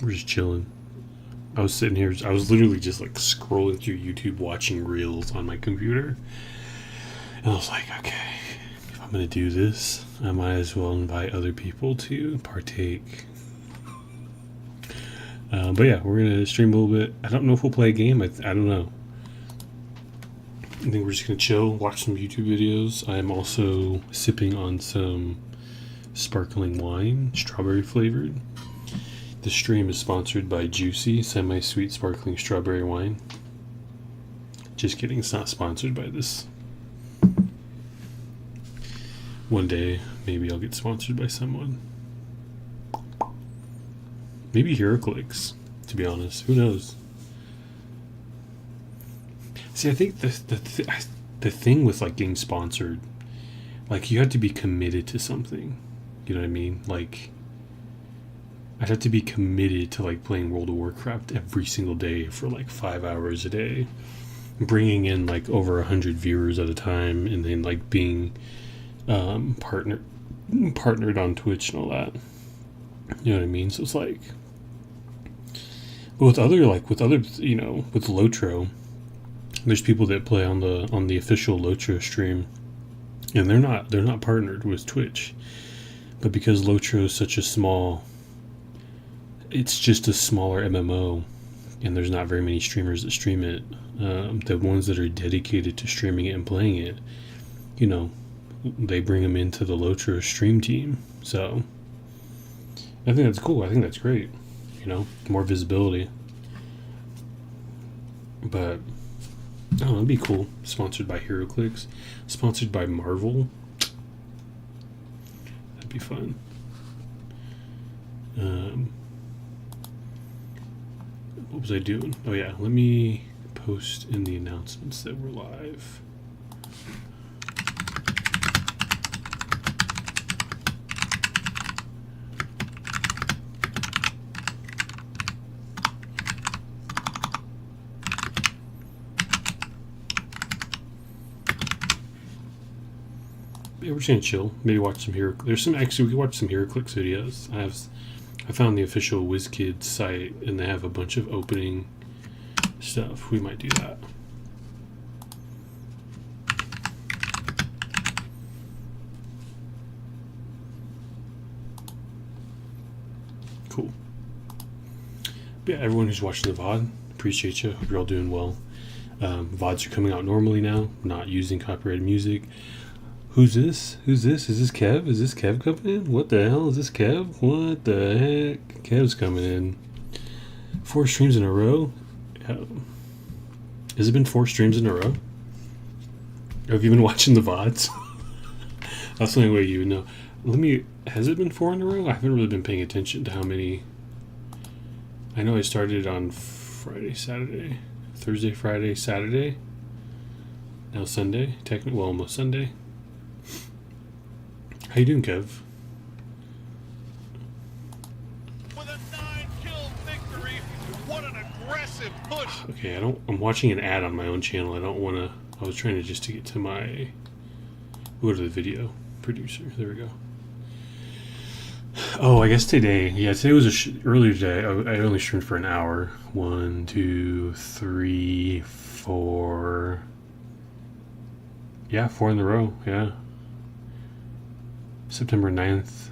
We're just chilling. I was sitting here. I was literally just like scrolling through YouTube, watching reels on my computer, and I was like, okay, if I'm gonna do this, I might as well invite other people to partake. But yeah, we're gonna stream a little bit. I don't know if we'll play a game. I don't know. I think we're just gonna chill, watch some YouTube videos. I am also sipping on some sparkling wine, strawberry flavored. The stream is sponsored by Juicy, semi-sweet sparkling strawberry wine. Just kidding, it's not sponsored by this. One day, maybe I'll get sponsored by someone. Maybe HeroClix, to be honest. Who knows? See, I think the thing with like getting sponsored, like you have to be committed to something. You know what I mean? Like, I'd have to be committed to like playing World of Warcraft every single day for like 5 hours a day, bringing in like over 100 viewers at a time, and then like being partnered on Twitch and all that. You know what I mean? So it's like, but with other, you know, with Lotro, there's people that play on the official Lotro stream, and they're not partnered with Twitch, but because Lotro is such a small, it's just a smaller MMO, and there's not very many streamers that stream it. The ones that are dedicated to streaming it and playing it, you know, they bring them into the Lotro stream team. So I think that's cool. I think that's great. You know, more visibility. But oh, it'd be cool. Sponsored by HeroClix. Sponsored by Marvel. That'd be fun. What was I doing? Oh yeah, let me post in the announcements that we're live. Yeah, we're just gonna chill. Maybe watch some Hero. There's some, actually we can watch some HeroClix videos. I found the official WizKids site, and they have a bunch of opening stuff. We might do that. Cool. But yeah, everyone who's watching the VOD, appreciate you. Hope you're all doing well. VODs are coming out normally now, not using copyrighted music. Who's this? Who's this? Is this Kev? Is this Kev coming in? What the hell? Is this Kev? What the heck? Kev's coming in. 4 streams in a row? Has it been 4 streams in a row? Or have you been watching the VODs? That's the only way you would know. Has it been 4 in a row? I haven't really been paying attention to how many. I know I started on Friday, Saturday, Thursday, Friday, Saturday. Now Sunday, technically, well, almost Sunday. How you doing, Kev? With a 9-kill victory, what an aggressive push! Okay, I'm watching an ad on my own channel. I don't want to. I was trying to just to get to my. We'll go to the video producer. There we go. Oh, I guess today. Yeah, today was earlier today. I only streamed for an hour. 1, 2, 3, 4. Yeah, 4 in a row. Yeah. September 9th.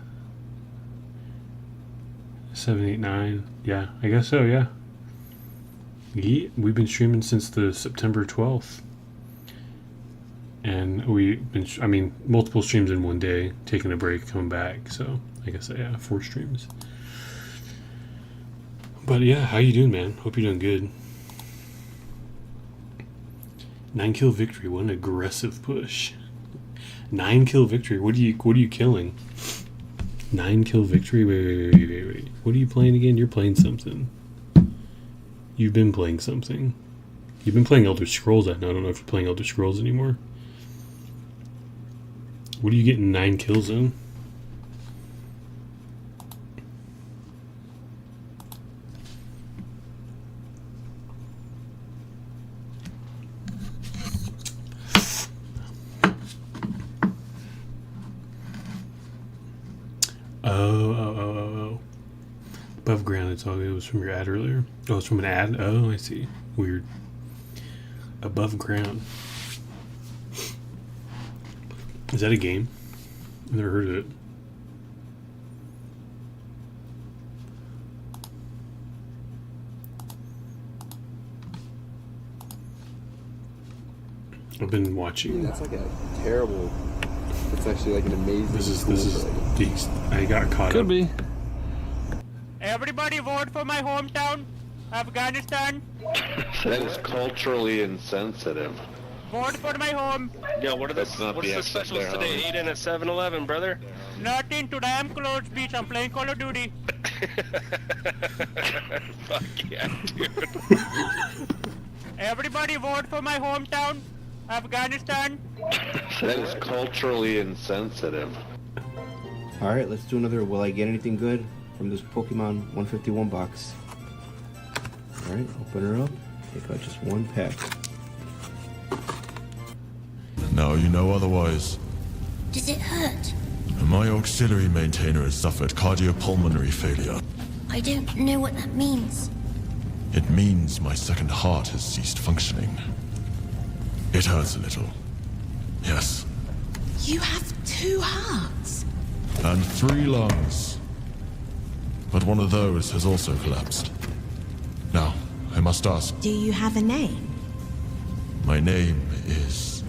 7, 8, 9. Yeah, I guess so, yeah. We've been streaming since the September 12th. And we've been, multiple streams in one day, taking a break, coming back. So, I guess, yeah, 4 streams. But yeah, how you doing, man? Hope you're doing good. 9-kill victory. What an aggressive push. 9-kill victory. What are you killing? 9-kill victory. Wait. What are you playing again? You're playing something. You've been playing something. You've been playing Elder Scrolls. I don't know if you're playing Elder Scrolls anymore. What are you getting 9 kills in? Above ground, it's all it was from your ad earlier. Oh, it's from an ad? Oh, I see. Weird. Above ground. Is that a game? I've never heard of it. I've been watching. That's like a terrible. It's actually like an amazing. This is beast. I got caught Could up. be. Everybody vote for my hometown, Afghanistan. That is culturally insensitive. Vote for my home. Yo, what are That's the not what's the the exit specials there, today? homie. Eating at 7-Eleven, brother. Nothing. Today I'm closed, bitch. I'm playing Call of Duty. Fuck yeah, dude. Everybody vote for my hometown, Afghanistan. That is culturally insensitive. Alright, let's do another Will I Get Anything Good from this Pokemon 151 box. Alright, open her up. Take out just one pack. Now you know otherwise. Does it hurt? My auxiliary maintainer has suffered cardiopulmonary failure. I don't know what that means. It means my second heart has ceased functioning. It hurts a little. Yes. You have 2 hearts. And 3 lungs. But one of those has also collapsed. Now, I must ask. Do you have a name? My name is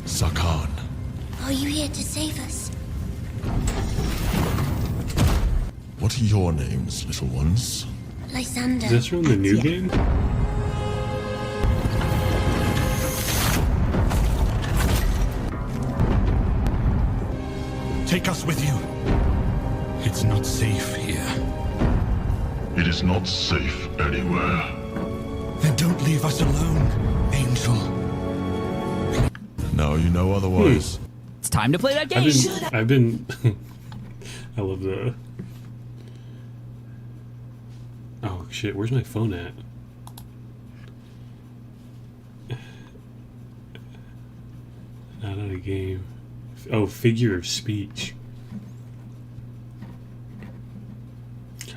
Sakan. Are you here to save us? What are your names, little ones? Lysander. Is this from the new game? Take us with you. It's not safe here. It is not safe anywhere. Then don't leave us alone, Angel. Now you know otherwise. It's time to play that game. I've been I love the. Oh shit! Where's my phone at? Not a game. Oh, figure of speech.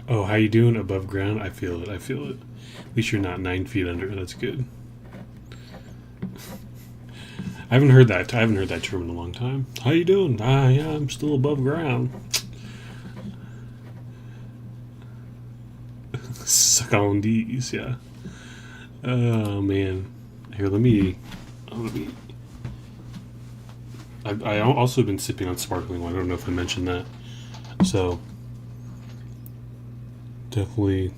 Oh, how you doing above ground? I feel it. I feel it. At least you're not 9 feet under. That's good. I haven't heard that term in a long time. How you doing? Yeah, I'm still above ground. Suck on these, yeah. Oh man. Here, let me. I also been sipping on sparkling wine. I don't know if I mentioned that. So definitely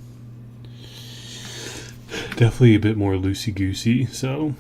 a bit more loosey goosey. So.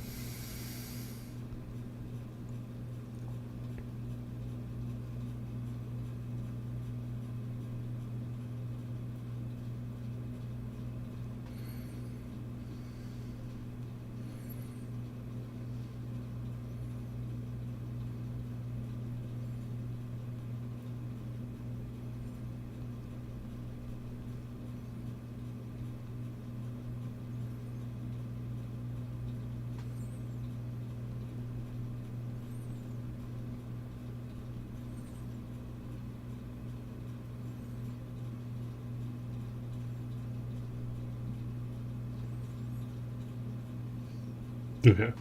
Okay.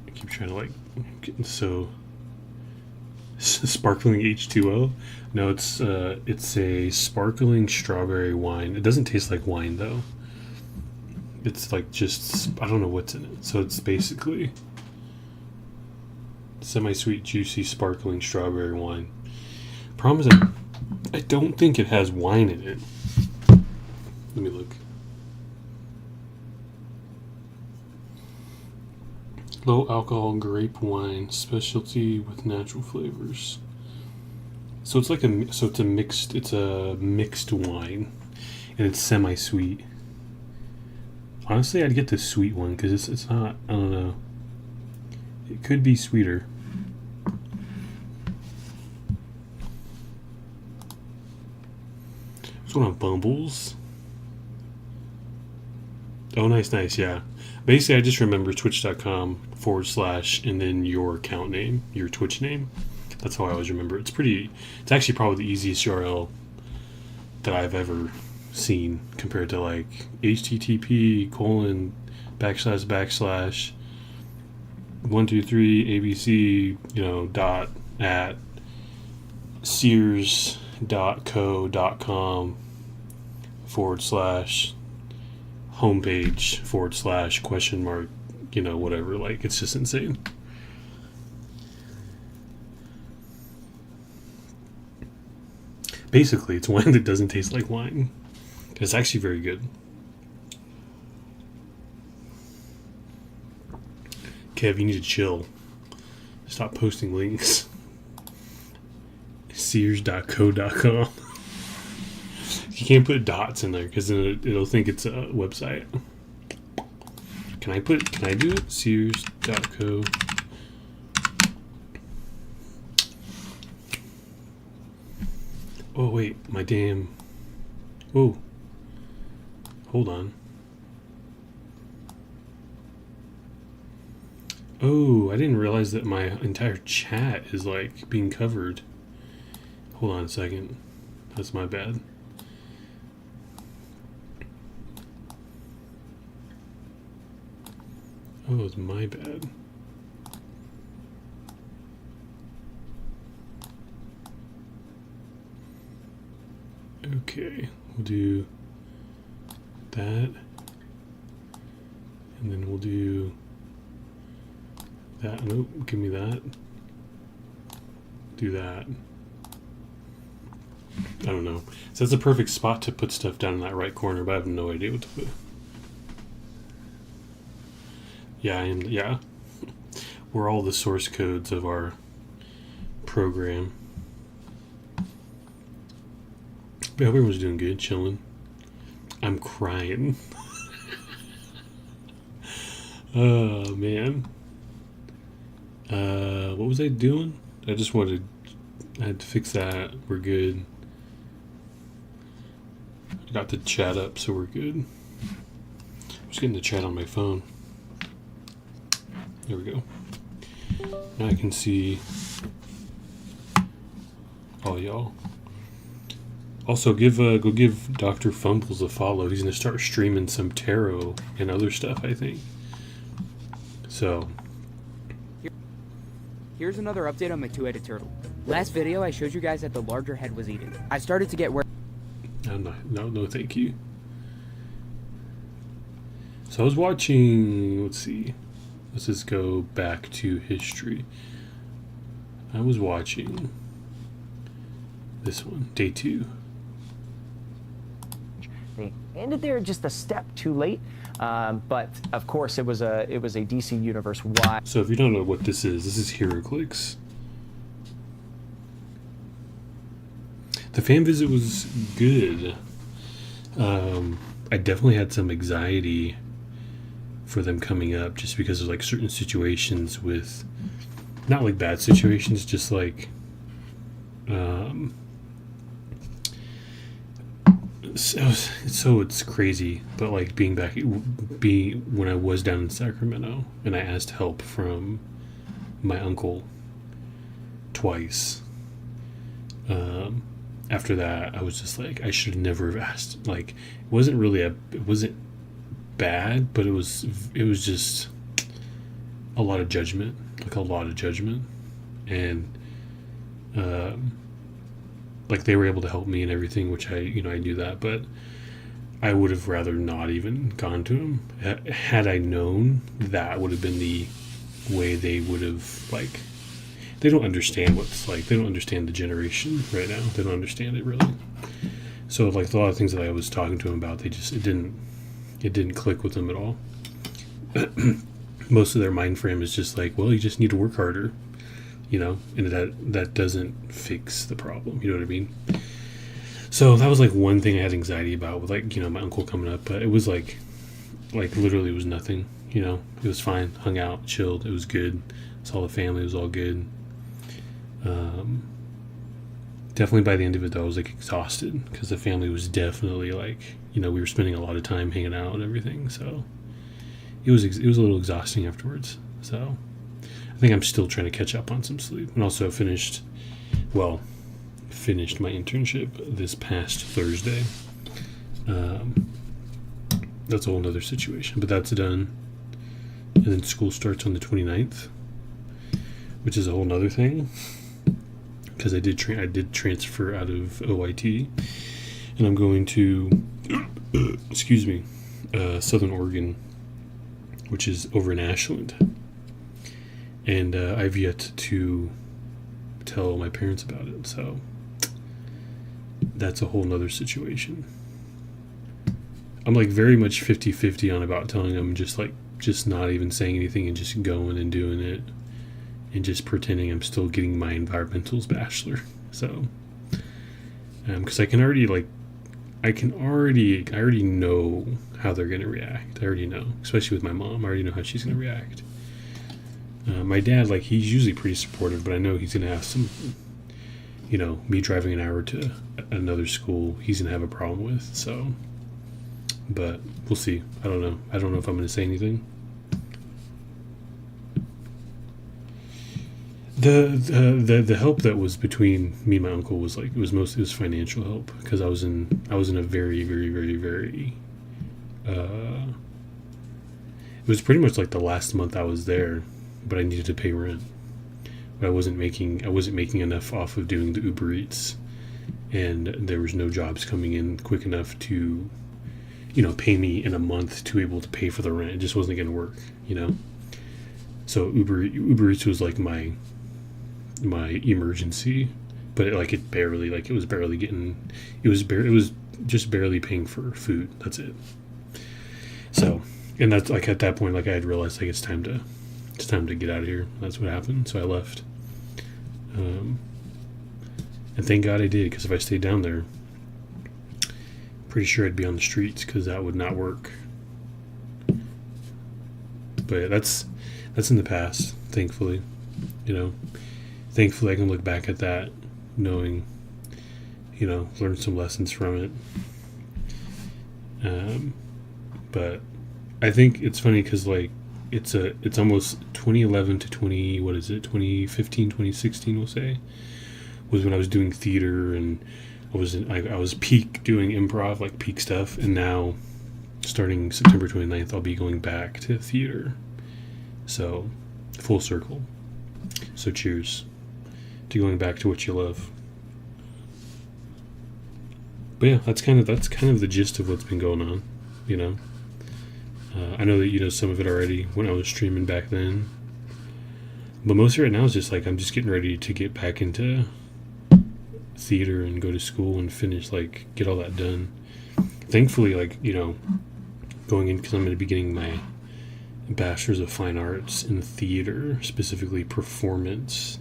I keep trying to so sparkling H2O. No, it's a sparkling strawberry wine. It doesn't taste like wine though. It's like just I don't know what's in it. So it's basically semi-sweet, juicy, sparkling strawberry wine. Problem is I don't think it has wine in it. Let me look. Low alcohol grape wine, specialty with natural flavors. So it's like it's a mixed wine, and it's semi-sweet. Honestly, I'd get the sweet one because it's not. I don't know. It could be sweeter. It's one on Bumbles. Oh, nice, yeah. Basically, I just remember twitch.com / and then your account name, your Twitch name. That's how I always remember. It's actually probably the easiest URL that I've ever seen compared to like http://123 abc dot at sears.co.com /homepage / whatever. Like, it's just insane. Basically, it's wine that doesn't taste like wine. It's actually very good. Kev, you need to chill. Stop posting links. Sears.co.com. You can't put dots in there because then it'll think it's a website. Can I do it? Sears.co. Oh wait, my damn. Whoa. Hold on. Oh, I didn't realize that my entire chat is like being covered. Hold on a second. That's my bad. Oh, it's my bad. Okay, we'll do that. And then we'll do that. Nope, give me that. Do that. I don't know. So that's a perfect spot to put stuff down in that right corner, but I have no idea what to put. Yeah, I am. Yeah. We're all the source codes of our program. But everyone's doing good, chilling. I'm crying. Oh, man. What was I doing? I had to fix that. We're good. I got the chat up, so we're good. I'm just getting the chat on my phone. There we go. Now I can see all y'all. Also, go give Dr. Fumbles a follow. He's gonna start streaming some tarot and other stuff, I think. So, here's another update on my two-headed turtle. Last video, I showed you guys that the larger head was eaten. I started to get where. No, thank you. So I was watching. Let's see. Let's just go back to history. I was watching this one, day 2. They ended there just a step too late, but of course it was a DC Universe wide. So if you don't know what this is HeroClix. The fan visit was good. I definitely had some anxiety for them coming up just because of like certain situations with, not like bad situations, just like so it's crazy, but like being when I was down in Sacramento and I asked help from my uncle twice. After that, I was just like, I should never have asked. Like, it wasn't bad, but it was just a lot of judgment, and like they were able to help me and everything, which I knew that, but I would have rather not even gone to them. Had I known, that would have been the way they would have, like, they don't understand what it's like. They don't understand the generation right now. They don't understand it really. So like a lot of things that I was talking to them about, it didn't click with them at all. Most of their mind frame is just like, well, you just need to work harder, and that doesn't fix the problem. You know what I mean? So that was like one thing I had anxiety about with like, my uncle coming up, but it was like literally it was nothing, it was fine. Hung out, chilled. It was good. Saw the family. It was all good. Definitely by the end of it though, I was like exhausted because the family was definitely like, we were spending a lot of time hanging out and everything. So it was a little exhausting afterwards. So I think I'm still trying to catch up on some sleep, and also finished finished my internship this past Thursday. That's a whole nother situation, but that's done. And then school starts on the 29th, which is a whole nother thing, because I did transfer out of OIT, and I'm going to excuse me, Southern Oregon, which is over in Ashland, and I've yet to tell my parents about it, so that's a whole nother situation. I'm like very much 50-50 on about telling them, just not even saying anything and just going and doing it and just pretending I'm still getting my environmentals bachelor. So because I already know how they're going to react. I already know, especially with my mom. I already know how she's going to react. My dad, like, he's usually pretty supportive, but I know he's going to have some, me driving an hour to another school, he's going to have a problem with, so, but we'll see. I don't know if I'm going to say anything. The help that was between me and my uncle was like, it was financial help, because I was in a very, very, very, very it was pretty much like the last month I was there, but I needed to pay rent. But I wasn't making enough off of doing the Uber Eats, and there was no jobs coming in quick enough to pay me in a month to be able to pay for the rent. It just wasn't going to work, so Uber Eats was like my emergency, but it was just barely paying for food. That's it. So, and that's like, at that point, like, I had realized, like, it's time to get out of here. That's what happened. So I left. And thank God I did, because if I stayed down there, pretty sure I'd be on the streets, because that would not work. But that's in the past, thankfully. Thankfully I can look back at that knowing, learn some lessons from it. But I think it's funny because, like, it's almost 2011 to 2015, 2016, we'll say, was when I was doing theater, and I was peak doing improv, like peak stuff, and now starting September 29th I'll be going back to theater. So full circle. So cheers to going back to what you love. But yeah, that's kind of the gist of what's been going on. I know that some of it already when I was streaming back then, but most of it right now is just like I'm just getting ready to get back into theater and go to school and finish, like, get all that done. Thankfully, like, going in, because I'm going to be getting my Bachelor's of Fine Arts in theater, specifically performance,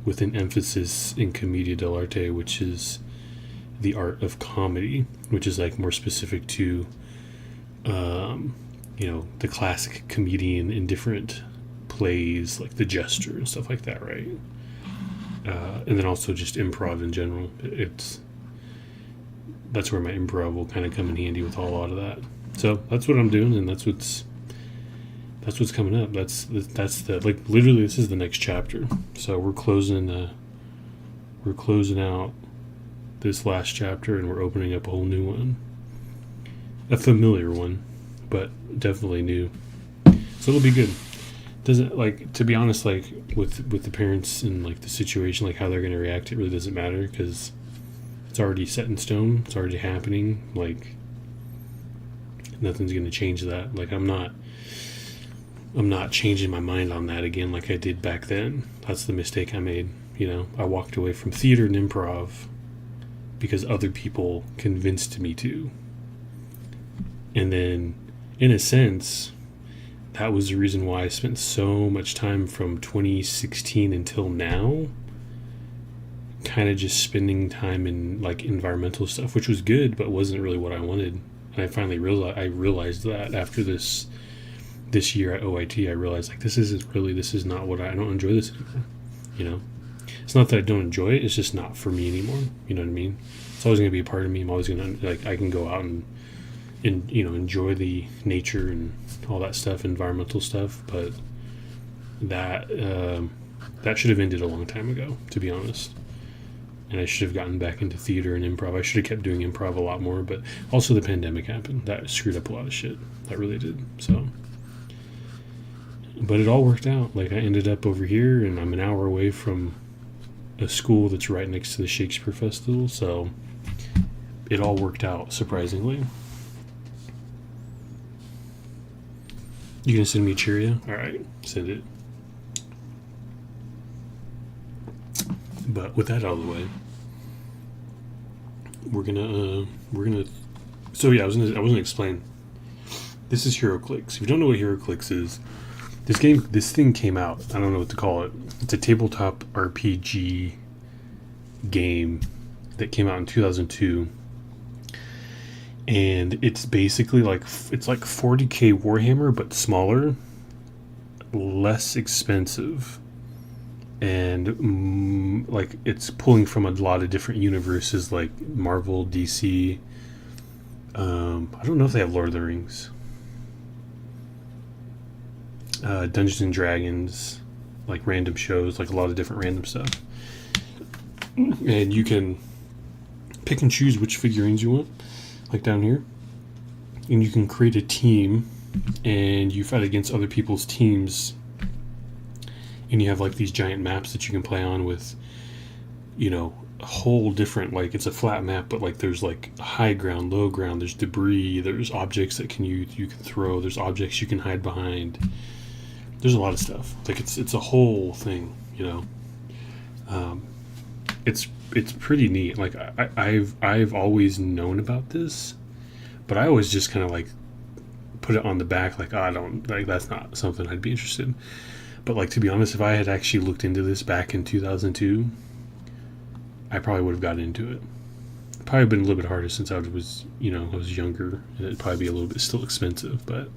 with an emphasis in Commedia dell'arte, which is the art of comedy, which is like more specific to the classic comedian in different plays, like The Jester and stuff like that, right? And then also just improv in general. That's where my improv will kind of come in handy with a lot of that. So that's what I'm doing, and that's what's coming up. That's like, literally, this is the next chapter. So we're closing out this last chapter, and we're opening up a whole new one, a familiar one, but definitely new. So it'll be good. Doesn't, like, to be honest, like, with the parents and, like, the situation, like, how they're going to react, it really doesn't matter, because it's already set in stone. It's already happening. Like, nothing's going to change that. Like, I'm not changing my mind on that again like I did back then. That's the mistake I made. I walked away from theater and improv because other people convinced me to. And then, in a sense, that was the reason why I spent so much time from 2016 until now kind of just spending time in, like, environmental stuff, which was good, but wasn't really what I wanted. And I finally realized that after this year at OIT, I realized, like, this is not what I don't enjoy this anymore. It's not that I don't enjoy it, it's just not for me anymore. You know what I mean? It's always going to be a part of me. I'm always going to, like, I can go out and enjoy the nature and all that stuff, environmental stuff, but that should have ended a long time ago, to be honest. and I should have gotten back into theater and improv. I should have kept doing improv a lot more, but also the pandemic happened. That screwed up a lot of shit. That really did. So, but it all worked out. Like, I ended up over here, and I'm an hour away from a school that's right next to the Shakespeare Festival, so it all worked out, surprisingly. You gonna send me a Cheerio? Alright, send it. But with that out of the way, we're gonna so yeah, I was gonna explain. This is HeroClix. If you don't know what HeroClix is, this thing came out, I don't know what to call it. It's a tabletop RPG game that came out in 2002. And it's basically like 40k Warhammer, but smaller, less expensive, and like it's pulling from a lot of different universes like Marvel, DC. I don't know if they have Lord of the Rings, Dungeons and Dragons, like random shows, like a lot of different random stuff, and you can pick and choose which figurines you want. Like down here, and you can create a team and you fight against other people's teams, and you have like these giant maps that you can play on with, you know, a whole different, like it's a flat map, but like there's like high ground, low ground, there's debris, there's objects that you can throw, there's objects you can hide behind, there's a lot of stuff. Like it's a whole thing, you know. It's pretty neat. Like I've always known about this, but I always just kind of like put it on the back, like, oh, I don't, like, that's not something I'd be interested in. But like, to be honest, if I had actually looked into this back in 2002, I probably would have gotten into it. It'd probably been a little bit harder since I was, you know, I was younger, and it'd probably be a little bit still expensive, but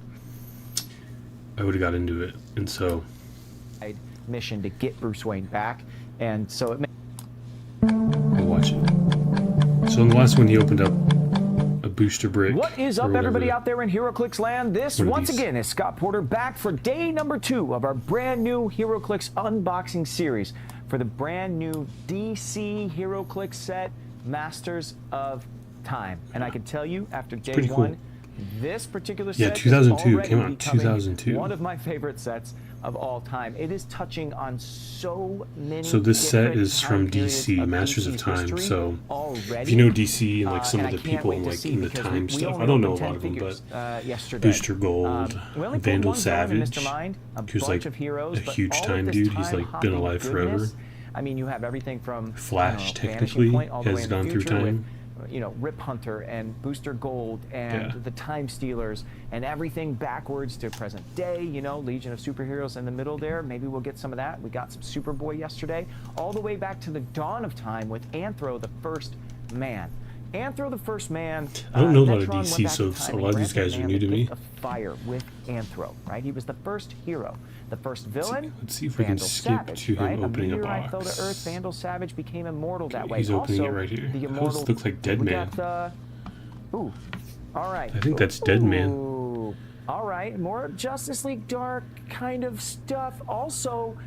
I would have got into it. And so mission to get Bruce Wayne back, and so it I'll watch it. So in the last one, he opened up a booster brick. What is up, everybody out there in HeroClix land? This, once again, is Scott Porter back for day number 2 of our brand new HeroClix unboxing series for the brand new DC HeroClix set, Masters of Time. And I can tell you, after day 1, cool. This particular set 2002 is came out in 2002. One of my favorite sets of all time. It is touching on so many. So this set is from DC, Masters of Time. So if you know DC and like some of the people like in the time stuff, I don't know a lot of them, but Booster Gold, Vandal Savage, who's like a huge time dude. He's like been alive forever. I mean, you have everything from Flash technically has gone through time. You know, Rip Hunter and Booster Gold and the Time Stealers and everything backwards to present day, you know, Legion of Superheroes in the middle there. Maybe we'll get some of that. We got some Superboy yesterday. All the way back to the dawn of time with Anthro, the First Man. Anthro, the First Man. I don't know a lot of DC, so a lot of these guys are new to me. Fire with Anthro, right? He was the first hero, the first villain. Let's see if we can skip to him opening a box. Fell to Earth. Vandal Savage became immortal that way. He's opening it right here. The immortal, looks like Dead Man. Ooh, all right. I think that's Dead Man. All right, more Justice League Dark kind of stuff. Also,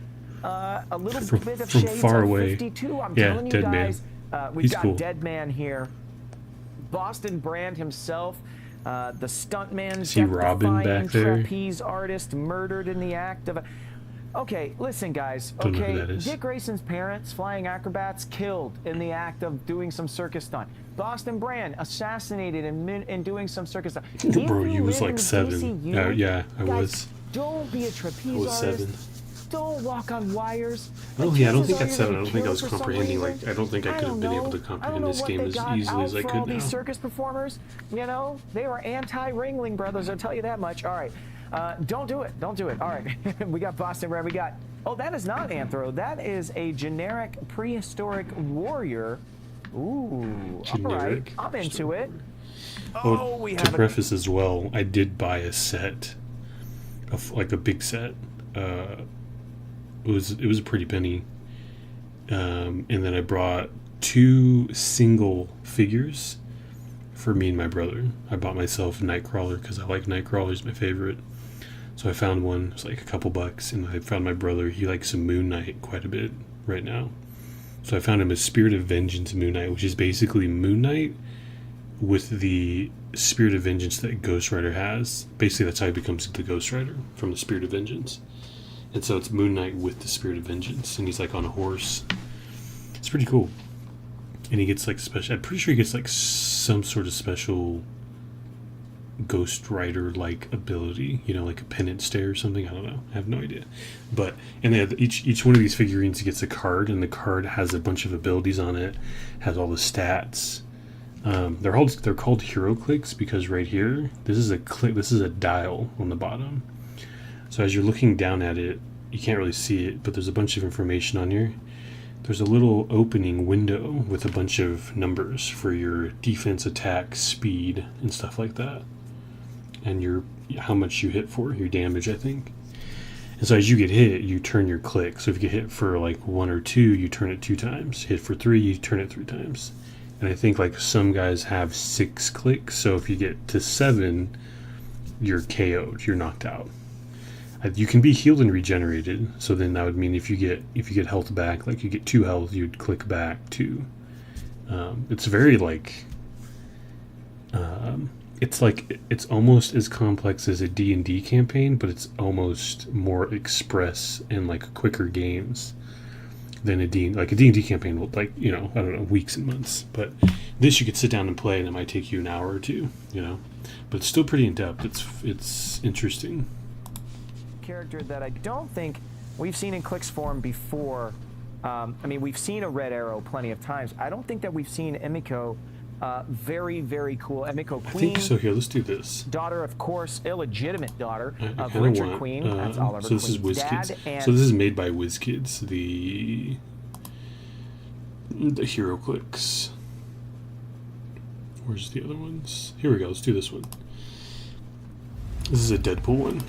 a little bit of shades far of away. 52. I'm telling you Dead guys, we've He's got cool. Dead Man here. Boston Brand himself, the stuntman, see Robin back there, trapeze artist murdered in the act of a... Okay, listen, guys. Don't know who Okay, that is. Dick Grayson's parents, flying acrobats, killed in the act of doing some circus stunt. Boston Brand assassinated in doing some circus stunt. Bro, you was like 7. Yeah, I was. Don't be a trapeze I was artist. 7. Don't walk on wires. Oh yeah, I don't think that's 7. I don't think I was comprehending. Like, I don't think I could have been able to comprehend this game as easily as I could now. These circus performers, you know, they were anti-Ringling Brothers. I'll tell you that much. All right, don't do it. Don't do it. All right, we got Boston Brand. We got. Oh, that is not Anthro. That is a generic prehistoric warrior. Ooh, Generic. all right, I'm into it. Oh, we have to preface as well, I did buy a set, like a big set. It was a pretty penny, and then I brought 2 single figures for me and my brother. I bought myself Nightcrawler because I like Nightcrawler, is my favorite. So I found one. It was like a couple bucks, and I found my brother. He likes some Moon Knight quite a bit right now, So I found him as Spirit of Vengeance Moon Knight, which is basically Moon Knight with the Spirit of Vengeance that Ghost Rider has. Basically, that's how he becomes the Ghost Rider, from the Spirit of Vengeance. And so it's Moon Knight with the Spirit of Vengeance, and he's like on a horse. It's pretty cool. And he gets like special. I'm pretty sure he gets like some sort of special Ghost Rider like ability, you know, like a penance stare or something. I don't know. I have no idea. But and they have each one of these figurines gets a card, and the card has a bunch of abilities on it, has all the stats. They're called hero clicks because right here, this is a dial on the bottom. So as you're looking down at it, you can't really see it, but there's a bunch of information on here. There's a little opening window with a bunch of numbers for your defense, attack, speed, and stuff like that. And your how much you hit for, your damage, I think. And so as you get hit, you turn your click. So if you get hit for like 1 or 2, you turn it 2 times. Hit for 3, you turn it 3 times. And I think like some guys have 6 clicks. So if you get to 7, you're KO'd, you're knocked out. You can be healed and regenerated, so then that would mean if you get health back, like you get 2 health, you'd click back 2. It's very like, it's almost as complex as a D&D campaign, but it's almost more express and like quicker games than a D&D campaign will, like, you know, I don't know, weeks and months. But this you could sit down and play, and it might take you an hour or 2, you know, but it's still pretty in depth. It's interesting. Character that I don't think we've seen in Click's form before. I mean, we've seen a Red Arrow plenty of times. I don't think that we've seen Emiko. Very, very cool. Emiko Queen. I think so. Here, let's do this. Daughter, of course, illegitimate daughter of Richard Queen. That's Oliver so this Queen's is WizKids. dad. So this is made by WizKids. The hero clicks. Where's the other ones? Here we go. Let's do this one. This is a Deadpool one.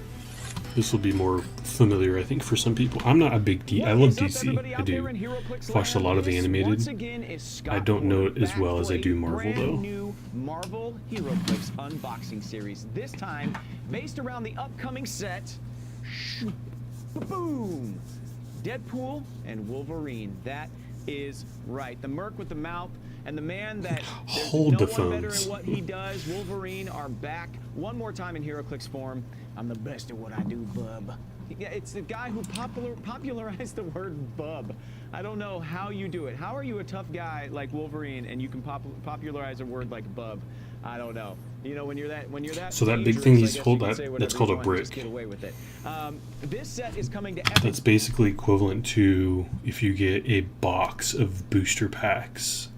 This will be more familiar, I think, for some people. I'm not a big I love DC. I do. I've watched a lot of the animated. I don't know it as well as I do Marvel, though. New Marvel HeroClix unboxing series. This time, based around the upcoming set. Boom! Deadpool and Wolverine. That is right. The merc with the mouth and the man that hold the one better phones. in what he does. Wolverine are back one more time in HeroClix form. I'm the best at what I do, bub. Yeah, it's the guy who popularized the word bub. I don't know how you do it. How are you a tough guy like Wolverine and you can popularize a word like bub? I don't know. You know, when you're that. So that big thing he's that's called a brick. Get away with it. This set is coming to. That's basically equivalent to if you get a box of booster packs,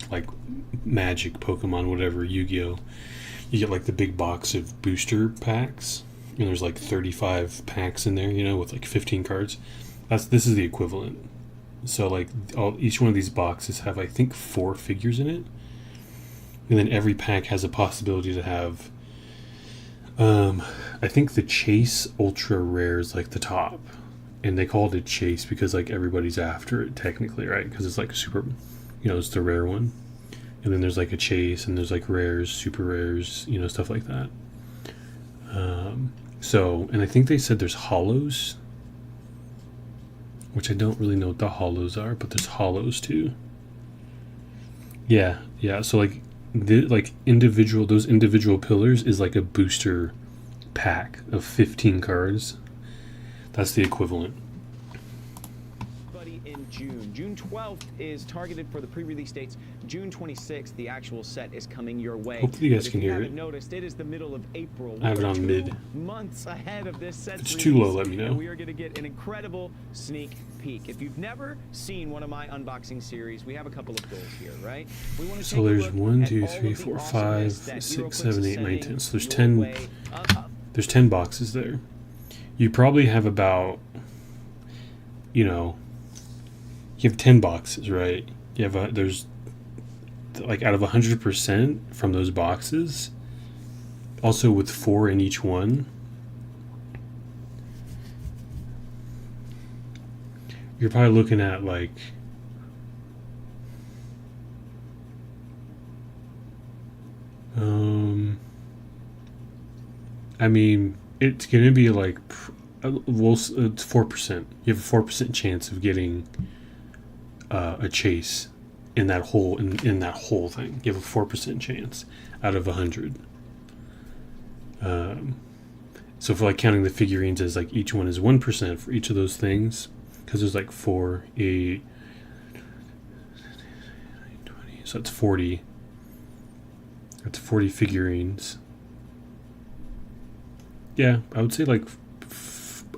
like Magic, Pokemon, whatever, Yu-Gi-Oh. You get like the big box of booster packs. And there's like 35 packs in there, you know, with like 15 cards. This is the equivalent. So like each one of these boxes have, I think, 4 figures in it, and then every pack has a possibility to have. I think the Chase Ultra Rare is like the top, and they call it a Chase because like everybody's after it technically, right? Because it's like super, you know, it's the rare one, and then there's like a Chase, and there's like rares, super rares, you know, stuff like that. So, and I think they said there's hollows, which I don't really know what the hollows are, but there's hollows too. Yeah. So like, those individual pillars is like a booster pack of 15 cards. That's the equivalent. In June 12th is targeted for the pre-release dates. June 26th, the actual set is coming your way. Hopefully you guys can hear it. If you haven't noticed, it is the middle of April. I have it on mid. 2 months ahead of this set's If it's too low, release, let me know. and we are going to get an incredible sneak peek. If you've never seen one of my unboxing series, we have a couple of goals here, right? We want to So there's 1, 2, 3, 4, 5, 6, 7, 8, 9, 10. So there's 10 boxes there. You probably have about, you know, you have 10 boxes, right? You have there's like out of 100% from those boxes, also with 4 in each one, you're probably looking at like I mean, it's gonna be like, well, it's 4%. You have a 4% chance of getting a chase in that whole in that whole thing. You have a 4% chance out of 100. So for like counting the figurines as like each one is 1% for each of those things, because there's like 4, 8, 20, so that's 40. That's 40 figurines. Yeah, I would say like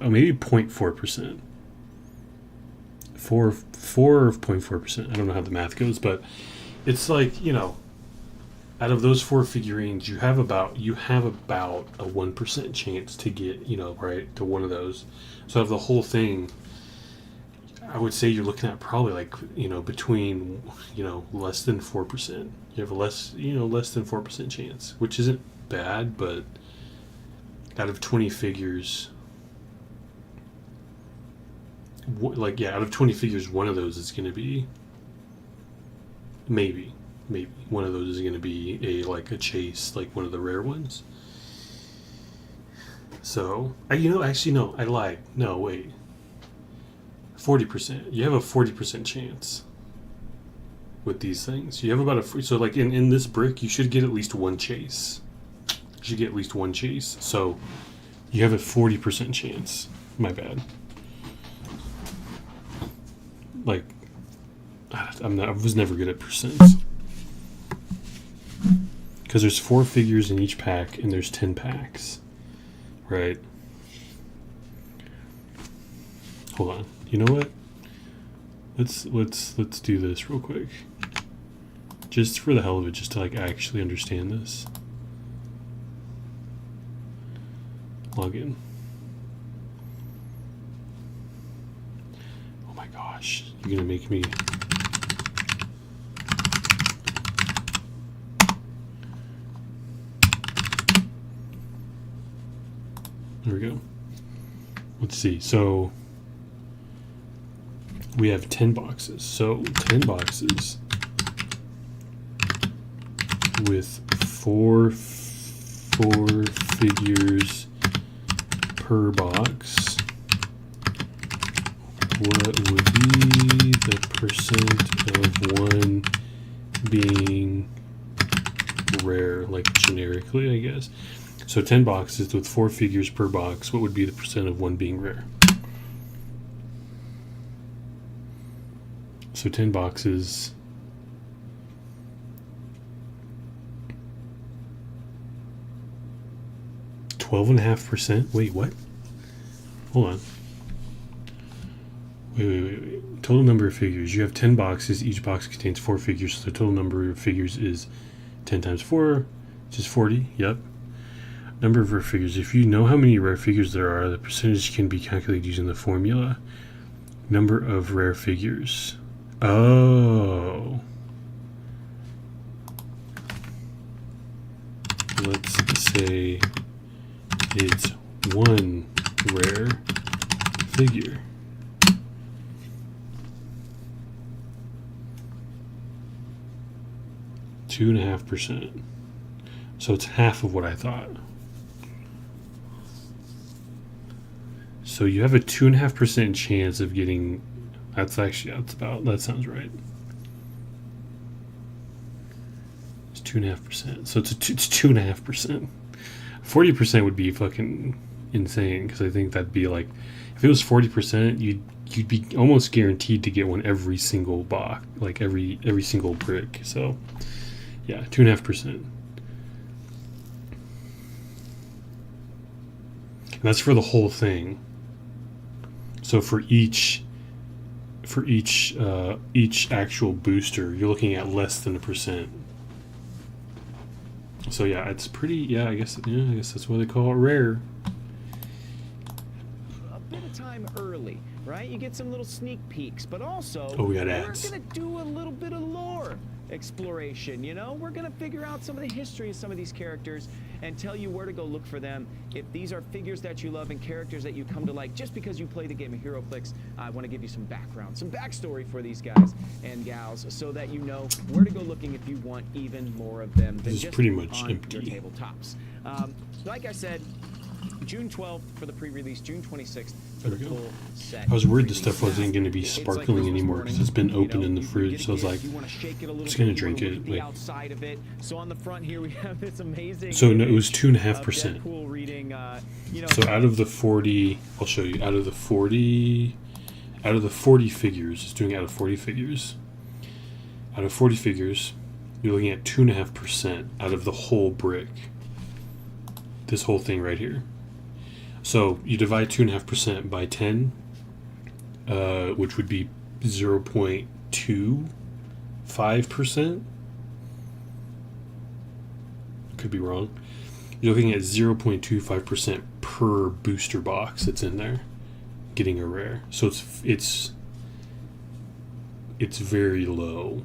maybe 0.4%. 4.4%. I don't know how the math goes, but it's like, you know, out of those 4 figurines, you have about a 1% chance to get, you know, right to one of those. So out of the whole thing, I would say you're looking at probably like, you know, between, you know, less than 4%. You have a less than 4% chance, which isn't bad, but out of 20 figures, out of 20 figures, one of those is going to be maybe one of those is going to be a chase, like one of the rare ones. So I lied. No, wait. 40%. You have a 40% chance with these things. You have about so like in this brick, you should get at least one chase. You should get at least one chase. So you have a 40% chance. My bad. Like, I was never good at percents. Because there's 4 figures in each pack, and there's 10 packs, right? Hold on. You know what? Let's do this real quick, just for the hell of it, just to like actually understand this. Log in. Oh my gosh! You're gonna make me. There we go. Let's see. So we have 10 boxes. So 10 boxes with four figures per box. What would be the percent of one being rare, like generically, I guess? So 10 boxes with 4 figures per box. What would be the percent of one being rare? So 10 boxes. $12.5%. Wait, what? Hold on. Wait. Total number of figures. You have 10 boxes. Each box contains 4 figures. So the total number of figures is 10 times 4, which is 40. Yep. Number of rare figures. If you know how many rare figures there are, the percentage can be calculated using the formula. Number of rare figures. Oh. Let's say it's 1 rare figure. $2.5%. So it's half of what I thought. So you have a 2.5% chance of getting. That sounds right. It's 2.5%. So it's 2.5%. 40% would be fucking insane, because I think that'd be like, if it was 40%, you'd be almost guaranteed to get one every single box, like every single brick. So yeah, 2.5%. And that's for the whole thing. So for each actual booster, you're looking at less than 1%. So yeah, it's pretty. Yeah, I guess that's why they call it rare. A bit of time early, right? You get some little sneak peeks, but also we got ads. We're gonna do a little bit of lore exploration. You know, we're gonna figure out some of the history of some of these characters and tell you where to go look for them. If these are figures that you love and characters that you come to like just because you play the game of HeroClix, I want to give you some background, some backstory for these guys and gals, so that you know where to go looking if you want even more of them than This is just pretty much on empty. your tabletops. Like I said, June 12th for the pre-release, June 26th for There the we go. full set. I was worried the stuff release. wasn't going to be It's like sparkling Christmas anymore morning, because it's been you open know, in the you fridge. get a So I was gift, like, you wanna shake it a little just gonna bit, you drink wanna it, look at the like- outside of it. So on the front here we have this amazing. so no, it was image 2.5%. of Deadpool reading, you know, So out of the 40, I'll show you. Out of the 40 figures, it's doing out of 40 figures. Out of 40 figures, you're looking at 2.5% out of the whole brick. This whole thing right here. So you divide 2.5% by 10, which would be 0.25%. Could be wrong. You're looking at 0.25% per booster box that's in there, getting a rare. So it's very low.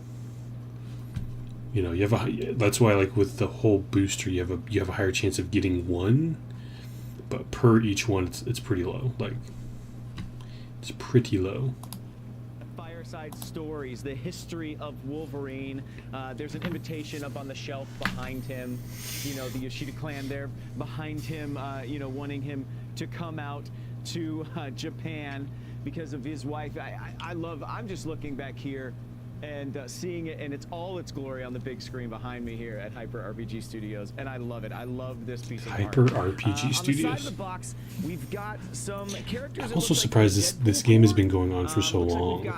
You know, that's why, like, with the whole booster, you have a higher chance of getting one, but per each one, it's pretty low. Like, it's pretty low. Fireside Stories, the history of Wolverine. There's an invitation up on the shelf behind him. You know, the Yoshida clan there behind him, you know, wanting him to come out to Japan because of his wife. I'm just looking back here and seeing it, and it's all its glory on the big screen behind me here at Hyper RPG Studios, and I love it. I love this piece of Hyper art. RPG Studios. On the side of the box, we've got some characters. I'm also surprised this game has been going on for so long.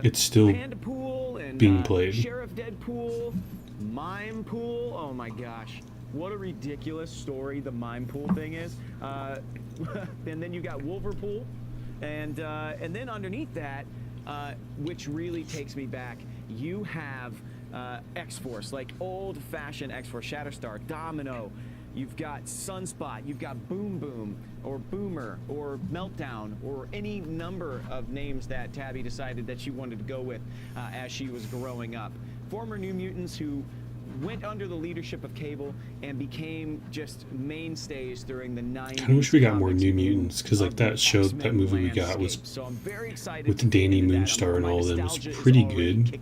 It's still being played. Sheriff Deadpool, Mime Pool. Oh my gosh, what a ridiculous story the Mime Pool thing is. And then you got Wolverpool, and then underneath that, which really takes me back, you have X-Force, like old-fashioned X-Force, Shatterstar, Domino. You've got Sunspot, you've got Boom Boom, or Boomer, or Meltdown, or any number of names that Tabby decided that she wanted to go with as she was growing up. Former New Mutants who went under the leadership of Cable and became just mainstays during the 90s. I wish we got more New Mutants, because like that show, that movie we got was with Danny Moonstar and all of them was pretty good.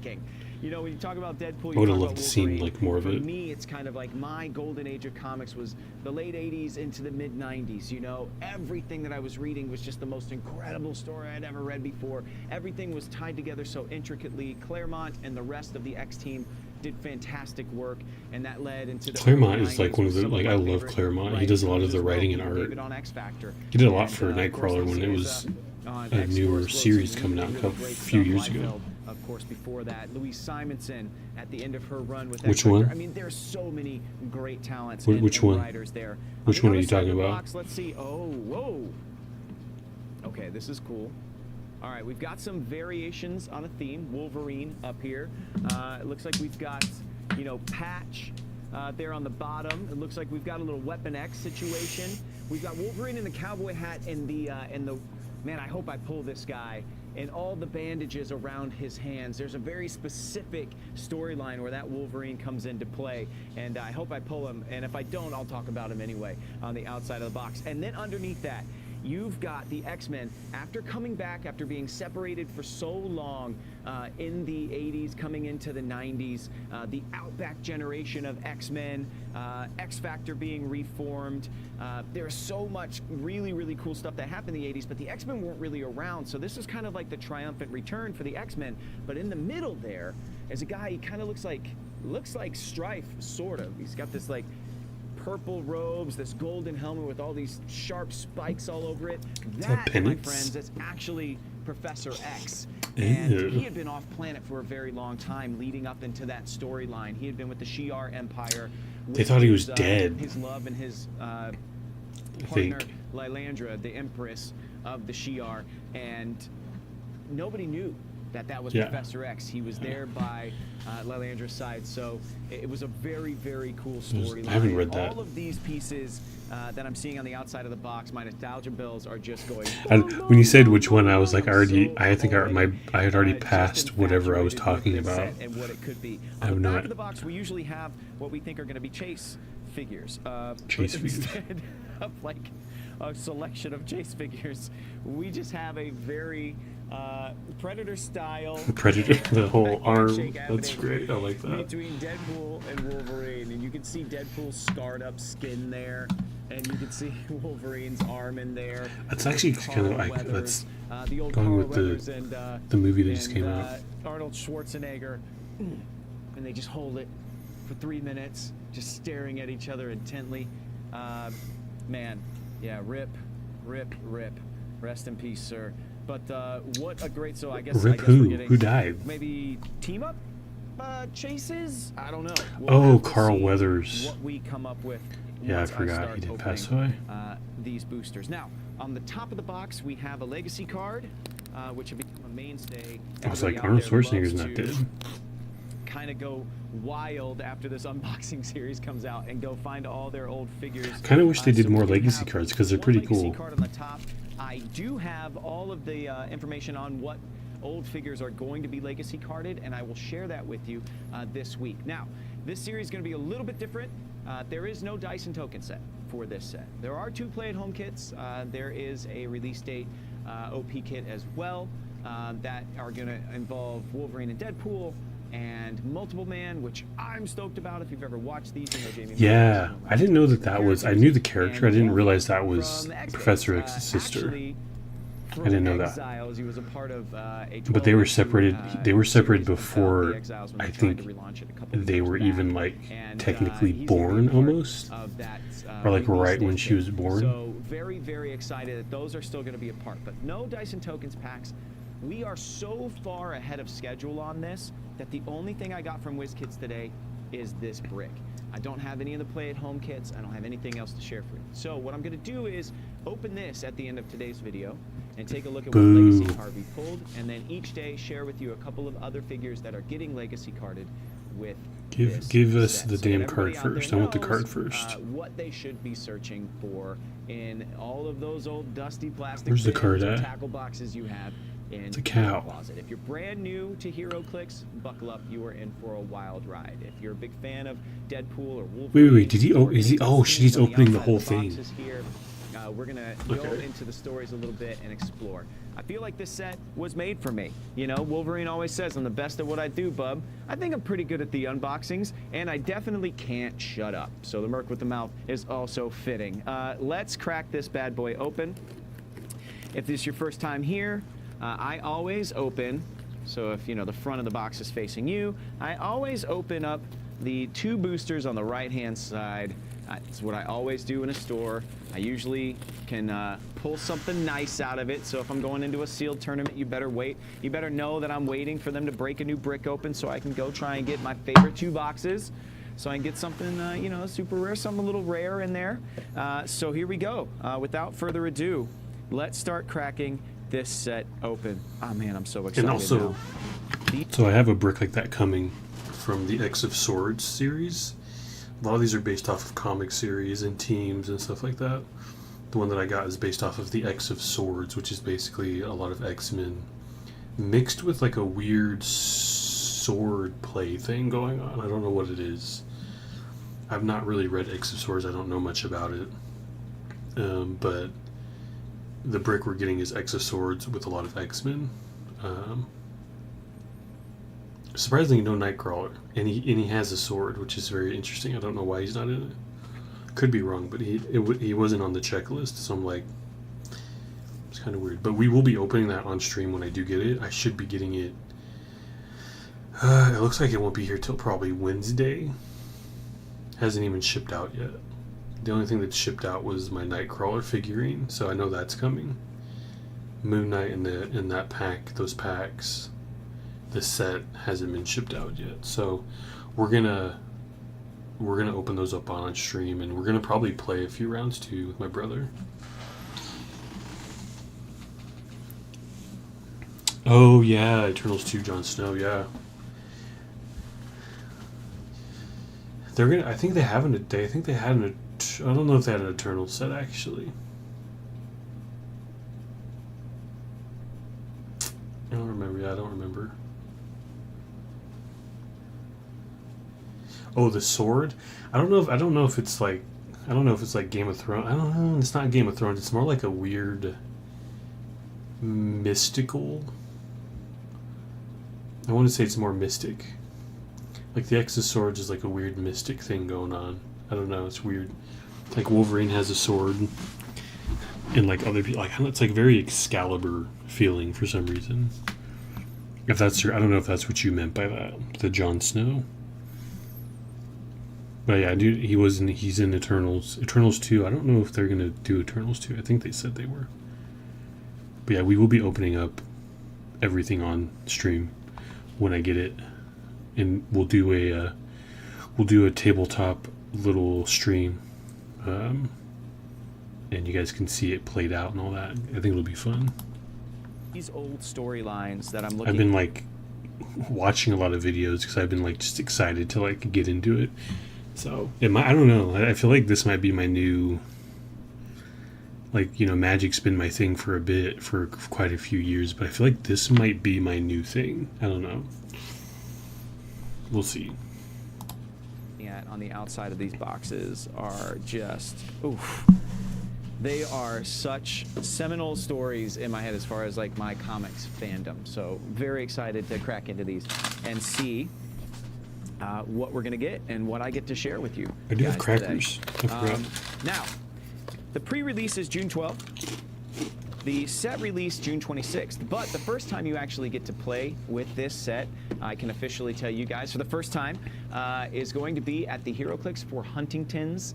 You know, when you talk about Deadpool, I would have loved to see like more of it. For me, it's kind of like my golden age of comics was the late 80s into the mid 90s. You know, everything that I was reading was just the most incredible story I'd ever read before. Everything was tied together so intricately. Claremont and the rest of the X team did fantastic work, and that led into the Claremont is like one of the, like, I love Claremont. He does a lot of the writing and art. He did a lot for Nightcrawler when it was a newer series coming out a few years ago. Of course, before that, Louise Simonson at the end of her run with Which one? I mean, there's so many great talents Which one? writers there. Which one are you talking about? Let's see. Oh, whoa. Okay, this is cool. All right, we've got some variations on a theme. Wolverine up here. It looks like we've got, you know, Patch there on the bottom. It looks like we've got a little Weapon X situation. We've got Wolverine in the cowboy hat and the man, I hope I pull this guy, and all the bandages around his hands. There's a very specific storyline where that Wolverine comes into play, and I hope I pull him, and if I don't, I'll talk about him anyway on the outside of the box. And then underneath that, you've got the X-Men, after coming back, after being separated for so long in the 80s, coming into the 90s, the Outback generation of X-Men, X-Factor being reformed. There's so much really, really cool stuff that happened in the 80s, but the X-Men weren't really around, so this is kind of like the triumphant return for the X-Men. But in the middle there is a guy, he kind of looks like Strife, sort of. He's got this like purple robes, this golden helmet with all these sharp spikes all over it. That, my friends, is actually Professor X. And he had been off planet for a very long time leading up into that storyline. He had been with the Shi'ar Empire. They thought he was dead. His love and his partner, Lilandra, the Empress of the Shi'ar. And nobody knew that was Professor X. He was there by Lilandra's side, so it was a very, very cool storyline. I haven't read that. All of these pieces that I'm seeing on the outside of the box, my nostalgia bills are just going. When you said which one, I was like, I think I had already passed whatever I was talking about. And what it could be. I On have the back not. of the box, we usually have what we think are going to be chase figures. Chase but figures. Instead of like a selection of chase figures, we just have a very Predator style. Predator, the whole arm. handshake That's happening great. I like that. Between Deadpool and Wolverine, and you can see Deadpool's scarred up skin there. And you can see Wolverine's arm in there. That's actually kind of like that's going with the movie that just came out. Arnold Schwarzenegger, and they just hold it for 3 minutes, just staring at each other intently. Man, yeah, rip. Rest in peace, sir. But what a great, so I guess Rip we're who? getting Who died? maybe team up chases. I don't know. Oh, Carl Weathers. What we come up with. Yeah, I forgot he did pass away. These boosters. Now, on the top of the box, we have a legacy card, which will become a mainstay. I was like, Arnold Schwarzenegger's not dead. Kind of go wild after this unboxing series comes out and go find all their old figures. Kind of wish they did more legacy cards because they're pretty cool. Card on the top. I do have all of the information on what old figures are going to be legacy carded, and I will share that with you this week. Now, this series is going to be a little bit different. There is no Dyson token set for this set. There are 2 play-at-home kits. There is a release date OP kit as well that are going to involve Wolverine and Deadpool and Multiple Man, which I'm stoked about. If you've ever watched these, you know Jamie. Yeah, I didn't know that was. I knew the character. I didn't realize that was Professor X's sister. I didn't know that. Exiles, he was a part of, but they were separated. They were separated before. Exiles I think they were even like technically born almost, or like right when she was born. So very, very excited that those are still going to be a part. But no Dyson Tokens packs. We are so far ahead of schedule on this that the only thing I got from WizKids today is this brick. I don't have any of the play-at-home kits. I don't have anything else to share for you. So what I'm going to do is open this at the end of today's video and take a look at what legacy card we pulled, and then each day share with you a couple of other figures that are getting legacy carded with Give us the damn card first. I want the card first. What they should be searching for in all of those old dusty plastic Where's the card at? tackle boxes you have in it's a cow. Closet. If you're brand new to HeroClix, buckle up. You are in for a wild ride. If you're a big fan of Deadpool or Wolverine, wait. Did he? Is he? Oh, shit! He's opening the whole thing. Here, we're gonna go into the stories a little bit and explore. I feel like this set was made for me. You know, Wolverine always says, I'm the best at what I do, bub. I think I'm pretty good at the unboxings, and I definitely can't shut up. So the Merc with the mouth is also fitting. Let's crack this bad boy open. If this is your first time here, I always open, so if, you know, the front of the box is facing you, I always open up the 2 boosters on the right-hand side. It's what I always do in a store. I usually can pull something nice out of it. So if I'm going into a sealed tournament, you better wait. You better know that I'm waiting for them to break a new brick open so I can go try and get my favorite 2 boxes. So I can get something, you know, super rare, something a little rare in there. So here we go. Without further ado, let's start cracking this set open. Oh man, I'm so excited. And also, so I have a brick like that coming from the X of Swords series. A lot of these are based off of comic series and teams and stuff like that. The one that I got is based off of the X of Swords, which is basically a lot of X-Men mixed with like a weird sword play thing going on. I don't know what it is. I've not really read X of Swords. I don't know much about it. But the brick we're getting is X of Swords with a lot of X-Men. Surprisingly, no Nightcrawler, and he has a sword, which is very interesting. I don't know why he's not in it. Could be wrong, but he wasn't on the checklist, so I'm like, it's kind of weird. But we will be opening that on stream when I do get it. I should be getting it. It looks like it won't be here till probably Wednesday. Hasn't even shipped out yet. The only thing that shipped out was my Nightcrawler figurine, so I know that's coming. Moon Knight in that pack, those packs. The set hasn't been shipped out yet, so we're gonna open those up on stream, and we're gonna probably play a few rounds too with my brother. Oh yeah, Eternals 2, Jon Snow. Yeah, they're gonna. I think they have an. I think they had an. I don't know if they had an Eternals set actually. I don't remember. Yeah, I don't remember. Oh, the sword. I don't know if it's like Game of Thrones. I don't know. It's not Game of Thrones. It's more like a weird mystical. I want to say it's more mystic. Like the X of Swords is like a weird mystic thing going on. I don't know. It's weird. Like Wolverine has a sword, and like other people, like it's like very Excalibur feeling for some reason. If that's I don't know if that's what you meant by that, the Jon Snow. But yeah, dude, he's in Eternals. Eternals 2, I don't know if they're gonna do Eternals 2. I think they said they were. But yeah, we will be opening up everything on stream when I get it, and we'll do a tabletop little stream, and you guys can see it played out and all that. I think it'll be fun. These old storylines that I'm looking. I've been like watching a lot of videos because I've been like just excited to like get into it. So I don't know. I feel like this might be my new. Like, you know, Magic's been my thing for a bit, for quite a few years, but I feel like this might be my new thing. I don't know. We'll see. On the outside of these boxes are just, oof. They are such seminal stories in my head as far as like my comics fandom. So very excited to crack into these and see what we're gonna get and what I get to share with you. I do have crackers. Now, the pre-release is June 12th. The set release June 26th, but the first time you actually get to play with this set, I can officially tell you guys for the first time, is going to be at the HeroClix for Huntington's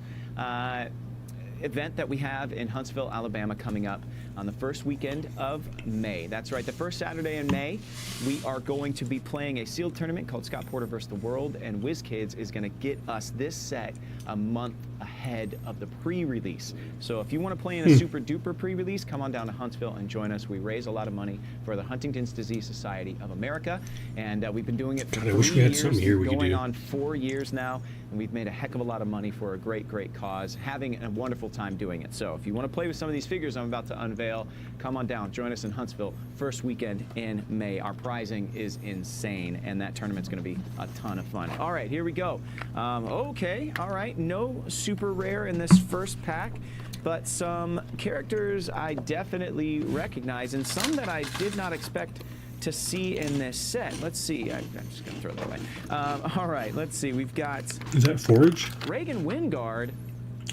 event that we have in Huntsville, Alabama, coming up on the first weekend of May. That's right, the first Saturday in May, we are going to be playing a sealed tournament called Scott Porter vs. the World, and WizKids is going to get us this set a month ahead of the pre-release. So if you want to play in a super duper pre-release, come on down to Huntsville and join us. We raise a lot of money for the Huntington's Disease Society of America, and we've been doing it for 3 years, going on 4 years now, and we've made a heck of a lot of money for a great, great cause, having a wonderful time doing it. So if you want to play with some of these figures I'm about to unveil, come on down, join us in Huntsville, first weekend in May. Our prizing is insane, and that tournament's going to be a ton of fun. All right, here we go. Okay, all right, no super rare in this first pack, but some characters I definitely recognize, and some that I did not expect to see in this set. Let's see. I'm just going to throw that away. All right, let's see. We've got... Is that Forge? Reagan Wingard.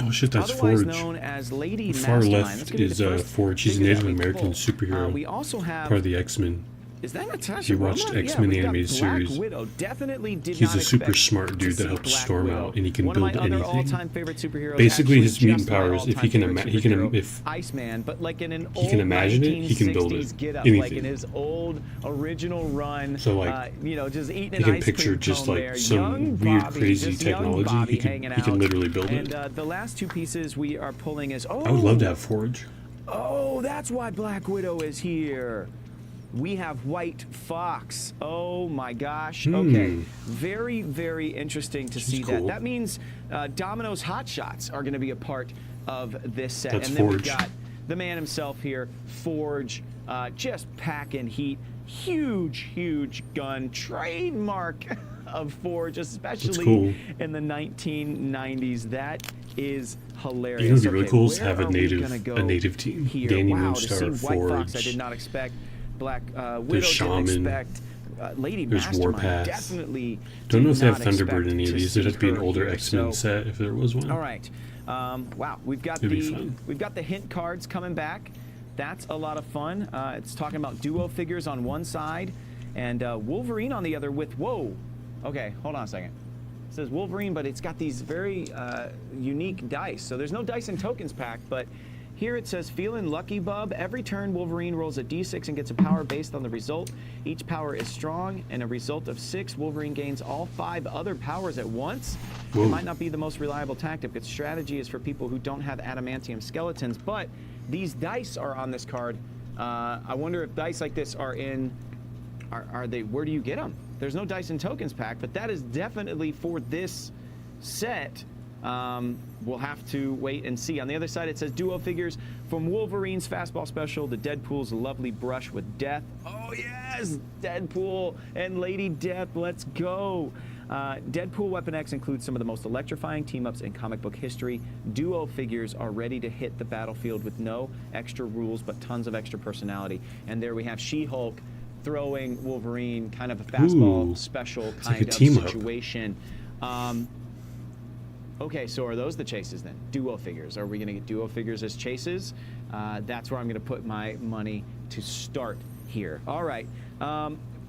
Oh shit, that's otherwise Forge. known as Lady the far Mastermind. left is Forge. He's a Native American superhero. We also have... part of the X-Men. Is that Natasha? He watched X-Men animated series. Widow. Definitely did He's not a super expect smart dude that helps Black Storm Widow. out, and he can One build of my other anything. all-time favorite superheroes, Basically, his actually mutant just my powers, if he all-time favorite superhero, if Iceman, but like in an he can imagine it, he can build 1960s it. get up, Anything. like in his old original run. So like, you know, just eating he an can ice picture cream just cone like there. some Young weird, Bobby, crazy just young technology. Bobby He can hanging he can out. literally build and, it. the last two pieces we are pulling is I would love to have Forge. Oh, that's why Black Widow is here. We have White Fox. Oh my gosh. Okay. Very, very interesting to see cool. that. That means Domino's Hot Shots are going to be a part of this set. That's and then Forge. we've got the man himself here, Forge, just packing heat. Huge, huge gun. Trademark of Forge, especially in the 1990s. That is hilarious. You know, it'd be really cool to where have a are we native gonna go team. here? Danny Wow, to see Moonstar, White Fox, I Forge. did not expect. Black Widow There's didn't Shaman. expect. Lady There's Mastermind Warpath. definitely. Don't know if they have did not Thunderbird in any of expect these. to There'd have to be an see older her X-Men here. set if there was one. All right. Wow, we've got It'd be fun. we've got the hint cards coming back. That's a lot of fun. It's talking about duo figures on one side and Wolverine on the other with whoa. Okay, hold on a second. It says Wolverine, but it's got these very unique dice. So there's no dice and tokens pack, but here it says, feeling lucky, bub. Every turn, Wolverine rolls a d6 and gets a power based on the result. Each power is strong, and a result of 6, Wolverine gains all 5 other powers at once. Whoa. It might not be the most reliable tactic. Its strategy is for people who don't have adamantium skeletons, but these dice are on this card. I wonder if dice like this are in... Are they? Where do you get them? There's no dice and tokens pack, but that is definitely for this set. We'll have to wait and see. On the other side, it says duo figures from Wolverine's Fastball Special to Deadpool's Lovely Brush with Death. Oh yes, Deadpool and Lady Death. Let's go. Deadpool Weapon X includes some of the most electrifying team-ups in comic book history. Duo figures are ready to hit the battlefield with no extra rules, but tons of extra personality. And there we have She-Hulk throwing Wolverine, kind of a fastball special kind like a of team-up. situation. Okay, so are those the chases then? Duo figures. Are we going to get duo figures as chases? That's where I'm going to put my money to start here. All right.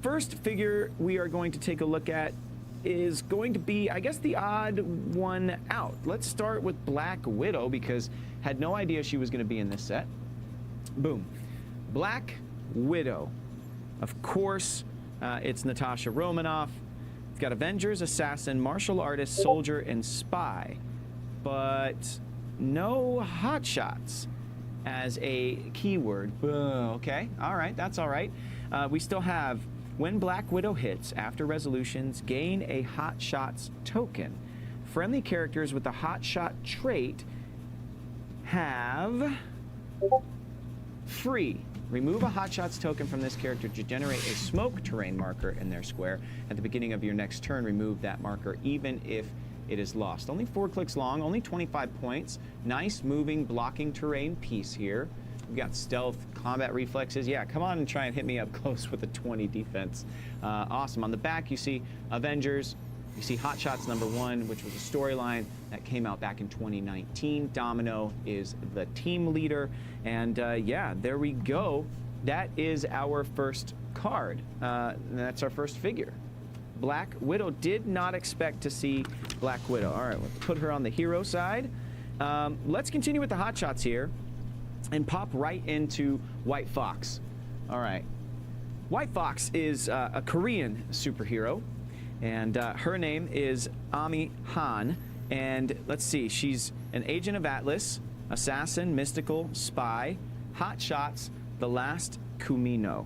First figure we are going to take a look at is going to be, I guess, the odd one out. Let's start with Black Widow, because had no idea she was going to be in this set. Boom. Black Widow. Of course, it's Natasha Romanoff. It's got Avengers, Assassin, Martial Artist, Soldier, and Spy. But no hotshots as a keyword. Okay, all right, that's all right. We still have, when Black Widow hits, after resolutions, gain a hotshots token. Friendly characters with the hotshot trait have free. Remove a hotshots token from this character to generate a smoke terrain marker in their square. At the beginning of your next turn, remove that marker even if it is lost. Only 4 clicks long, only 25 points. Nice moving blocking terrain piece here. We've got stealth, combat reflexes. Yeah, come on and try and hit me up close with a 20 defense. Awesome. On the back, you see Avengers. You see Hotshots #1, which was a storyline that came out back in 2019. Domino is the team leader. And yeah, there we go. That is our first card. That's our first figure. Black Widow. Did not expect to see Black Widow. All right, let's put her on the hero side. Let's continue with the hotshots here and pop right into White Fox. All right. White Fox is a Korean superhero, and her name is Ami Han. And let's see, she's an agent of Atlas, assassin, mystical, spy, hotshots, the last Kumino.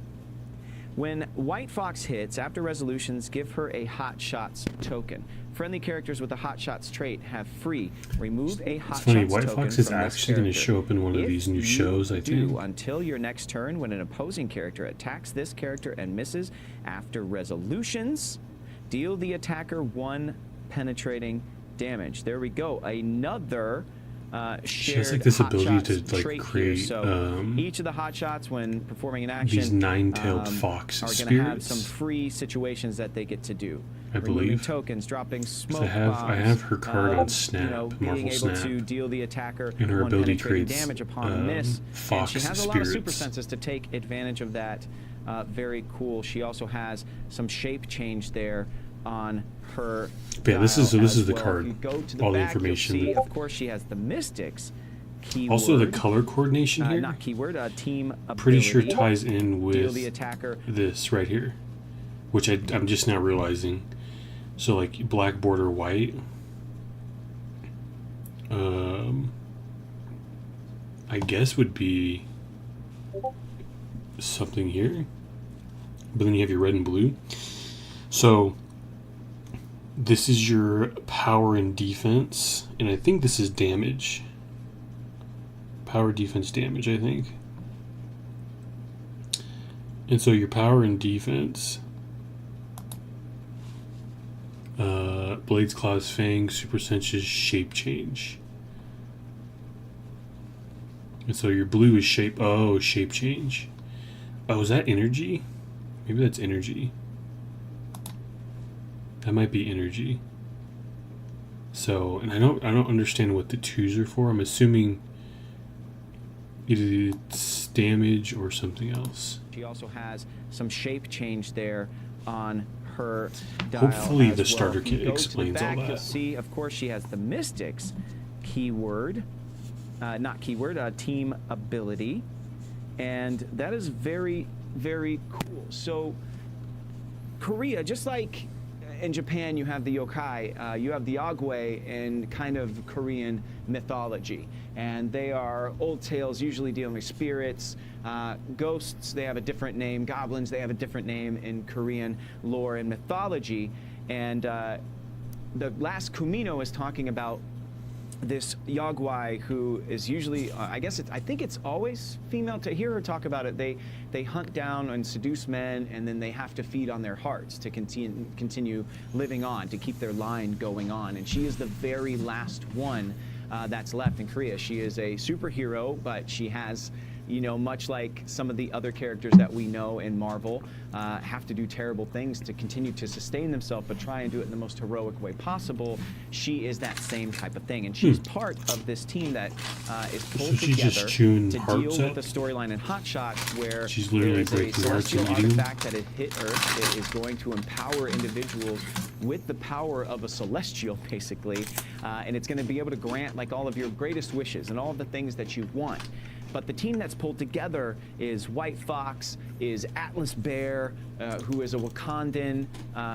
When White Fox hits, after resolutions, give her a Hotshots token. Friendly characters with a Hotshots trait have free. Remove a Hotshots token. It's funny, White Fox is actually going to show up in one of these new shows, I think. Until your next turn, when an opposing character attacks this character and misses, after resolutions, deal the attacker 1 penetrating damage. There we go. Another she has like this ability to like create so each of the hotshots when performing an action, these 9-tailed fox are spirits. going to have some free situations that they get to do. I believe tokens, dropping smoke I have her card on Snap, you know, being Marvel able Snap, to deal the attacker and her 1 ability penetrating creates damage upon a miss. fox and she has spirits. a lot of super senses to take advantage of that. Very cool. She also has some shape change there on her. Yeah, this is the well. card. Go to the all back, the information. See, of course, she has the Mystics. Keyword, also, the color coordination here. Not keyword. Team ability. Pretty sure ties in with the attacker. This right here, which I'm just now realizing. So like black border white. I guess would be something here, but then you have your red and blue. So this is your power and defense, and I think this is damage. Power, defense, damage, I think. And so your power and defense, Blades, Claws, Fangs, Super Senses, Shape Change. And so your blue is shape change. Oh, is that energy? Maybe that's energy. That might be energy. So, and I don't understand what the 2s are for. I'm assuming either it's damage or something else. She also has some shape change there on her dial. Hopefully as the well. starter If you kit go explains to the back, all that. You'll see, of course, she has the Mystics keyword, not keyword, team ability, and that is very, very cool. So Korea, just like in Japan, you have the yokai, you have the Agwe in kind of Korean mythology. And they are old tales, usually dealing with spirits. Ghosts, they have a different name. Goblins, they have a different name in Korean lore and mythology. And the last Kumino is talking about this Yagwai who is usually, I think it's always female. To hear her talk about it, they hunt down and seduce men, and then they have to feed on their hearts to continue living on, to keep their line going on. And she is the very last one that's left in Korea. She is a superhero, but she has you know, much like some of the other characters that we know in Marvel, have to do terrible things to continue to sustain themselves, but try and do it in the most heroic way possible. She is that same type of thing, and she's part of this team that is pulled together to deal with the storyline in Hot Shots, where she's literally there is a breaking hearts celestial and eating them. artifact that had hit Earth. It is going to empower individuals with the power of a celestial, basically, and it's going to be able to grant like all of your greatest wishes and all of the things that you want. But the team that's pulled together is White Fox, is Atlas Bear, who is a Wakandan,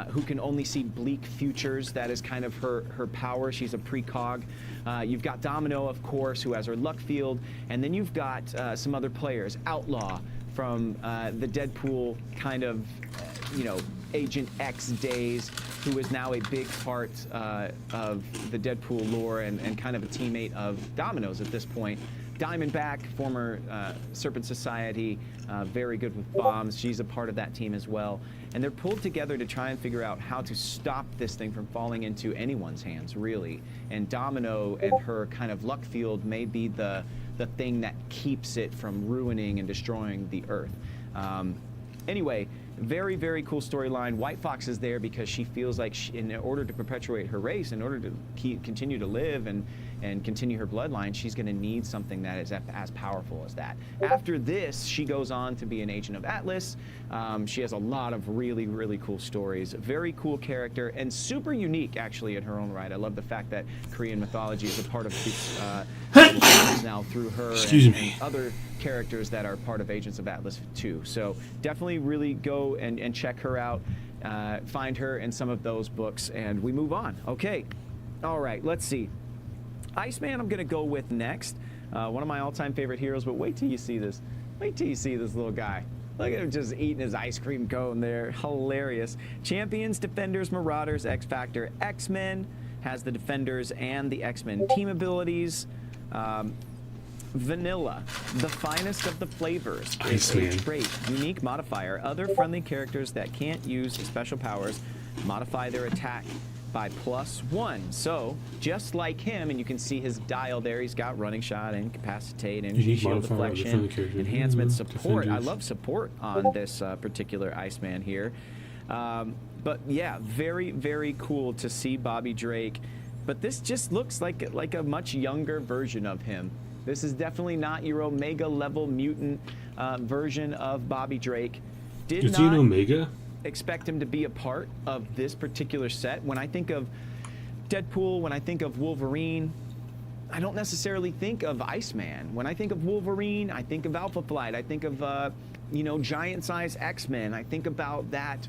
who can only see bleak futures. That is kind of her power. She's a precog. You've got Domino, of course, who has her luck field. And then you've got some other players. Outlaw from the Deadpool kind of, you know, Agent X days, who is now a big part of the Deadpool lore and kind of a teammate of Domino's at this point. Diamondback, former Serpent Society, very good with bombs. She's a part of that team as well. And they're pulled together to try and figure out how to stop this thing from falling into anyone's hands, really. And Domino and her kind of luck field may be the thing that keeps it from ruining and destroying the Earth. Anyway, very, very cool storyline. White Fox is there because she feels like in order to perpetuate her race, in order to continue to live and continue her bloodline, she's going to need something that is as powerful as that. After this, she goes on to be an agent of Atlas. She has a lot of really, really cool stories. Very cool character and super unique, actually, in her own right. I love the fact that Korean mythology is a part of these now through her and other characters that are part of Agents of Atlas too. So definitely really go and check her out. Find her in some of those books, and we move on. Okay. All right, let's see. Iceman I'm going to go with next. One of my all-time favorite heroes, but wait till you see this. Wait till you see this little guy. Look at him just eating his ice cream cone there. Hilarious. Champions, Defenders, Marauders, X-Factor, X-Men. Has the Defenders and the X-Men team abilities. Vanilla, the finest of the flavors, is a trait, unique modifier. Other friendly characters that can't use special powers modify their attack by +1. So, just like him, and you can see his dial there, he's got running shot, incapacitate, and shield deflection, enhancement, support. I love support on this particular Iceman here. But yeah, very, very cool to see Bobby Drake. But this just looks like a much younger version of him. This is definitely not your Omega level mutant version of Bobby Drake. Is he an Omega? Expect him to be a part of this particular set. When I think of Deadpool, when I think of Wolverine, I don't necessarily think of Iceman. When I think of Wolverine, I think of Alpha Flight. I think of you know, giant-sized X-Men. I think about that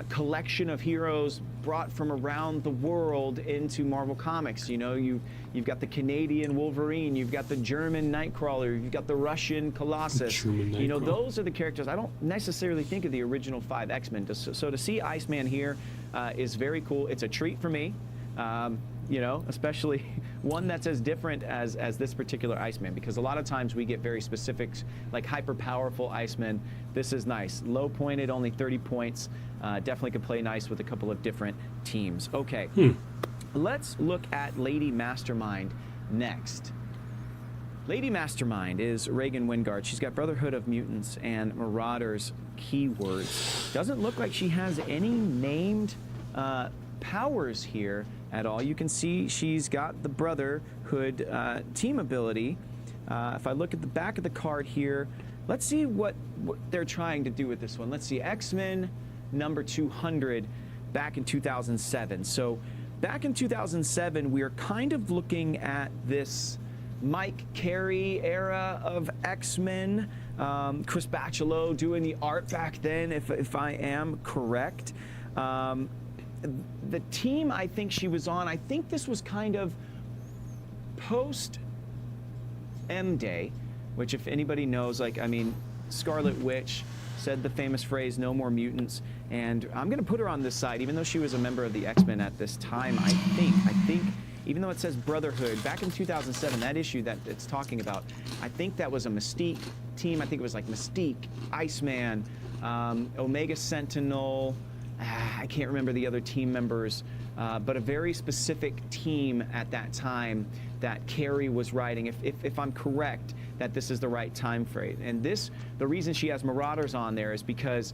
collection of heroes brought from around the world into Marvel Comics. You know, you've got the Canadian Wolverine, you've got the German Nightcrawler, you've got the Russian Colossus. You know, those are the characters. I don't necessarily think of the original 5 X-Men. So to see Iceman here is very cool. It's a treat for me. You know, especially one that's as different as this particular Iceman, because a lot of times we get very specific, like hyper powerful Icemen. This is nice. Low pointed, only 30 points. Definitely could play nice with a couple of different teams. Okay, let's look at Lady Mastermind next. Lady Mastermind is Reagan Wingard. She's got Brotherhood of Mutants and Marauders keywords. Doesn't look like she has any named powers here at all. You can see she's got the Brotherhood team ability. If I look at the back of the card here, let's see what they're trying to do with this one. Let's see, X-Men number 200 back in 2007. So back in 2007, we're kind of looking at this Mike Carey era of X-Men. Chris Bachalo doing the art back then, if I am correct. The team I think she was on, I think this was kind of post M-Day, which if anybody knows, like, I mean, Scarlet Witch said the famous phrase, "No more mutants," and I'm going to put her on this side, even though she was a member of the X-Men at this time. I think, even though it says Brotherhood, back in 2007, that issue that it's talking about, I think that was a Mystique team. I think it was like Mystique, Iceman, Omega Sentinel, I can't remember the other team members, but a very specific team at that time that Carrie was riding, if I'm correct, that this is the right time frame. And the reason she has Marauders on there is because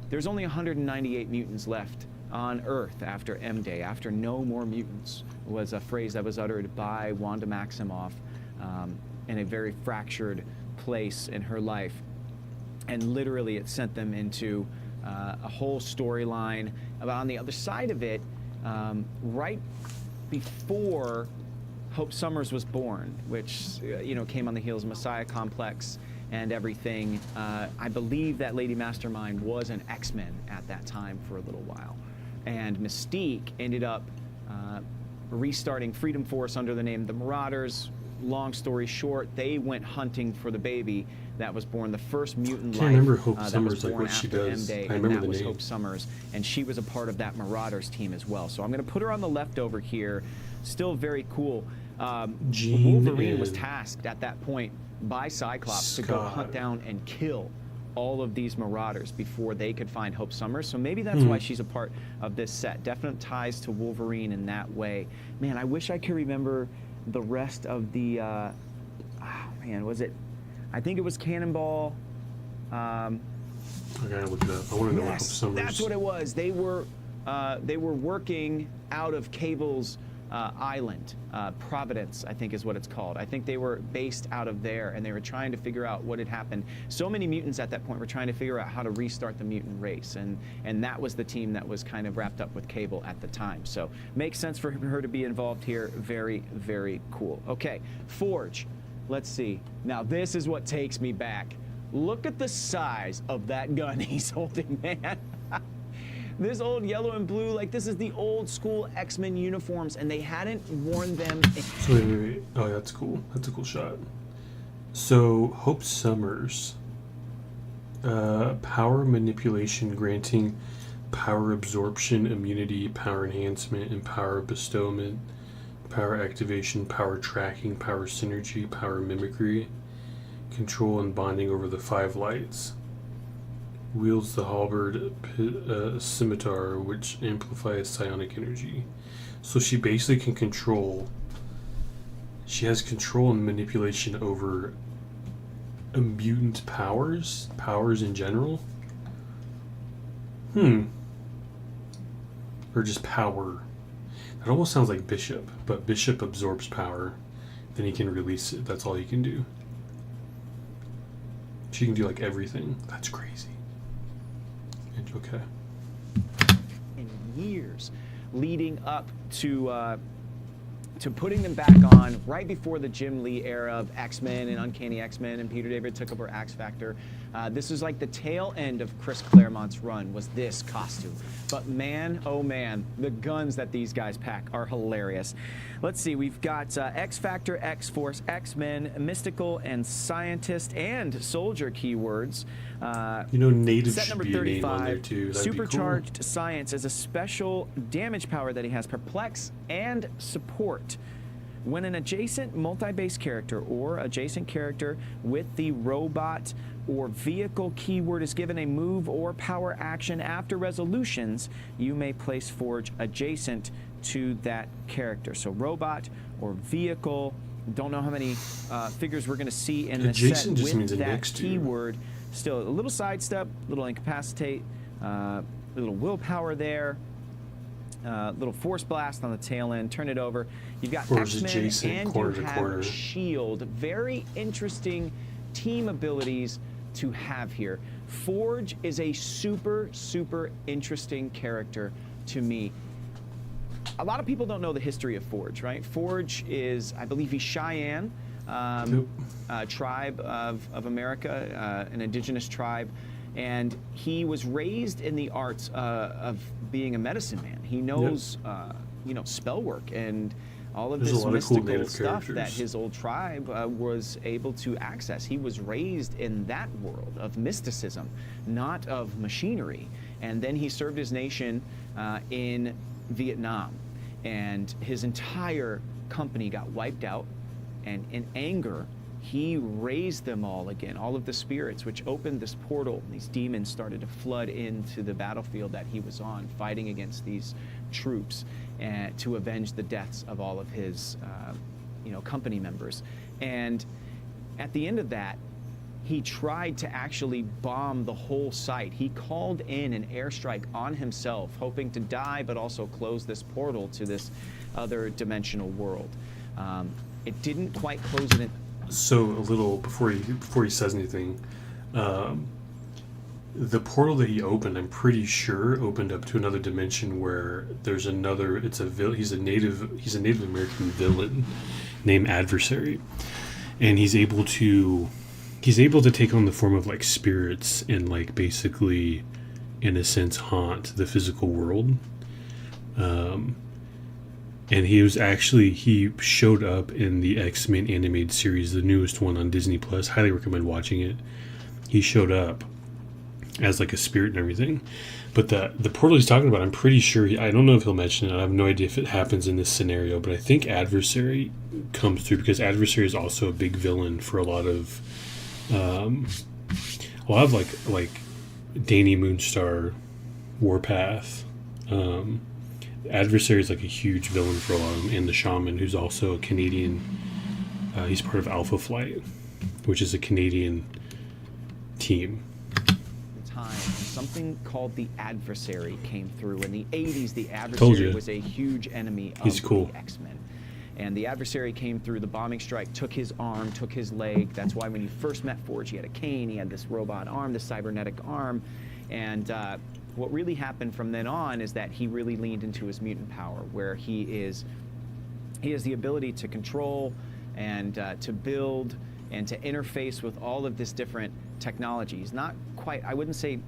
there's only 198 mutants left on Earth after M-Day, after no more mutants, was a phrase that was uttered by Wanda Maximoff in a very fractured place in her life. And literally it sent them into a whole storyline. But on the other side of it, right before Hope Summers was born, which came on the heels of Messiah Complex and everything, I believe that Lady Mastermind was an X-Men at that time for a little while. And Mystique ended up restarting Freedom Force under the name the Marauders. Long story short, they went hunting for the baby that was born, the first mutant life. I remember Hope that Summers, was like born what she after does. M-Day, I remember and that the was name. Hope Summers, and she was a part of that Marauders team as well. So I'm going to put her on the leftover here. Still very cool. Wolverine was tasked at that point by Cyclops to go hunt down and kill all of these Marauders before they could find Hope Summers. So maybe that's why she's a part of this set. Definite ties to Wolverine in that way. Man, I wish I could remember the rest of the was it? I think it was Cannonball. I gotta look it up. I want to know what Hope Summers. That's what it was. They were working out of Cable's island, Providence, I think is what it's called. I think they were based out of there, and they were trying to figure out what had happened. So many mutants at that point were trying to figure out how to restart the mutant race, and that was the team that was kind of wrapped up with Cable at the time. So makes sense for her to be involved here. Very, very cool. Okay, Forge. Let's see. Now this is what takes me back. Look at the size of that gun he's holding, man. This old yellow and blue, like this is the old school X-Men uniforms, and they hadn't worn them. So wait. Oh, that's cool. That's a cool shot. So Hope Summers, power manipulation, granting power absorption, immunity, power enhancement, and power bestowment, power activation, power tracking, power synergy, power mimicry, control and bonding over the 5 lights. Wields the halberd scimitar, which amplifies psionic energy. So she basically can control. She has control and manipulation over a mutant powers in general. Or just power. That almost sounds like Bishop, but Bishop absorbs power, then he can release it. That's all he can do. She can do like everything. That's crazy. Okay. In years leading up to putting them back on right before the Jim Lee era of X-Men and Uncanny X-Men, and Peter David took over X Factor. This was like the tail end of Chris Claremont's run, was this costume. But man, oh man, the guns that these guys pack are hilarious. Let's see, we've got X Factor, X-Force, X-Men, Mystical, and Scientist, and Soldier keywords. Native set should number be 35, a name on there too. That'd Supercharged be cool. Science is a special damage power that he has, Perplex and Support. When an adjacent multi-base character or adjacent character with the robot or vehicle keyword is given a move or power action after resolutions, you may place Forge adjacent to that character. So robot or vehicle. Don't know how many figures we're going to see in the Adjacent set just means with that next to. keyword. Still a little sidestep, little incapacitate, a little willpower there. Little force blast on the tail end. Turn it over. You've got X-Men and you have Shield. Very interesting team abilities to have here. Forge is a super, super interesting character to me. A lot of people don't know the history of Forge, right? Forge is, I believe he's Cheyenne, tribe of America, an indigenous tribe. And he was raised in the arts of being a medicine man. He knows, spell work and all of this mystical stuff that his old tribe was able to access. He was raised in that world of mysticism, not of machinery. And then he served his nation in Vietnam. And his entire company got wiped out. And in anger, he raised them all again, all of the spirits, which opened this portal. These demons started to flood into the battlefield that he was on, fighting against these troops and to avenge the deaths of all of his company members. And at the end of that, he tried to actually bomb the whole site. He called in an airstrike on himself, hoping to die, but also close this portal to this other dimensional world. It didn't quite close it in. So a little before he says anything, the portal that he opened, I'm pretty sure, opened up to another dimension where there's another. He's a Native American villain named Adversary, and he's able to take on the form of like spirits and like basically, in a sense, haunt the physical world. And he showed up in the X-Men animated series, the newest one on Disney Plus. Highly recommend watching it. He showed up as like a spirit and everything. But the portal he's talking about, I'm pretty sure, I don't know if he'll mention it. I have no idea if it happens in this scenario, but I think Adversary comes through because Adversary is also a big villain for a lot of like Danny Moonstar, Warpath. Adversary is like a huge villain for a lot of them, and the Shaman, who's also a Canadian. He's part of Alpha Flight, which is a Canadian team. Time, something called the Adversary came through. In the 80s, the Adversary was a huge enemy of the X-Men. And the Adversary came through, the bombing strike took his arm, took his leg. That's why when you first met Forge, he had a cane, he had this robot arm, this cybernetic arm. And what really happened from then on is that he really leaned into his mutant power, where he has the ability to control and to build and to interface with all of this different technologies. Not quite, I wouldn't say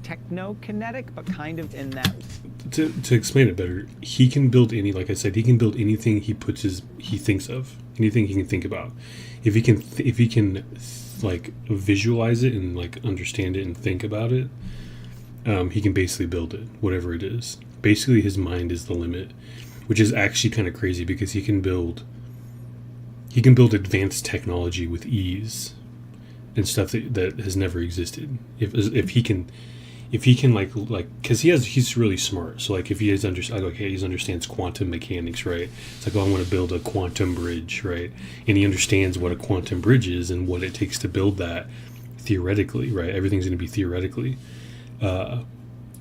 techno-kinetic, but kind of in that. To explain it better, he can build like I said, he can build anything he thinks of, anything he can think about. If he can like visualize it and like understand it and think about it, he can basically build it, whatever it is. Basically, his mind is the limit, which is actually kind of crazy because he can build advanced technology with ease and stuff that has never existed. If he can like because he's really smart. So like if he understands quantum mechanics, right? It's like, oh, I want to build a quantum bridge, right? And he understands what a quantum bridge is and what it takes to build that theoretically, right? Everything's going to be theoretically.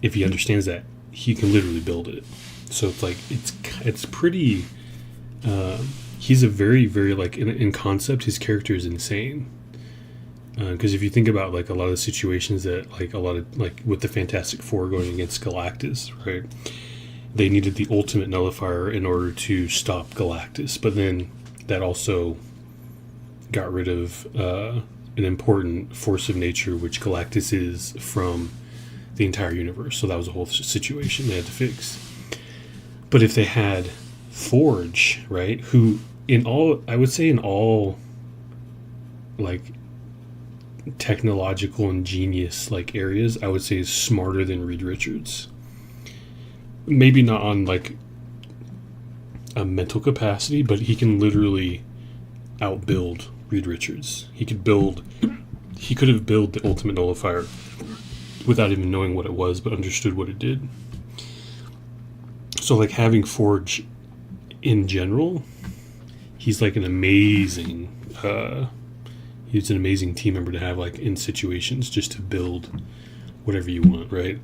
If he understands that, he can literally build it. So it's like it's pretty. He's a very, very like in concept, his character is insane. Because if you think about like a lot of the situations that like a lot of like with the Fantastic Four going against Galactus, right? They needed the ultimate nullifier in order to stop Galactus, but then that also got rid of an important force of nature, which Galactus is from the entire universe. So that was a whole situation they had to fix. But if they had Forge, right, who in all like technological and genius like areas, I would say is smarter than Reed Richards. Maybe not on like a mental capacity, but he can literally outbuild Reed Richards. He could have built the ultimate nullifier without even knowing what it was, but understood what it did. So like having Forge in general, he's like an amazing team member to have like in situations just to build whatever you want, right?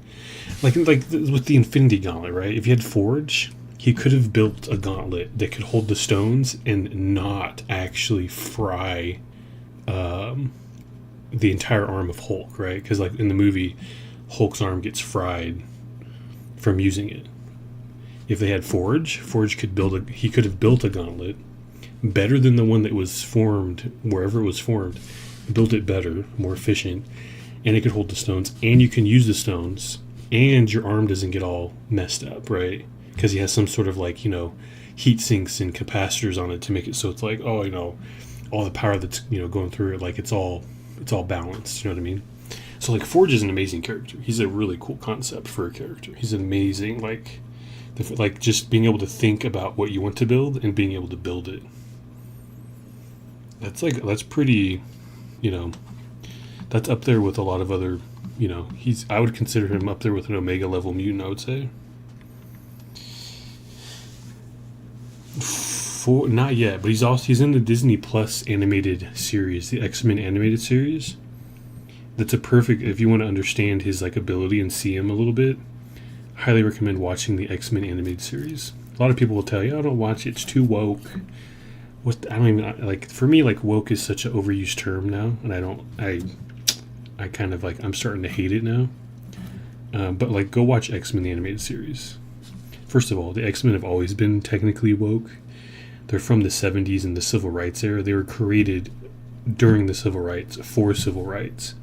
Like with the Infinity Gauntlet, right? If you had Forge, he could have built a gauntlet that could hold the stones and not actually fry the entire arm of Hulk, right? Because like in the movie, Hulk's arm gets fried from using it. If they had Forge could he could have built a gauntlet better than the one that was formed wherever it was formed, built it better, more efficient, and it could hold the stones, and you can use the stones, and your arm doesn't get all messed up, right? Because he has some sort of like, heat sinks and capacitors on it to make it so it's like, oh, all the power that's, going through it, like it's all balanced, you know what I mean? So like Forge is an amazing character. He's a really cool concept for a character. He's amazing, like just being able to think about what you want to build and being able to build it. That's pretty, you know, that's up there with a lot of other, you know, I would consider him up there with an Omega level mutant, I would say. Not yet, but he's in the Disney Plus animated series, the X-Men animated series. That's a perfect, if you want to understand his like ability and see him a little bit, highly recommend watching the X-Men animated series. A lot of people will tell you, "Oh, don't watch it; it's too woke." I don't even like. For me, like woke is such an overused term now, and I kind of like I'm starting to hate it now. But like, go watch X-Men the animated series. First of all, the X-Men have always been technically woke. They're from the 70s and the civil rights era. They were created during the civil rights for civil rights.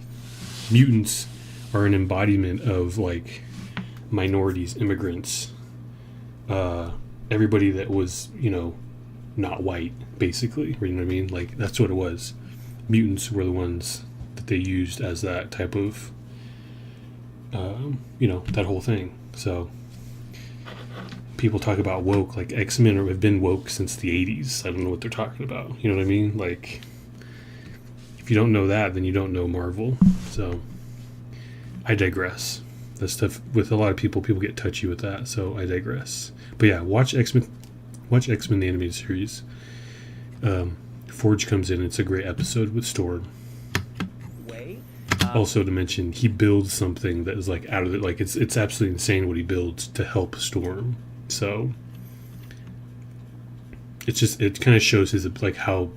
Mutants are an embodiment of like minorities, immigrants, everybody that was, you know, not white, basically. You know what I mean? Like, that's what it was. Mutants were the ones that they used as that type of, you know, that whole thing. So, people talk about woke, like X-Men have been woke since the 80s. I don't know what they're talking about. You know what I mean? Like, if you don't know that, then you don't know Marvel. So, I digress. That stuff, with a lot of people get touchy with that, so I digress. But yeah, watch X-Men the animated series. Forge comes in, it's a great episode with Storm. Also to mention, he builds something that is like out of it, like it's absolutely insane what he builds to help Storm. So it kind of shows his like how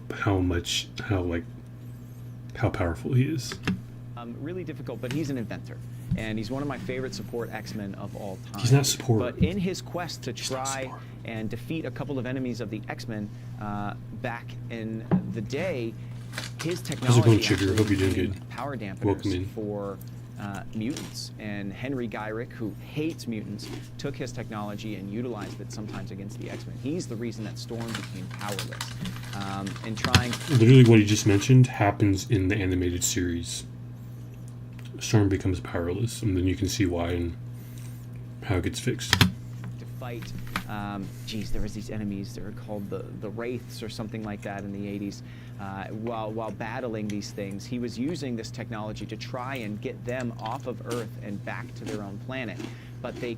powerful he is. Really difficult, but he's an inventor, and he's one of my favorite support X-Men of all time. He's not support. But in his quest to try and defeat a couple of enemies of the X-Men back in the day, his technology How's it going, Sugar? Hope you're doing good. Power Welcome in. dampeners for mutants, and Henry Gyrick, who hates mutants, took his technology and utilized it sometimes against the X-Men. He's the reason that Storm became powerless. And trying... Literally what he just mentioned happens in the animated series. Storm becomes powerless, and then you can see why and how it gets fixed. To fight, there was these enemies, they were called the Wraiths or something like that in the 80s. While battling these things, he was using this technology to try and get them off of Earth and back to their own planet. But they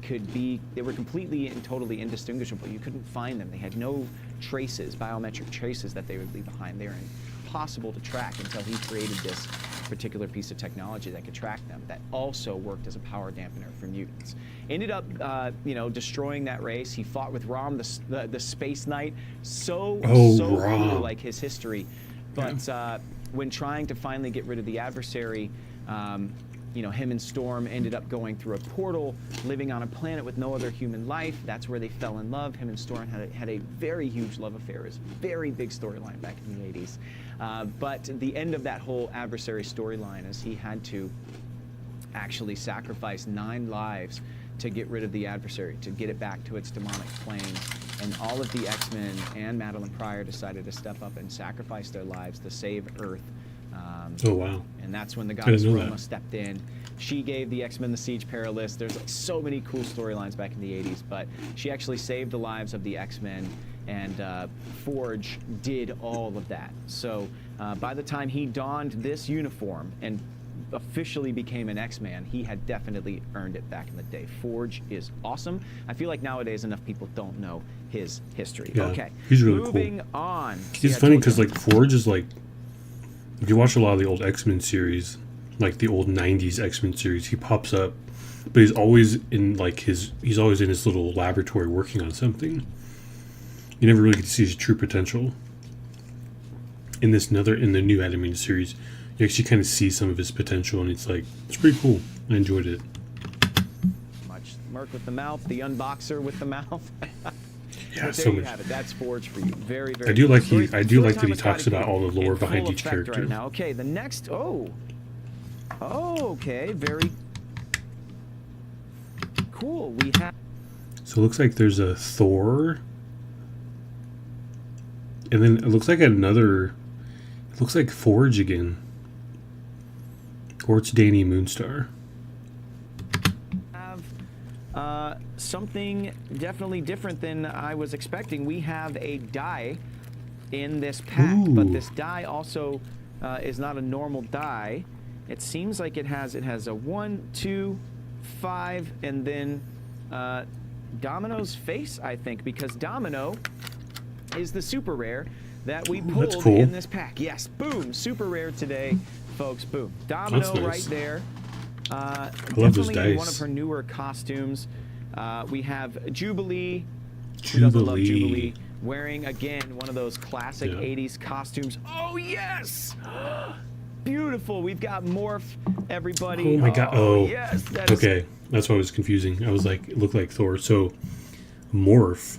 were completely and totally indistinguishable. You couldn't find them. They had no traces, biometric traces that they would leave behind. They were impossible to track until he created this particular piece of technology that could track them, that also worked as a power dampener for mutants. Ended up, destroying that race. He fought with Rom, the Space Knight. So cool, like his history. But when trying to finally get rid of the adversary, him and Storm ended up going through a portal, living on a planet with no other human life. That's where they fell in love. Him and Storm had a very huge love affair. It was a very big storyline back in the 80s. But the end of that whole adversary storyline is he had to actually sacrifice 9 lives to get rid of the adversary, to get it back to its demonic plane. And all of the X-Men and Madeline Pryor decided to step up and sacrifice their lives to save Earth. Oh, wow. And that's when the goddess Roma stepped in. She gave the X-Men the Siege Perilous. There's like so many cool storylines back in the 80s, but she actually saved the lives of the X-Men, and Forge did all of that. So by the time he donned this uniform and officially became an X-Man, he had definitely earned it back in the day. Forge is awesome. I feel like nowadays enough people don't know his history. Yeah, okay, he's really moving cool. on. He's funny because like Forge is like, if you watch a lot of the old X-Men series, like the old 90s X-Men series, he pops up, but he's always in like his little laboratory working on something. You never really get to see his true potential. In the new animated series, you actually kind of see some of his potential, and it's pretty cool. I enjoyed it. Much Merc with the mouth, the unboxer with the mouth. Yeah, so much. Have it. That's Forge for you. Very, very. I do like that he talks about all the lore behind each character. Right now. Okay, the next. Okay, very cool. We have. So it looks like there's a Thor, and then it looks like another. It looks like Forge again, or it's Danny Moonstar. Something definitely different than I was expecting. We have a die in this pack, but this die also is not a normal die. It seems like it has a 1, 2, 5, and then Domino's face, I think, because Domino is the super rare that we pulled in this pack. Yes, boom, super rare today, folks. Boom, Domino right there. I love those dice. One of her newer costumes. We have Jubilee. Who doesn't love Jubilee? Wearing again one of those classic 80s costumes. Oh yes! Beautiful. We've got Morph, everybody. Oh my god. Oh, yes. Okay, that's why it was confusing. I was like, it looked like Thor. So, Morph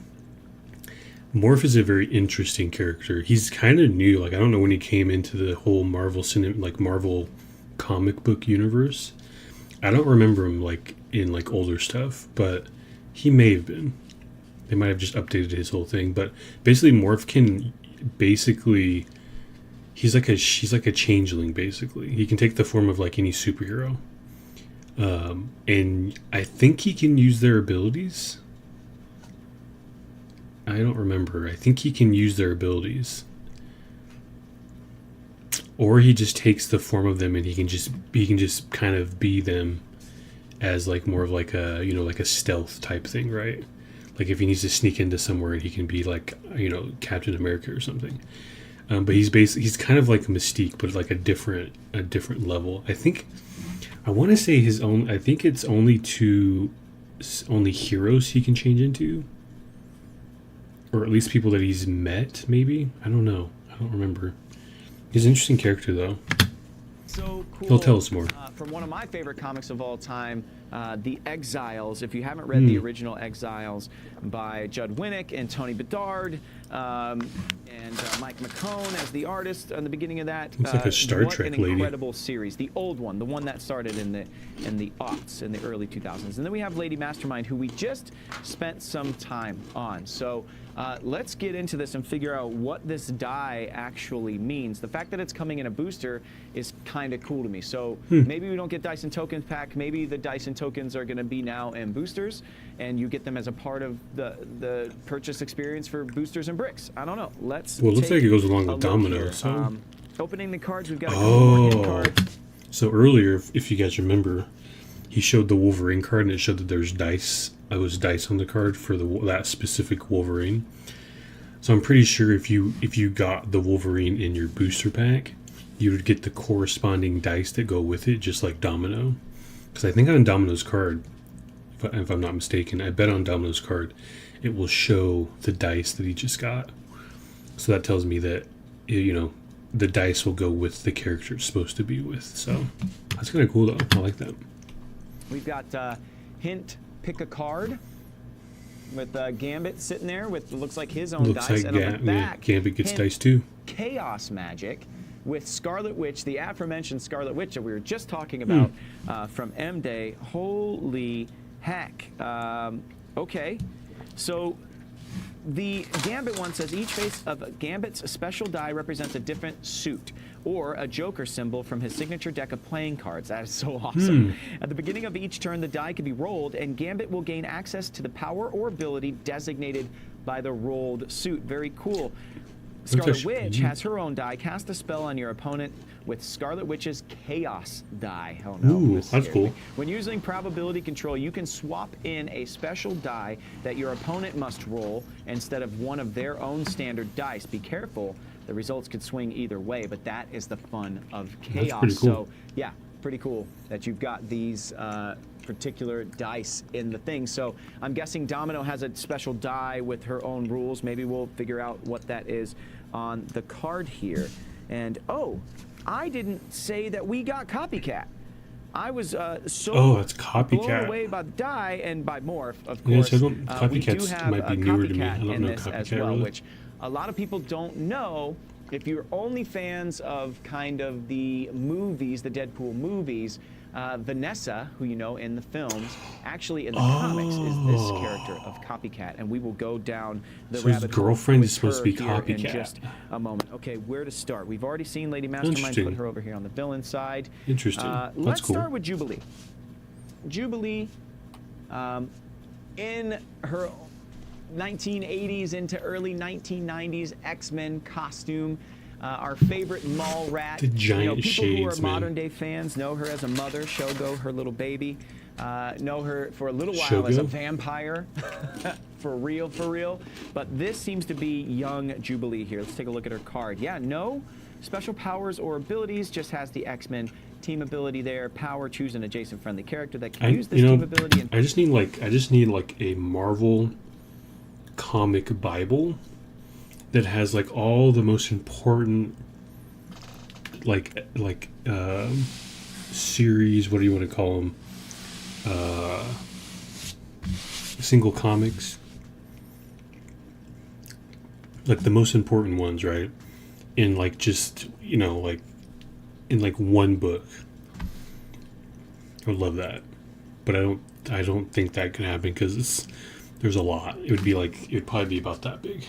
is a very interesting character. He's kind of new. Like, I don't know when he came into the whole Marvel Marvel comic book universe. I don't remember him like in like older stuff, but he may have been. They might have just updated his whole thing. But basically, Morph can she's like a changeling. Basically, he can take the form of like any superhero, and I think he can use their abilities. I don't remember. I think he can use their abilities. Or he just takes the form of them and he can just kind of be them as like more of like a, you know, like a stealth type thing, right? Like if he needs to sneak into somewhere and he can be like, you know, Captain America or something. But he's kind of like Mystique, but like a different level. I want to say I think it's only heroes he can change into. Or at least people that he's met, maybe? I don't know. I don't remember. He's an interesting character, though. So cool. He'll tell us more. From one of my favorite comics of all time, The Exiles. If you haven't read the original Exiles by Judd Winnick and Tony Bedard, and Mike McCone as the artist in the beginning of that. Looks like a Star Trek lady. What an incredible series. The old one, the one that started in the aughts, in the early 2000s. And then we have Lady Mastermind, who we just spent some time on. So let's get into this and figure out what this die actually means. The fact that it's coming in a booster is kind of cool to me. So maybe we don't get Dyson Tokens pack. Maybe the Dyson Tokens are going to be now in boosters, and you get them as a part of the purchase experience for boosters and bricks. I don't know. Well, it looks like it goes along with Domino. So opening the cards, we've got a couple more hint cards. So earlier, if you guys remember, he showed the Wolverine card, and it showed that there's dice. There was dice on the card for that specific Wolverine. So I'm pretty sure if you got the Wolverine in your booster pack, you would get the corresponding dice that go with it, just like Domino. Because I think on Domino's card, if I'm not mistaken, I bet on Domino's card, it will show the dice that he just got. So that tells me that, you know, the dice will go with the character it's supposed to be with. So that's kind of cool, though. I like that. We've got hint, pick a card with Gambit sitting there with looks like his own dice. Like and on the back, Gambit gets hint, dice too. Chaos Magic with Scarlet Witch, the aforementioned Scarlet Witch that we were just talking about from M-Day. Holy heck. Okay. So the Gambit one says each face of Gambit's special die represents a different suit or a Joker symbol from his signature deck of playing cards. That is so awesome. At the beginning of each turn, the die can be rolled, and Gambit will gain access to the power or ability designated by the rolled suit. Very cool. Scarlet Witch has her own die. Cast a spell on your opponent with Scarlet Witch's Chaos die. Oh no, ooh, that's cool. When using probability control, you can swap in a special die that your opponent must roll instead of one of their own standard dice. Be careful, the results could swing either way, but that is the fun of Chaos. That's pretty cool. So yeah, pretty cool that you've got these particular dice in the thing. So I'm guessing Domino has a special die with her own rules. Maybe we'll figure out what that is on the card here. And oh, I didn't say that we got Copycat. I was it's Copycat. blown away by the die and by Morph, of course. Yes, we do have might be a newer to me. I Copycat don't in know this Copycat as well, really. which a lot of people don't know. If you're only fans of kind of the movies, the Deadpool movies, Vanessa, who you know in the films, actually in the comics is this character of Copycat, and we will go down the so his rabbit hole girlfriend with is supposed to be her here in Copycat. just a moment. Okay, where to start? We've already seen Lady Mastermind, put her over here on the villain side. Interesting. That's Let's cool. start with Jubilee. Jubilee, in her 1980s into early 1990s X-Men costume. Our favorite mall rat. The giant people shades, who are man. modern day fans know her as a mother, Shogo, her little baby. Know her for a little while as a Shogo? vampire. For real, for real. But this seems to be young Jubilee here. Let's take a look at her card. Yeah, no special powers or abilities, just has the X-Men team ability there. Power, choose an adjacent friendly character that can use this team ability. And I just need like a Marvel comic Bible that has like all the most important series, what do you want to call them, single comics, like the most important ones, right, in like just like in like one book. I would love that, but I don't think that can happen because there's a lot. It would probably be about that big.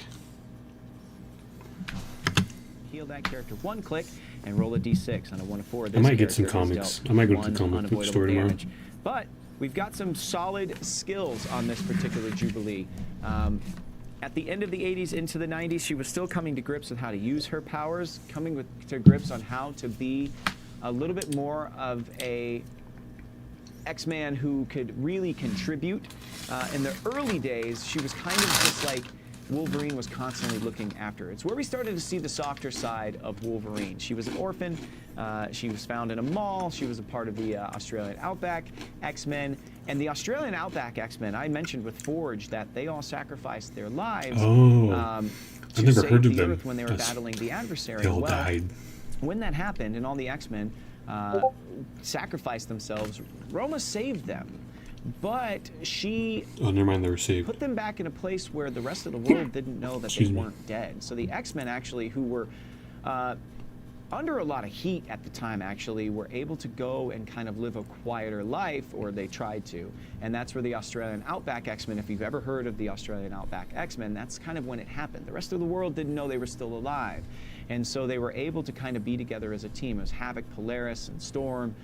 Heal that character one click and roll a d6 on a 1 to 4. I might get some comics. I might go to the comic book store tomorrow. But we've got some solid skills on this particular Jubilee. At the end of the 80s into the 90s, she was still coming to grips with how to use her powers, coming to grips on how to be a little bit more of a X-Man who could really contribute. In the early days, she was kind of just like Wolverine was constantly looking after her. It's where we started to see the softer side of Wolverine. She was an orphan. She was found in a mall. She was a part of the Australian Outback X-Men. And the Australian Outback X-Men, I mentioned with Forge that they all sacrificed their lives I've never heard of them. Earth when they were battling the adversary. They all died. When that happened and all the X-Men sacrificed themselves, Roma saved them. But she never mind, they were saved. Put them back in a place where the rest of the world didn't know that they weren't dead. So the X-Men actually, who were under a lot of heat at the time, actually were able to go and kind of live a quieter life, or they tried to. And that's where the Australian Outback X-Men, if you've ever heard of the Australian Outback X-Men, that's kind of when it happened. The rest of the world didn't know they were still alive. And so they were able to kind of be together as a team. It was Havoc, Polaris, and Storm,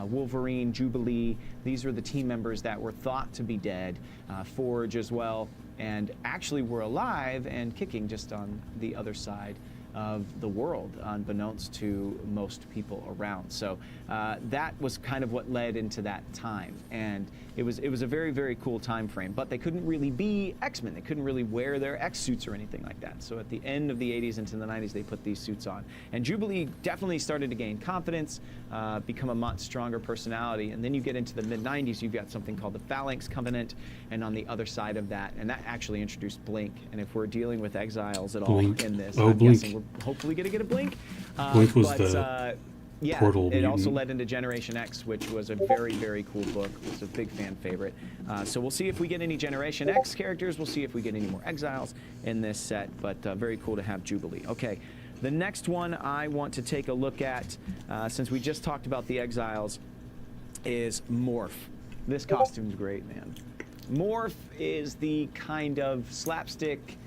Wolverine, Jubilee. These were the team members that were thought to be dead. Forge as well, and actually were alive and kicking just on the other side of the world, unbeknownst to most people around. So that was kind of what led into that time, and it was a very, very cool time frame. But they couldn't really be X-Men. They couldn't really wear their X suits or anything like that. So at the end of the 80s into the 90s, they put these suits on, and Jubilee definitely started to gain confidence, become a much stronger personality. And then you get into the mid 90s, you've got something called the Phalanx Covenant, and on the other side of that, and that actually introduced Blink. And if we're dealing with exiles at all in this, I'm guessing we're hopefully going to get a Blink. Blink was yeah, portal it mutant. also led into Generation X, which was a very, very cool book. It was a big fan favorite. So we'll see if we get any Generation X characters. We'll see if we get any more exiles in this set, but very cool to have Jubilee. Okay, the next one I want to take a look at, since we just talked about the exiles, is Morph. This costume's great, man. Morph is the kind of slapstick,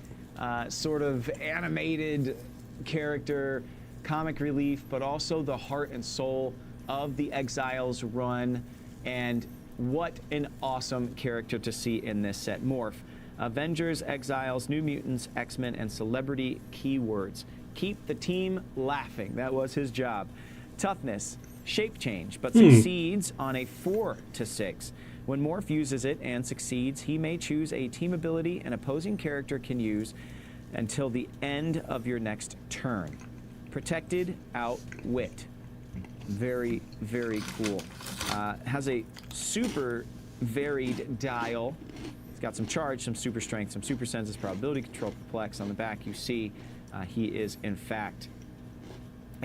sort of animated character, comic relief, but also the heart and soul of the Exiles run. And what an awesome character to see in this set. Morph, Avengers, Exiles, New Mutants, X-Men, and celebrity keywords. Keep the team laughing. That was his job. Toughness, shape change, but succeeds on a 4 to 6. When Morph uses it and succeeds, he may choose a team ability an opposing character can use until the end of your next turn. Protected, outwit. Very, very cool. Has a super varied dial. It's got some charge, some super strength, some super senses, probability control, perplex. On the back, you see he is, in fact,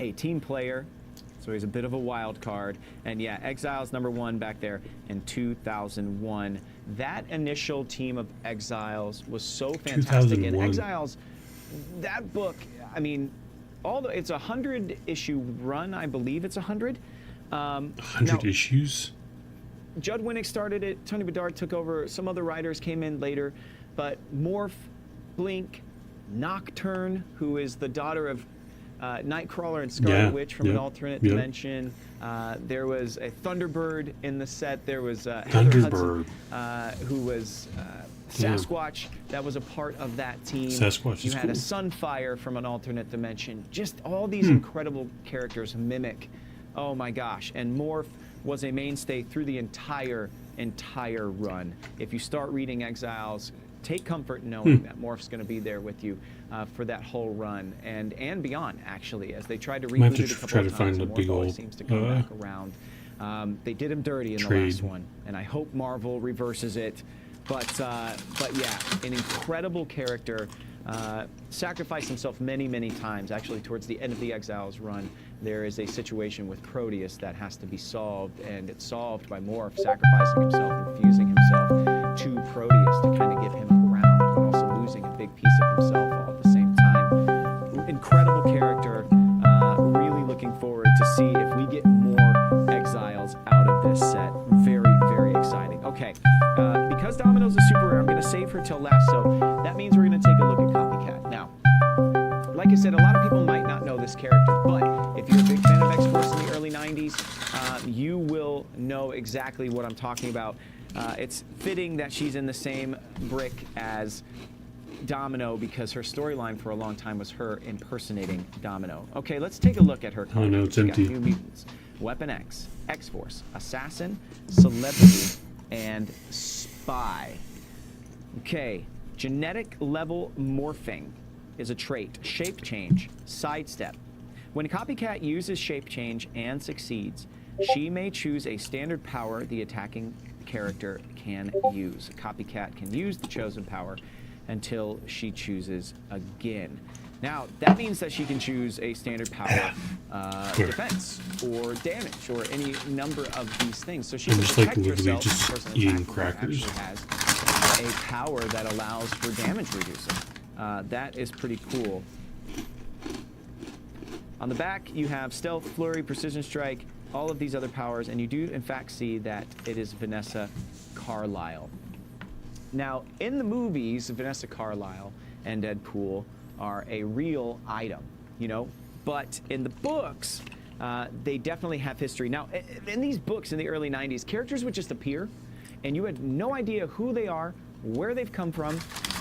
a team player. So he's a bit of a wild card. And yeah, Exiles #1 back there in 2001. That initial team of Exiles was so fantastic. And Exiles, that book, I mean, it's a 100-issue run, I believe it's 100. 100 issues? Judd Winnick started it, Tony Bedard took over, some other writers came in later, but Morph, Blink, Nocturne, who is the daughter of Nightcrawler and Scarlet Yeah, Witch from an yep, alternate yep. dimension. There was a Thunderbird in the set. There was Heather Thunderbird. Hudson, who was Sasquatch. That was a part of that team. Sasquatch You is had a cool. Sunfire from an alternate dimension. Just all these incredible characters mimic. Oh my gosh. And Morph was a mainstay through the entire run. If you start reading Exiles, take comfort knowing that Morph's going to be there with you for that whole run and beyond, actually, as they tried to Might have reboot to it a couple try of to times. find a Morph big always old, seems to come back around. They did him dirty in the trade. last one, and I hope Marvel reverses it. But yeah, an incredible character. Sacrificed himself many, many times. Actually, towards the end of the Exiles run, there is a situation with Proteus that has to be solved, and it's solved by Morph sacrificing himself and fusing himself to Proteus to kind of give him ground, but also losing a big piece of himself all at the same time. Incredible character. Really looking forward to see if we get more Exiles out of this set. Very, very exciting. Okay, because Domino's is super rare, I'm going to save her till last, so that means we're going to take a look at Copycat. Now, like I said, a lot of people might not know this character, but if you're a big fan of X-Force in the early 90s, you will know exactly what I'm talking about. It's fitting that she's in the same brick as Domino because her storyline for a long time was her impersonating Domino. Okay, let's take a look at her. Oh no, it's She's got empty. New Mutants, Weapon X, X-Force, Assassin, Celebrity, and Spy. Okay, genetic level morphing is a trait. Shape change, sidestep. When a Copycat uses shape change and succeeds, she may choose a standard power the attacking character can use. A Copycat can use the chosen power until she chooses again. Now, that means that she can choose a standard power, defense, or damage, or any number of these things. So she I'm can just like protect literally herself. just The person eating attacking her crackers. actually has a power that allows for damage reducing. That is pretty cool. On the back, you have Stealth, Flurry, Precision Strike, all of these other powers, and you do, in fact, see that it is Vanessa Carlyle. Now, in the movies, Vanessa Carlyle and Deadpool are a real item, you know, but in the books, they definitely have history. Now, in these books in the early 90s, characters would just appear, and you had no idea who they are, where they've come from,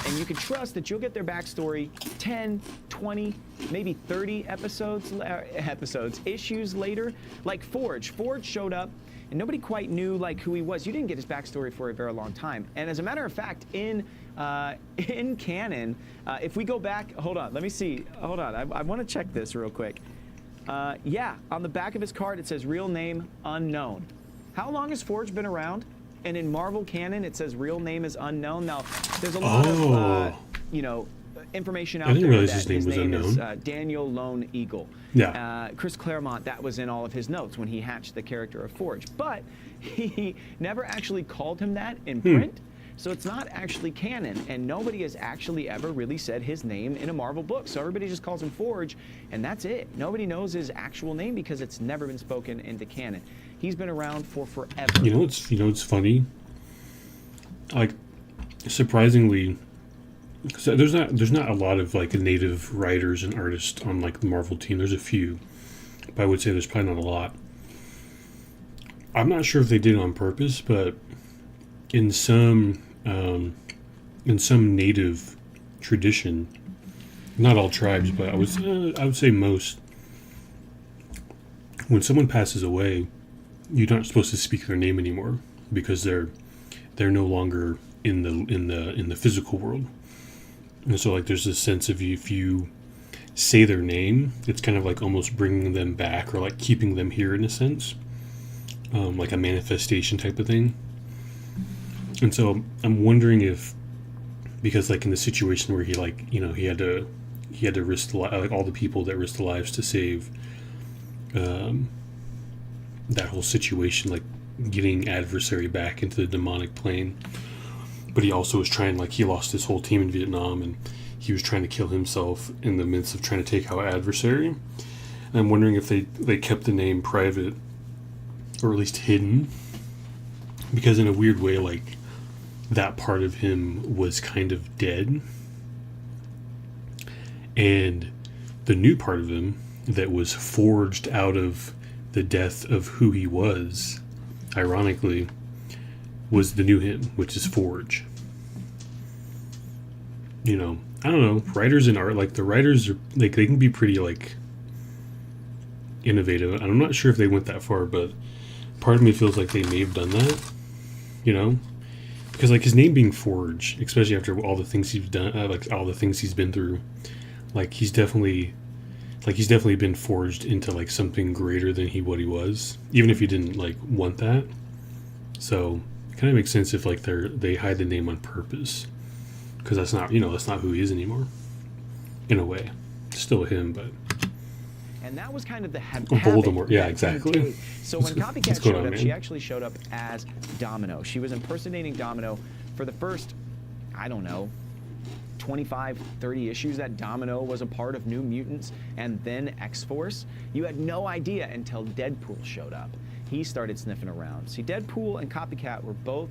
and you can trust that you'll get their backstory 10, 20, maybe 30 issues later. Like Forge. Forge showed up, and nobody quite knew like who he was. You didn't get his backstory for a very long time. And as a matter of fact, in canon, if we go back, hold on, let me see. Hold on, I want to check this real quick. Yeah, on the back of his card it says real name unknown. How long has Forge been around? And in Marvel canon, it says real name is unknown. Now, there's a lot of, you know, information out I didn't there realize that his name was is unknown. Daniel Lone Eagle. Yeah. Chris Claremont, that was in all of his notes when he hatched the character of Forge. But he never actually called him that in print. So it's not actually canon, and nobody has actually ever really said his name in a Marvel book. So everybody just calls him Forge, and that's it. Nobody knows his actual name because it's never been spoken into canon. He's been around for forever. You know what's funny? Like, surprisingly, so there's not a lot of like native writers and artists on like the Marvel team. There's a few, but I would say there's probably not a lot. I'm not sure if they did it on purpose, but in some native tradition, not all tribes, but I would say most, when someone passes away, you're not supposed to speak their name anymore because they're no longer in the physical world. And so like there's this sense of if you say their name, it's kind of like almost bringing them back or like keeping them here in a sense, like a manifestation type of thing. And so I'm wondering if, because like in the situation where he like, you know, he had to risk like all the people that risked their lives to save that whole situation, like getting adversary back into the demonic plane. But he also was trying, like, he lost his whole team in Vietnam, and he was trying to kill himself in the midst of trying to take out adversary. And I'm wondering if they kept the name private, or at least hidden, because in a weird way, like, that part of him was kind of dead. And the new part of him, that was forged out of the death of who he was, ironically, was the new him, which is Forge. You know, I don't know, writers in art, like the writers are like, they can be pretty like innovative. I'm not sure if they went that far, but part of me feels like they may have done that, you know, because like his name being Forge, especially after all the things he's done, like all the things he's been through, like he's definitely been forged into like something greater than what he was, even if he didn't like want that. So it kind of makes sense if like they hide the name on purpose, because that's not who he is anymore. In a way, still him, but. And that was kind of the Voldemort, yeah, exactly. So when Copycat showed up, she actually showed up as Domino. She was impersonating Domino for the first, I don't know, 25, 30 issues that Domino was a part of New Mutants and then X-Force. You had no idea until Deadpool showed up. He started sniffing around. See, Deadpool and Copycat were both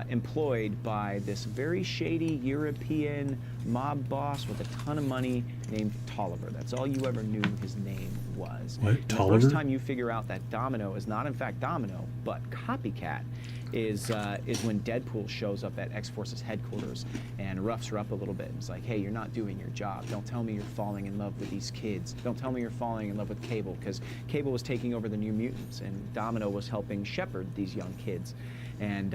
employed by this very shady European mob boss with a ton of money named Tolliver. That's all you ever knew his name was. What? The Tolliver? first time you figure out that Domino is not in fact Domino, but Copycat, is when Deadpool shows up at X-Force's headquarters and roughs her up a little bit. It's like, hey, you're not doing your job. Don't tell me you're falling in love with these kids. Don't tell me you're falling in love with Cable, because Cable was taking over the New Mutants and Domino was helping shepherd these young kids. And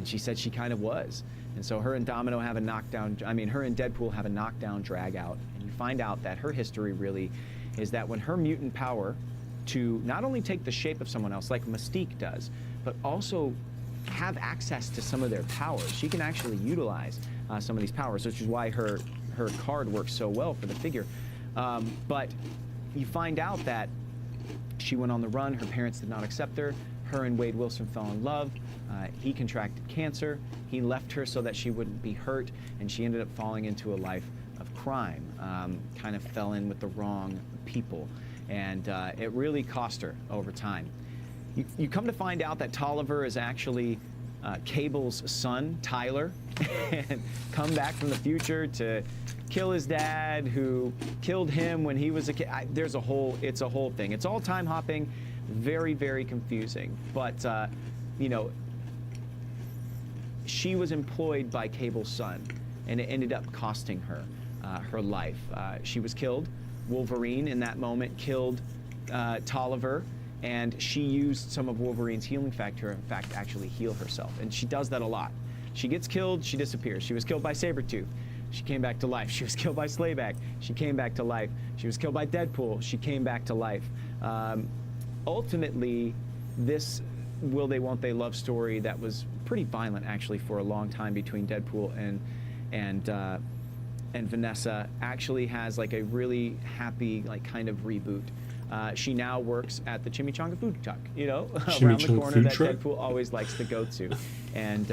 she said she kind of was. And so her and Domino have a knockdown, her and Deadpool have a knockdown drag out. And you find out that her history really is that when her mutant power to not only take the shape of someone else like Mystique does, but also have access to some of their powers. She can actually utilize some of these powers, which is why her card works so well for the figure. But you find out that she went on the run. Her parents did not accept her. Her and Wade Wilson fell in love. He contracted cancer. He left her so that she wouldn't be hurt, and she ended up falling into a life of crime. Kind of fell in with the wrong people, and it really cost her over time. You come to find out that Tolliver is actually Cable's son, Tyler, and come back from the future to kill his dad, who killed him when he was a kid. It's a whole thing. It's all time hopping, very, very confusing. But you know, she was employed by Cable's son, and it ended up costing her her life. She was killed. Wolverine, in that moment, killed Tolliver. And she used some of Wolverine's healing factor, in fact, actually heal herself. And she does that a lot. She gets killed, she disappears. She was killed by Sabretooth. She came back to life. She was killed by Slayback. She came back to life. She was killed by Deadpool. She came back to life. Ultimately, this will they, won't they love story that was pretty violent, actually, for a long time between Deadpool and Vanessa actually has like a really happy, like, kind of reboot. She now works at the Chimichanga food truck, around the corner that Deadpool always likes to go to, and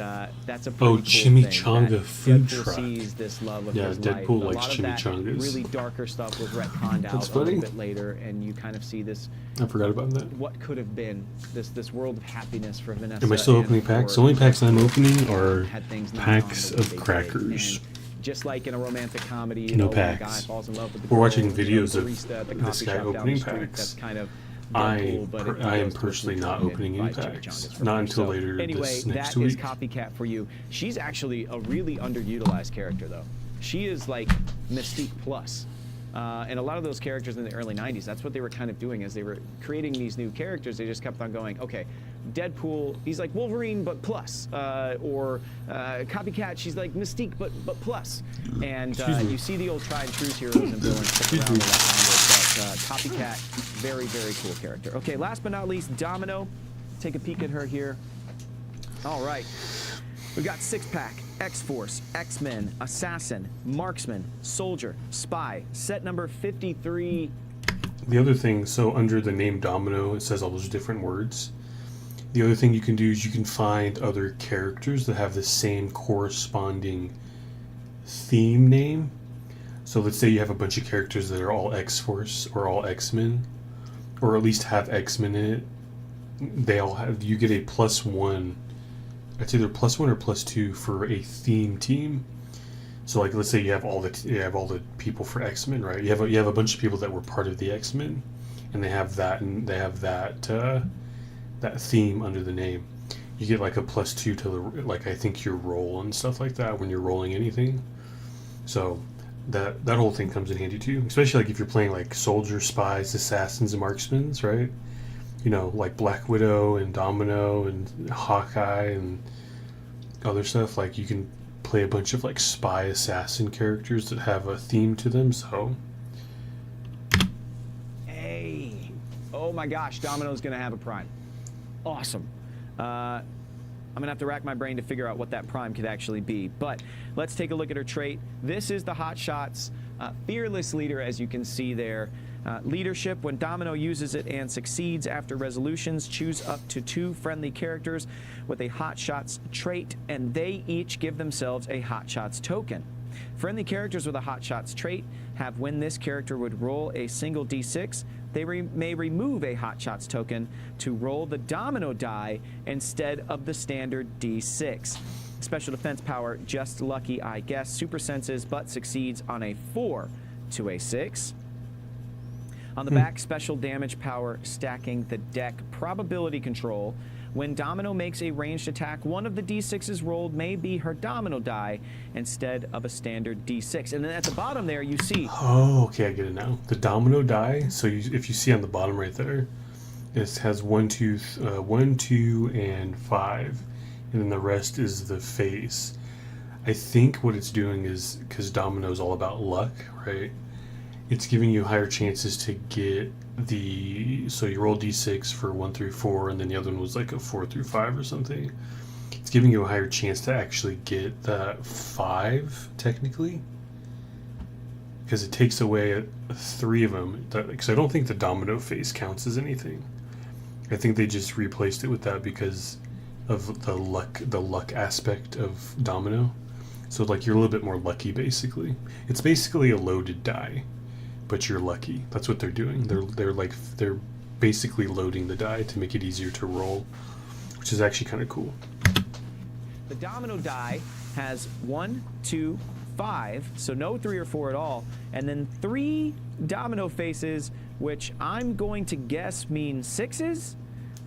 that's a pretty cool Chimichanga thing. food Deadpool truck. sees this love of Yeah, his Deadpool life. likes a lot chimichangas. Of that really darker stuff was retconned out a little bit later, and you kind of see this. I forgot about that. What could have been this world of happiness for Vanessa. Am I still opening packs? The only packs I'm opening are had things not packs gone the way of they did. crackers. And just like in a romantic comedy, No when a guy packs. falls in love with the We're girl, watching videos of barista at the this coffee guy shop down opening the street, packs. That's kind of I Deadpool, but it am goes to a personally food not truck opening and any buys packs. chimichangas for Not her. until So, later anyway, this next that is week. Copycat for you. She's actually a really underutilized character, though. She is like Mystique Plus. And a lot of those characters in the early 90s, that's what they were kind of doing as they were creating these new characters. They just kept on going, okay, Deadpool, he's like Wolverine, but plus. Or Copycat, she's like Mystique, but plus. And you see the old tried and true heroes and villains stick around a lot longer. But Copycat, very, very cool character. Okay, last but not least, Domino. Take a peek at her here. All right. We've got 6-pack, X-Force, X-Men, Assassin, Marksman, Soldier, Spy, set number 53. The other thing, so under the name Domino, it says all those different words. The other thing you can do is you can find other characters that have the same corresponding theme name. So let's say you have a bunch of characters that are all X-Force or all X-Men, or at least have X-Men in it. They all have, you get a +1. It's either +1 or +2 for a theme team. So like, let's say you have all the people for X-Men, right? You have a bunch of people that were part of the X-Men, and they have that theme under the name. You get like a +2 to the, like, I think your roll and stuff like that when you're rolling anything. So that whole thing comes in handy too, especially like if you're playing like soldiers, spies, assassins, and marksmen, right? You know, like Black Widow and Domino and Hawkeye and other stuff. Like you can play a bunch of like spy assassin characters that have a theme to them. So hey, oh my gosh, Domino's gonna have a prime. Awesome. I'm gonna have to rack my brain to figure out what that prime could actually be, but let's take a look at her trait. This is the Hot Shots Fearless Leader, as you can see there. Leadership, when Domino uses it and succeeds after resolutions, choose up to 2 friendly characters with a Hot Shots trait, and they each give themselves a Hot Shots token. Friendly characters with a Hot Shots trait have, when this character would roll a single d6, they may remove a Hot Shots token to roll the Domino die instead of the standard d6. Special defense power, just lucky, I guess. Super senses, but succeeds on a 4 to a 6. On the back, special damage power, stacking the deck, probability control. When Domino makes a ranged attack, one of the d6s rolled may be her Domino die instead of a standard d6. And then at the bottom there, you see... Oh, okay, I get it now. The Domino die, so if you see on the bottom right there, it has 1, 2, and 5. And then the rest is the face. I think what it's doing is, because Domino is all about luck, right? It's giving you higher chances to get so you roll d6 for 1 through 4, and then the other one was like a 4 through 5 or something. It's giving you a higher chance to actually get the 5, technically, because it takes away 3 of them. Because I don't think the Domino face counts as anything. I think they just replaced it with that because of the luck aspect of Domino. So like you're a little bit more lucky, basically. It's basically a loaded die, but you're lucky. That's what they're doing. They're basically loading the die to make it easier to roll, which is actually kind of cool. The Domino die has 1, 2, 5, so no 3 or 4 at all, and then 3 Domino faces, which I'm going to guess mean 6s.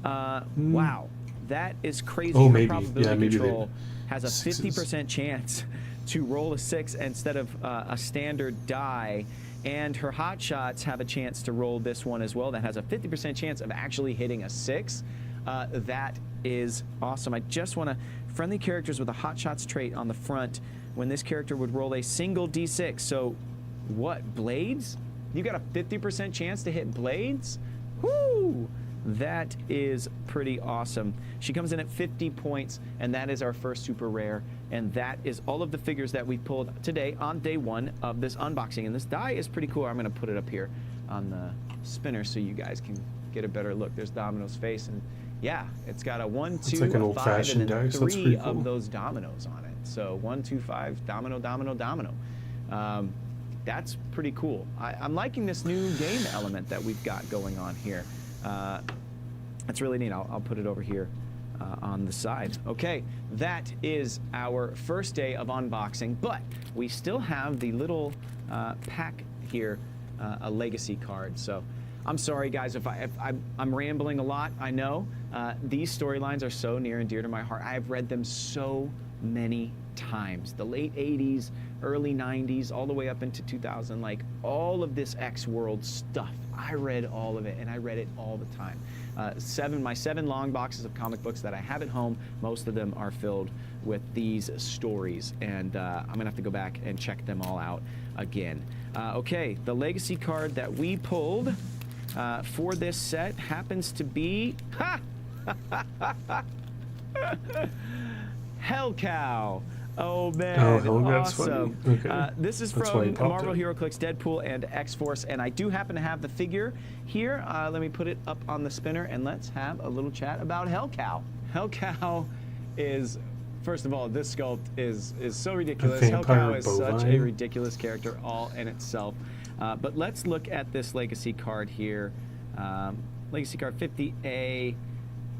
Wow, that is crazy. Oh, Her maybe. Probability Yeah, maybe control they has a 50% chance to roll a 6 instead of a standard die. And her Hot Shots have a chance to roll this one as well. That has a 50% chance of actually hitting a 6. That is awesome. I just want to... Friendly characters with a Hot Shots trait on the front, when this character would roll a single d6. So, what, Blades? You got a 50% chance to hit Blades? Whoo! That is pretty awesome. She comes in at 50 points, and that is our first super rare. And that is all of the figures that we pulled today on day 1 of this unboxing. And this die is pretty cool. I'm going to put it up here on the spinner so you guys can get a better look. There's Domino's face, and yeah, it's got a 1, 2, like an 5, old-fashioned and then dice. That's 3 pretty cool. of those dominoes on it. So 1, 2, 5, domino, domino, domino. That's pretty cool. I'm liking this new game element that we've got going on here. That's really neat. I'll put it over here on the side. Okay, that is our first day of unboxing, but we still have the little pack here, a legacy card. So I'm sorry, guys, if I'm rambling a lot. I know these storylines are so near and dear to my heart. I have read them so many times. The late 80s, early 90s, all the way up into 2000, like all of this X-World stuff. I read all of it, and I read it all the time. My 7 long boxes of comic books that I have at home, most of them are filled with these stories, and I'm gonna have to go back and check them all out again. Okay, the legacy card that we pulled for this set happens to be Hell Cow. Oh man, that's awesome. funny. Okay. This is That's why you from popped Marvel it. HeroClix Deadpool and X-Force, and I do happen to have the figure here. Let me put it up on the spinner, and let's have a little chat about Hell Cow. Hell Cow is, first of all, this sculpt is so ridiculous. Hell Cow is such a ridiculous character all in itself. But let's look at this legacy card here. Legacy card 50A,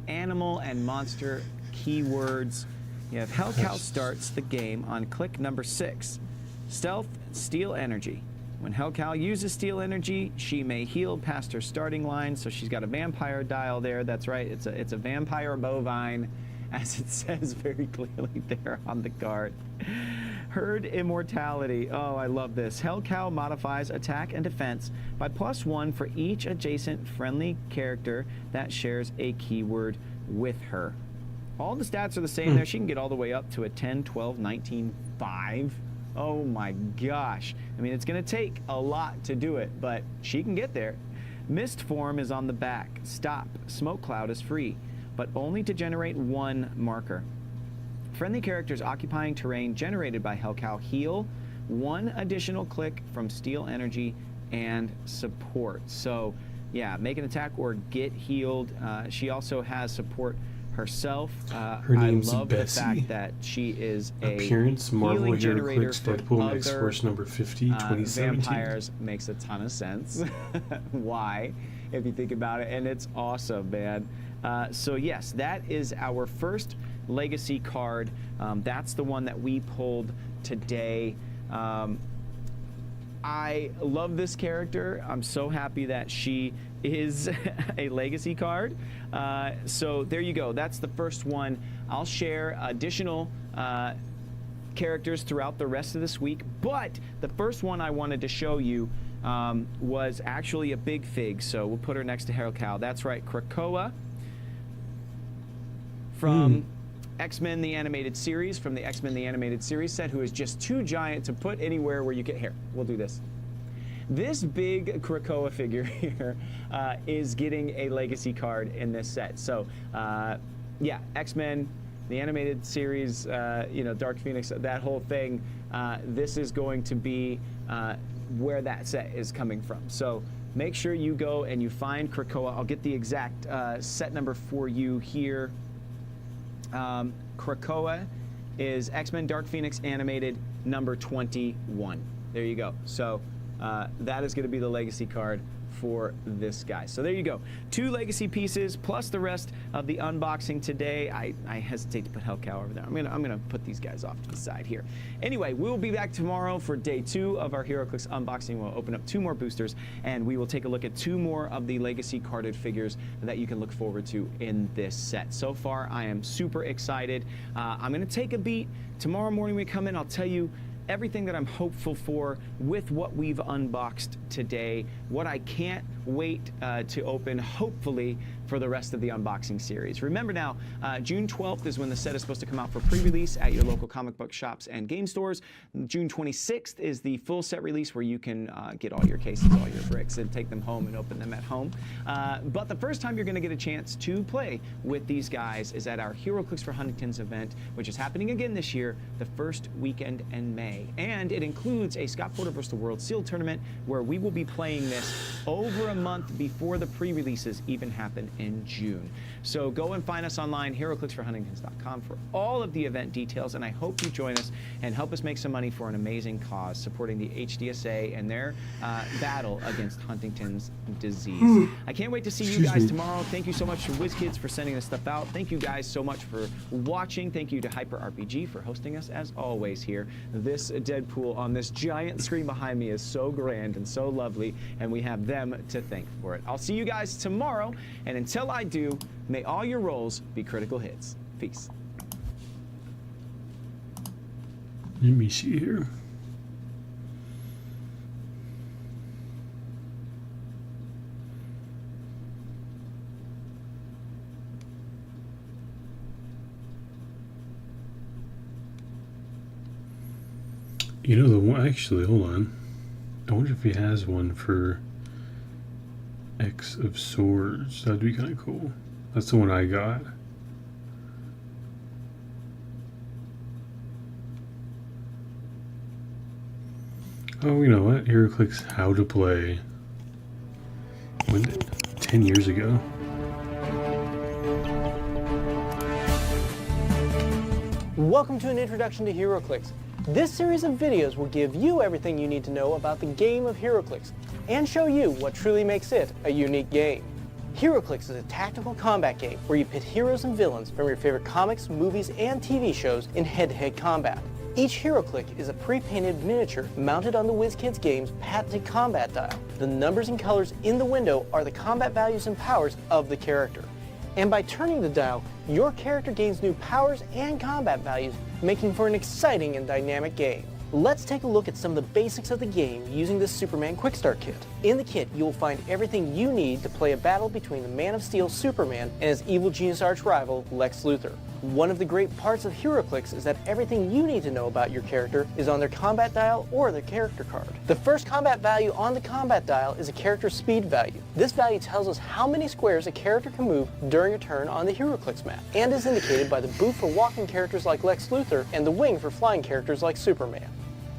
animal and monster keywords. You have Hell Cow starts the game on click number 6. Stealth, Steel Energy. When Hellcow uses Steel Energy, she may heal past her starting line, so she's got a vampire dial there. That's right, it's a vampire bovine, as it says very clearly there on the card. Herd Immortality. Oh, I love this. Hellcow modifies attack and defense by +1 for each adjacent friendly character that shares a keyword with her. All the stats are the same there. She can get all the way up to a 10, 12, 19, 5. Oh my gosh. I mean, it's going to take a lot to do it, but she can get there. Mist form is on the back. Stop. Smoke cloud is free, but only to generate 1 marker. Friendly characters occupying terrain generated by Hellcow heal 1 additional click from Steel Energy and support. So, yeah, make an attack or get healed. She also has support herself. Her name's I love Bessie. the fact that she is a Appearance, Marvel healing Hero generator Clicks, for Deadpool X other, Force number 50, 2017. vampires. Makes a ton of sense. Why, if you think about it, and it's awesome, man. So yes, that is our first legacy card. That's the one that we pulled today. I love this character. I'm so happy that she is a legacy card. So there you go. That's the first one. I'll share additional characters throughout the rest of this week, but the first one I wanted to show you was actually a big fig, so we'll put her next to Hellcow. That's right, Krakoa from X-Men the Animated Series, from the X-Men the Animated Series set, who is just too giant to put anywhere where you get here. We'll do this. This big Krakoa figure here is getting a legacy card in this set. So, yeah, X-Men, the Animated Series, you know, Dark Phoenix, that whole thing, this is going to be where that set is coming from. So make sure you go and you find Krakoa. I'll get the exact set number for you here. Krakoa is X-Men Dark Phoenix Animated number 21. There you go. So that is going to be the legacy card for this guy. So there you go. 2 legacy pieces plus the rest of the unboxing today. I hesitate to put Hellcow over there. I'm gonna put these guys off to the side here. Anyway, we'll be back tomorrow for day 2 of our HeroClix unboxing. We'll open up 2 more boosters and we will take a look at 2 more of the legacy carded figures that you can look forward to in this set. So far, I am super excited. I'm gonna take a beat. Tomorrow morning when we come in, I'll tell you everything that I'm hopeful for with what we've unboxed today, what I can't wait to open, hopefully, for the rest of the unboxing series. Remember now, June 12th is when the set is supposed to come out for pre-release at your local comic book shops and game stores. June 26th is the full set release where you can get all your cases, all your bricks, and take them home and open them at home. But the first time you're going to get a chance to play with these guys is at our HeroClix for Huntington's event, which is happening again this year, the first weekend in May. And it includes a Scott Porter vs. the World Sealed Tournament where we will be playing this over a month before the pre-releases even happen in June. So go and find us online, HeroClicksForHuntingtons.com, for all of the event details, and I hope you join us and help us make some money for an amazing cause, supporting the HDSA and their battle against Huntington's disease. I can't wait to see you guys tomorrow. Thank you so much to WizKids for sending this stuff out. Thank you guys so much for watching. Thank you to Hyper RPG for hosting us, as always, here. This Deadpool on this giant screen behind me is so grand and so lovely, and we have them to thank for it. I'll see you guys tomorrow, and until I do, may all your rolls be critical hits. Peace. Let me see here. You know, the one, actually, hold on. I wonder if he has one for X of Swords. That'd be kind of cool. That's the one I got. Oh, you know what? HeroClix How to Play. When did 10 years ago. Welcome to an introduction to HeroClix. This series of videos will give you everything you need to know about the game of HeroClix and show you what truly makes it a unique game. HeroClix is a tactical combat game where you pit heroes and villains from your favorite comics, movies, and TV shows in head-to-head combat. Each HeroClick is a pre-painted miniature mounted on the WizKids game's patented combat dial. The numbers and colors in the window are the combat values and powers of the character. And by turning the dial, your character gains new powers and combat values, making for an exciting and dynamic game. Let's take a look at some of the basics of the game using this Superman Quick Start Kit. In the kit, you will find everything you need to play a battle between the Man of Steel Superman and his evil genius arch-rival Lex Luthor. One of the great parts of HeroClix is that everything you need to know about your character is on their combat dial or their character card. The first combat value on the combat dial is a character's speed value. This value tells us how many squares a character can move during a turn on the HeroClix map, and is indicated by the boot for walking characters like Lex Luthor and the wing for flying characters like Superman.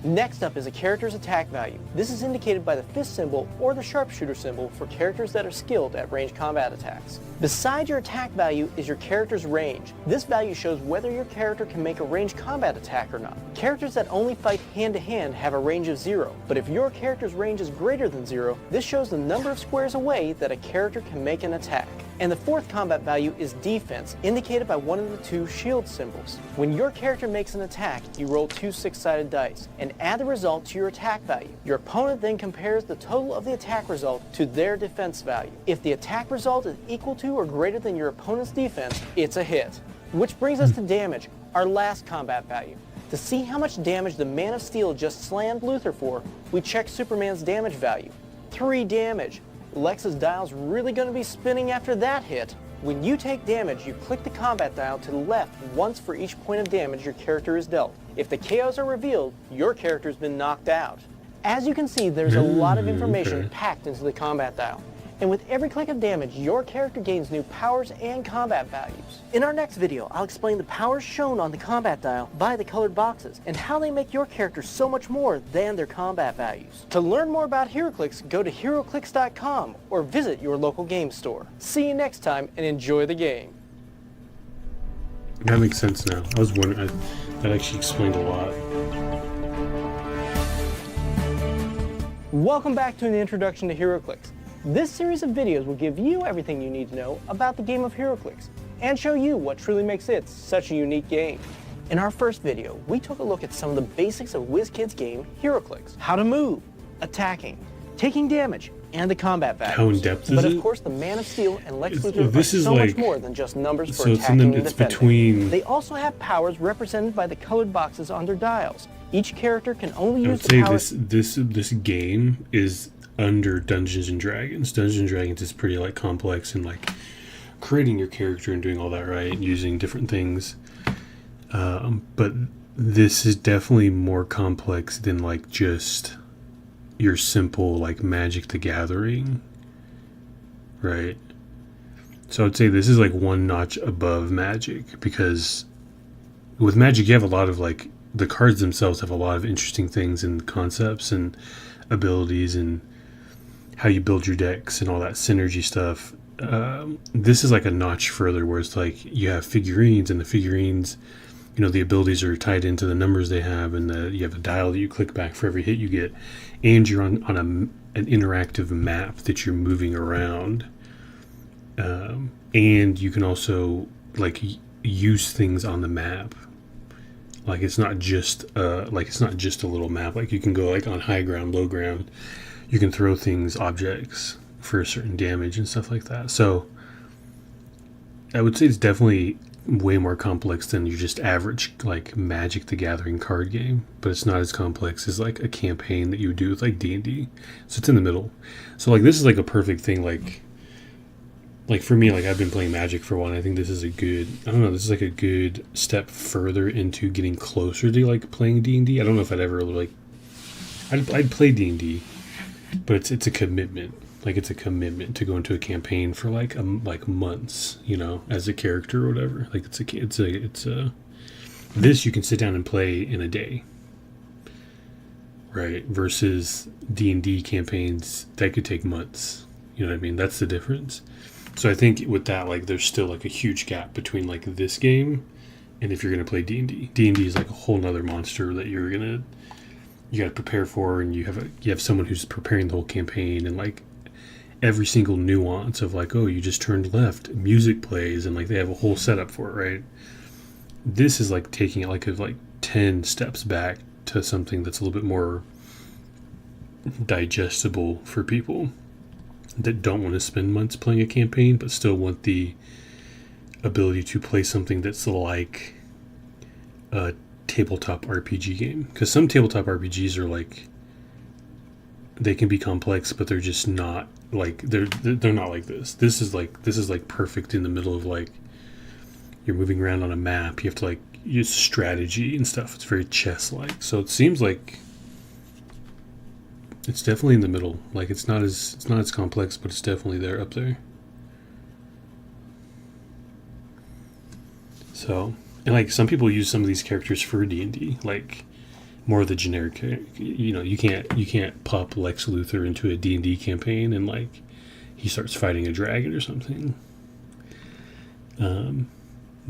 Next up is a character's attack value. This is indicated by the fist symbol or the sharpshooter symbol for characters that are skilled at ranged combat attacks. Beside your attack value is your character's range. This value shows whether your character can make a ranged combat attack or not. Characters that only fight hand-to-hand have a range of 0, but if your character's range is greater than 0, this shows the number of squares away that a character can make an attack. And the fourth combat value is defense, indicated by one of the two shield symbols. When your character makes an attack, you roll 2 6-sided dice and add the result to your attack value. Your opponent then compares the total of the attack result to their defense value. If the attack result is equal to or greater than your opponent's defense, it's a hit. Which brings us to damage, our last combat value. To see how much damage the Man of Steel just slammed Luthor for, we check Superman's damage value. 3 damage. Lex's dial's really going to be spinning after that hit. When you take damage, you click the combat dial to the left once for each point of damage your character is dealt. If the KOs are revealed, your character's been knocked out. As you can see, there's a lot of information packed into the combat dial. And with every click of damage, your character gains new powers and combat values. In our next video, I'll explain the powers shown on the combat dial by the colored boxes and how they make your character so much more than their combat values. To learn more about HeroClix, go to HeroClix.com or visit your local game store. See you next time and enjoy the game. That makes sense now. I was wondering, that actually explained a lot. Welcome back to an introduction to HeroClix. This series of videos will give you everything you need to know about the game of HeroClix and show you what truly makes it such a unique game. In our first video, we took a look at some of the basics of WizKids game HeroClix. How to move, attacking, taking damage, and the combat values. How in depth is it? But of course, the Man of Steel and Lex Luthor are so like, much more than just numbers for so attacking and it's defending. between. They also have powers represented by the colored boxes on their dials. Each character can only I use would the say powers. this game is under Dungeons and Dragons. Dungeons and Dragons is pretty like complex and like creating your character and doing all that, right, using different things. But this is definitely more complex than like just your simple like Magic the Gathering, right? So I would say this is like one notch above Magic, because with Magic you have a lot of like the cards themselves have a lot of interesting things and concepts and abilities and how you build your decks and all that synergy stuff. This is like a notch further, where it's like you have figurines, and the figurines, you know, the abilities are tied into the numbers they have, and you have a dial that you click back for every hit you get, and you're on an interactive map that you're moving around, and you can also like use things on the map. Like it's not just a little map. Like you can go like on high ground, low ground. You can throw things, objects for a certain damage and stuff like that. So I would say it's definitely way more complex than your just average like Magic the Gathering card game, but it's not as complex as like a campaign that you would do with like D&D. So it's in the middle. So like this is like a perfect thing. Like for me, like I've been playing Magic for a while, and I think this is this is like a good step further into getting closer to like playing D&D. I don't know if I'd ever like, I'd play D&D, but it's a commitment. Like it's a commitment to go into a campaign for like months, you know, as a character or whatever. Like it's a this you can sit down and play in a day, right? Versus D&D campaigns that could take months. You know what I mean? That's the difference. So I think with that, like there's still like a huge gap between like this game and if you're gonna play D&D. D&D is like a whole nother monster that you got to prepare for, and you have someone who's preparing the whole campaign, and like every single nuance of like, oh, you just turned left, music plays, and like they have a whole setup for it, right? This is like taking it like 10 steps back to something that's a little bit more digestible for people that don't want to spend months playing a campaign but still want the ability to play something that's like a tabletop RPG game. Because some tabletop RPGs are like, they can be complex, but they're just not like, they're not like this. This is like perfect in the middle of like, you're moving around on a map, you have to like use strategy and stuff. It's very chess-like. So it seems like it's definitely in the middle. Like it's not as complex, but it's definitely there, up there. So, and like some people use some of these characters for D&D, like more of the generic. You know, you can't pop Lex Luthor into a D&D campaign and like he starts fighting a dragon or something.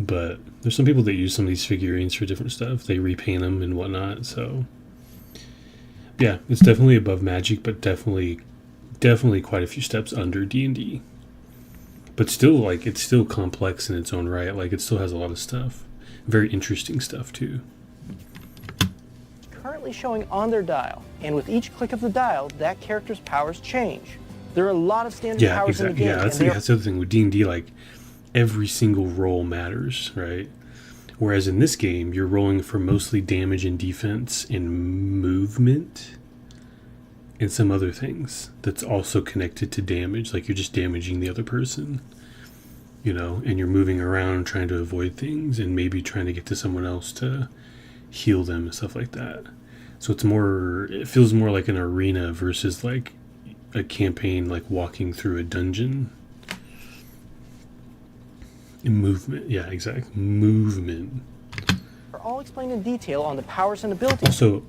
But there's some people that use some of these figurines for different stuff. They repaint them and whatnot. So yeah, it's definitely above Magic, but definitely quite a few steps under D&D. But still, like, it's still complex in its own right. Like, it still has a lot of stuff. Very interesting stuff, too. Currently showing on their dial, and with each click of the dial, that character's powers change. There are a lot of standard powers in the game. Yeah, that's the other thing with D&D. Like, every single roll matters, right? Whereas in this game, you're rolling for mostly damage and defense and movement and some other things that's also connected to damage. Like you're just damaging the other person, you know, and you're moving around trying to avoid things and maybe trying to get to someone else to heal them and stuff like that. So it feels more like an arena versus like a campaign, like walking through a dungeon. Movement, yeah, exactly. Movement. Are all explained in detail on the powers and abilities. Also,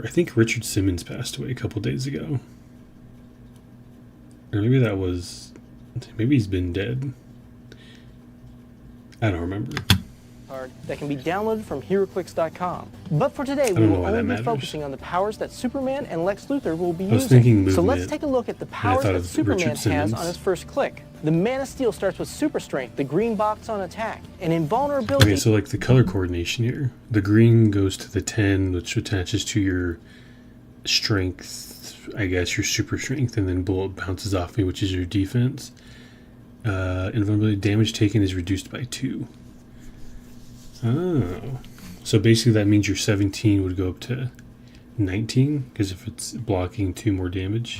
I think Richard Simmons passed away a couple days ago. Or maybe he's been dead. I don't remember. That can be downloaded from HeroClix.com. But for today, we will only be focusing on the powers that Superman and Lex Luthor will be using. So let's take a look at the powers that Superman has on his first click. The Man of Steel starts with Super Strength, the green box on attack, and Invulnerability. Okay, so like the color coordination here. The green goes to the 10, which attaches to your strength, I guess your super strength, and then bullet bounces off me, which is your defense. Invulnerability, damage taken is reduced by 2. Oh. So basically that means your 17 would go up to 19, because if it's blocking 2 more damage.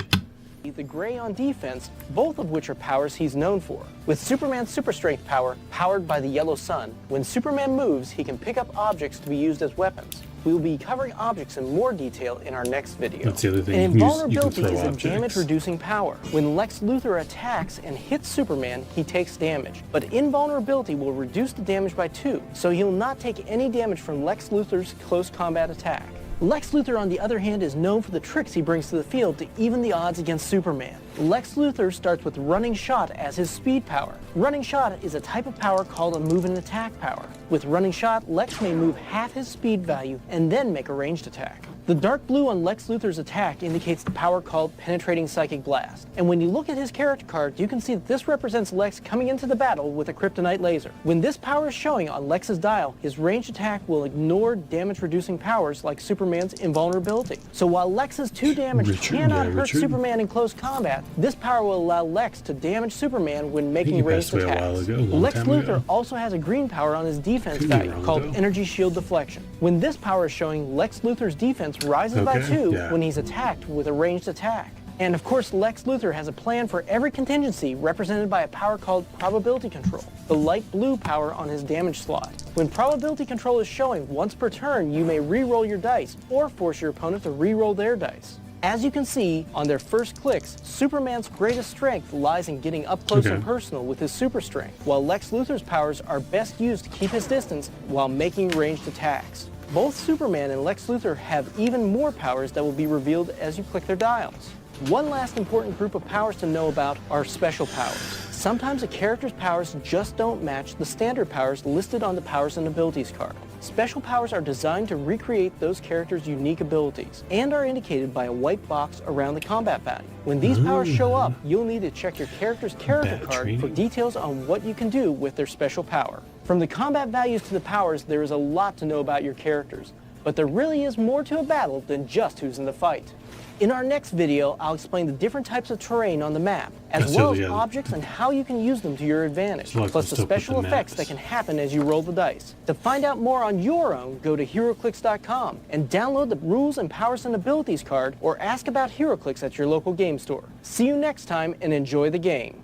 The gray on defense, both of which are powers he's known for. With Superman's Super Strength power, powered by the yellow sun, when Superman moves, he can pick up objects to be used as weapons. We will be covering objects in more detail in our next video. That's the other thing. And Invulnerability is a damage-reducing power. When Lex Luthor attacks and hits Superman, he takes damage. But Invulnerability will reduce the damage by 2, so he'll not take any damage from Lex Luthor's close combat attack. Lex Luthor, on the other hand, is known for the tricks he brings to the field to even the odds against Superman. Lex Luthor starts with Running Shot as his speed power. Running Shot is a type of power called a move and attack power. With Running Shot, Lex may move half his speed value and then make a ranged attack. The dark blue on Lex Luthor's attack indicates the power called Penetrating Psychic Blast. And when you look at his character card, you can see that this represents Lex coming into the battle with a kryptonite laser. When this power is showing on Lex's dial, his ranged attack will ignore damage-reducing powers like Superman's Invulnerability. So while Lex's 2 damage cannot hurt Superman in close combat, this power will allow Lex to damage Superman when making ranged attacks. Lex Luthor also has a green power on his defense value called Energy Shield Deflection. When this power is showing, Lex Luthor's defense rises by 2 when he's attacked with a ranged attack. And of course, Lex Luthor has a plan for every contingency represented by a power called Probability Control, the light blue power on his damage slot. When Probability Control is showing once per turn, you may re-roll your dice or force your opponent to re-roll their dice. As you can see, on their first clicks, Superman's greatest strength lies in getting up close and personal with his super strength, while Lex Luthor's powers are best used to keep his distance while making ranged attacks. Both Superman and Lex Luthor have even more powers that will be revealed as you click their dials. One last important group of powers to know about are special powers. Sometimes a character's powers just don't match the standard powers listed on the powers and abilities card. Special powers are designed to recreate those characters' unique abilities and are indicated by a white box around the combat value. When these powers show up, you'll need to check your character's character card for details on what you can do with their special power. From the combat values to the powers, there is a lot to know about your characters, but there really is more to a battle than just who's in the fight. In our next video, I'll explain the different types of terrain on the map, as well as objects and how you can use them to your advantage, plus the special effects that can happen as you roll the dice. To find out more on your own, go to HeroClix.com and download the Rules and Powers and Abilities card or ask about HeroClix at your local game store. See you next time and enjoy the game.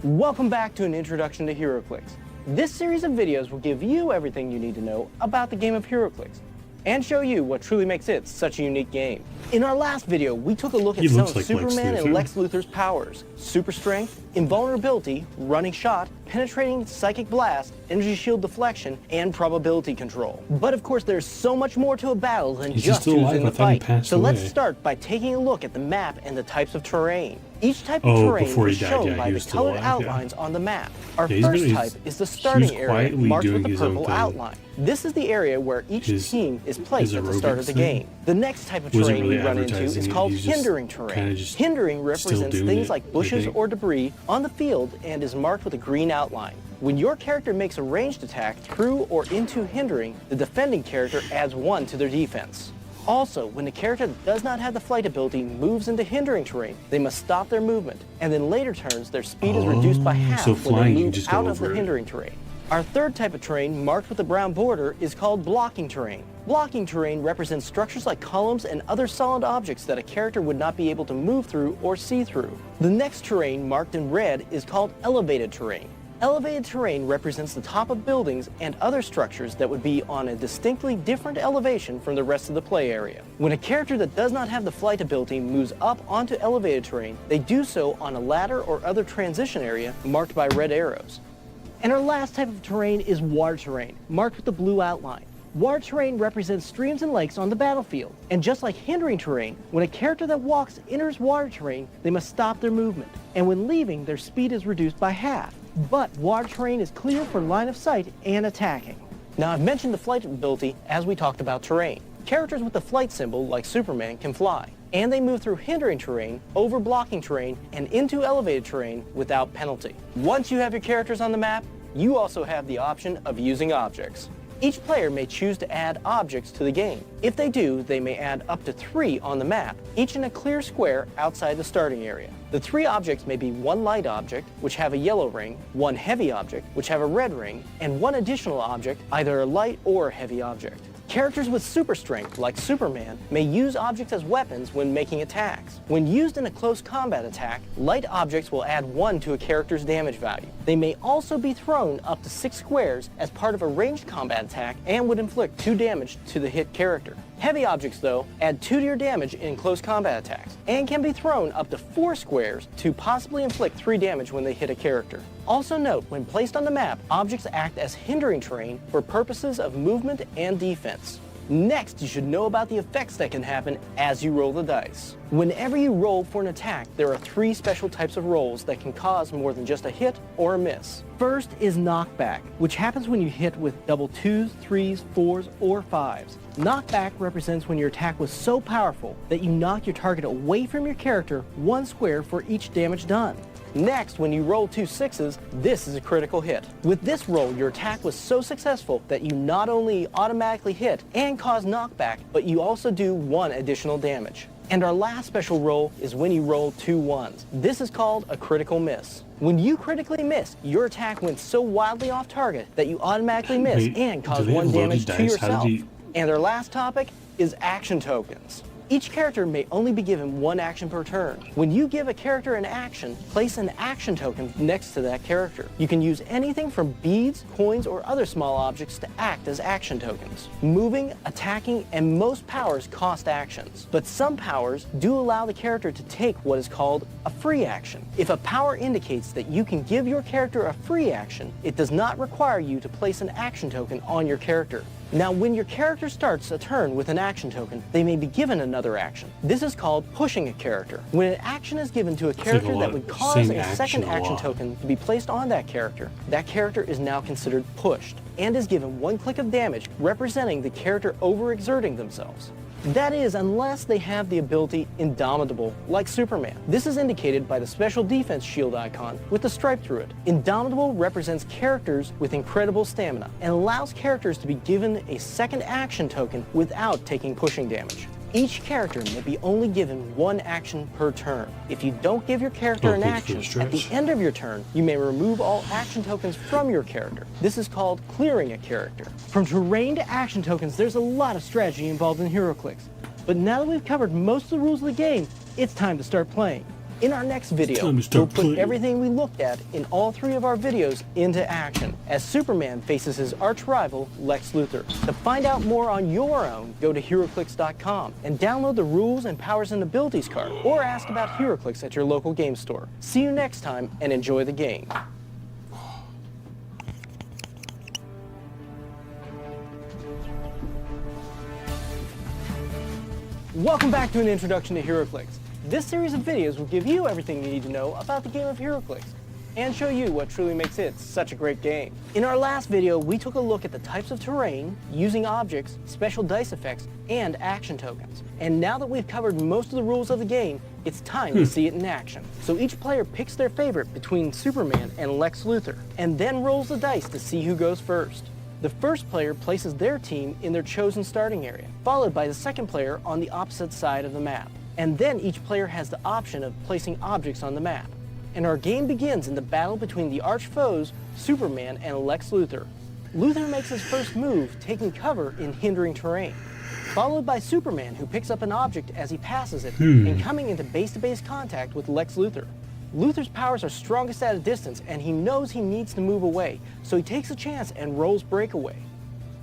Welcome back to an introduction to HeroClix. This series of videos will give you everything you need to know about the game of HeroClix and show you what truly makes it such a unique game. In our last video, we took a look at some of Superman and Lex Luthor's powers: super strength, invulnerability, running shot, penetrating psychic blast, energy shield deflection, and probability control. But of course, there's so much more to a battle than just who's in the fight. So let's start by taking a look at the map and the types of terrain. Each type of terrain is shown by the colored outlines on the map. Our first type is the starting area, marked with the purple outline. This is the area where each team is placed at the start of the game. The next type of terrain we run into is called hindering terrain. Hindering represents things like bushes or debris on the field and is marked with a green outline. When your character makes a ranged attack through or into hindering, the defending character adds 1 to their defense. Also, when a character that does not have the flight ability moves into hindering terrain, they must stop their movement, and in later turns, their speed is reduced by half when they move out of the hindering terrain. Our third type of terrain, marked with a brown border, is called blocking terrain. Blocking terrain represents structures like columns and other solid objects that a character would not be able to move through or see through. The next terrain, marked in red, is called elevated terrain. Elevated terrain represents the top of buildings and other structures that would be on a distinctly different elevation from the rest of the play area. When a character that does not have the flight ability moves up onto elevated terrain, they do so on a ladder or other transition area marked by red arrows. And our last type of terrain is water terrain, marked with the blue outline. Water terrain represents streams and lakes on the battlefield, and just like hindering terrain, when a character that walks enters water terrain, they must stop their movement, and when leaving, their speed is reduced by half. But water terrain is clear for line of sight and attacking. Now, I've mentioned the flight ability as we talked about terrain. Characters with the flight symbol, like Superman, can fly, and they move through hindering terrain, over blocking terrain, and into elevated terrain without penalty. Once you have your characters on the map, you also have the option of using objects. Each player may choose to add objects to the game. If they do, they may add up to 3 on the map, each in a clear square outside the starting area. The 3 objects may be 1 light object, which have a yellow ring, 1 heavy object, which have a red ring, and 1 additional object, either a light or a heavy object. Characters with super strength, like Superman, may use objects as weapons when making attacks. When used in a close combat attack, light objects will add 1 to a character's damage value. They may also be thrown up to 6 squares as part of a ranged combat attack and would inflict 2 damage to the hit character. Heavy objects, though, add 2 to your damage in close combat attacks and can be thrown up to 4 squares to possibly inflict 3 damage when they hit a character. Also note, when placed on the map, objects act as hindering terrain for purposes of movement and defense. Next, you should know about the effects that can happen as you roll the dice. Whenever you roll for an attack, there are 3 special types of rolls that can cause more than just a hit or a miss. First is knockback, which happens when you hit with double 2s, 3s, 4s, or 5s. Knockback represents when your attack was so powerful that you knock your target away from your character 1 square for each damage done. Next, when you roll 2 6s, this is a critical hit. With this roll, your attack was so successful that you not only automatically hit and cause knockback, but you also do 1 additional damage. And our last special roll is when you roll 2 1s. This is called a critical miss. When you critically miss, your attack went so wildly off target that you automatically miss and cause 1 damage to yourself. And our last topic is action tokens. Each character may only be given 1 action per turn. When you give a character an action, place an action token next to that character. You can use anything from beads, coins, or other small objects to act as action tokens. Moving, attacking, and most powers cost actions. But some powers do allow the character to take what is called a free action. If a power indicates that you can give your character a free action, it does not require you to place an action token on your character. Now, when your character starts a turn with an action token, they may be given another action. This is called pushing a character. When an action is given to a character that would cause a second action token to be placed on that character is now considered pushed and is given 1 click of damage, representing the character overexerting themselves. That is, unless they have the ability Indomitable, like Superman. This is indicated by the special defense shield icon with the stripe through it. Indomitable represents characters with incredible stamina and allows characters to be given a second action token without taking pushing damage. Each character may be only given 1 action per turn. If you don't give your character an action, at the end of your turn, you may remove all action tokens from your character. This is called clearing a character. From terrain to action tokens, there's a lot of strategy involved in HeroClix. But now that we've covered most of the rules of the game, it's time to start playing. In our next video, we'll put everything we looked at in all 3 of our videos into action as Superman faces his arch-rival, Lex Luthor. To find out more on your own, go to HeroClix.com and download the Rules and Powers and Abilities card, or ask about HeroClix at your local game store. See you next time, and enjoy the game. Welcome back to an introduction to HeroClix. This series of videos will give you everything you need to know about the game of HeroClix and show you what truly makes it such a great game. In our last video, we took a look at the types of terrain, using objects, special dice effects, and action tokens. And now that we've covered most of the rules of the game, it's time to see it in action. So each player picks their favorite between Superman and Lex Luthor, and then rolls the dice to see who goes first. The first player places their team in their chosen starting area, followed by the second player on the opposite side of the map. And then each player has the option of placing objects on the map. And our game begins in the battle between the arch foes, Superman and Lex Luthor. Luthor makes his first move, taking cover in hindering terrain, followed by Superman, who picks up an object as he passes it, and coming into base-to-base contact with Lex Luthor. Luthor's powers are strongest at a distance, and he knows he needs to move away, so he takes a chance and rolls breakaway.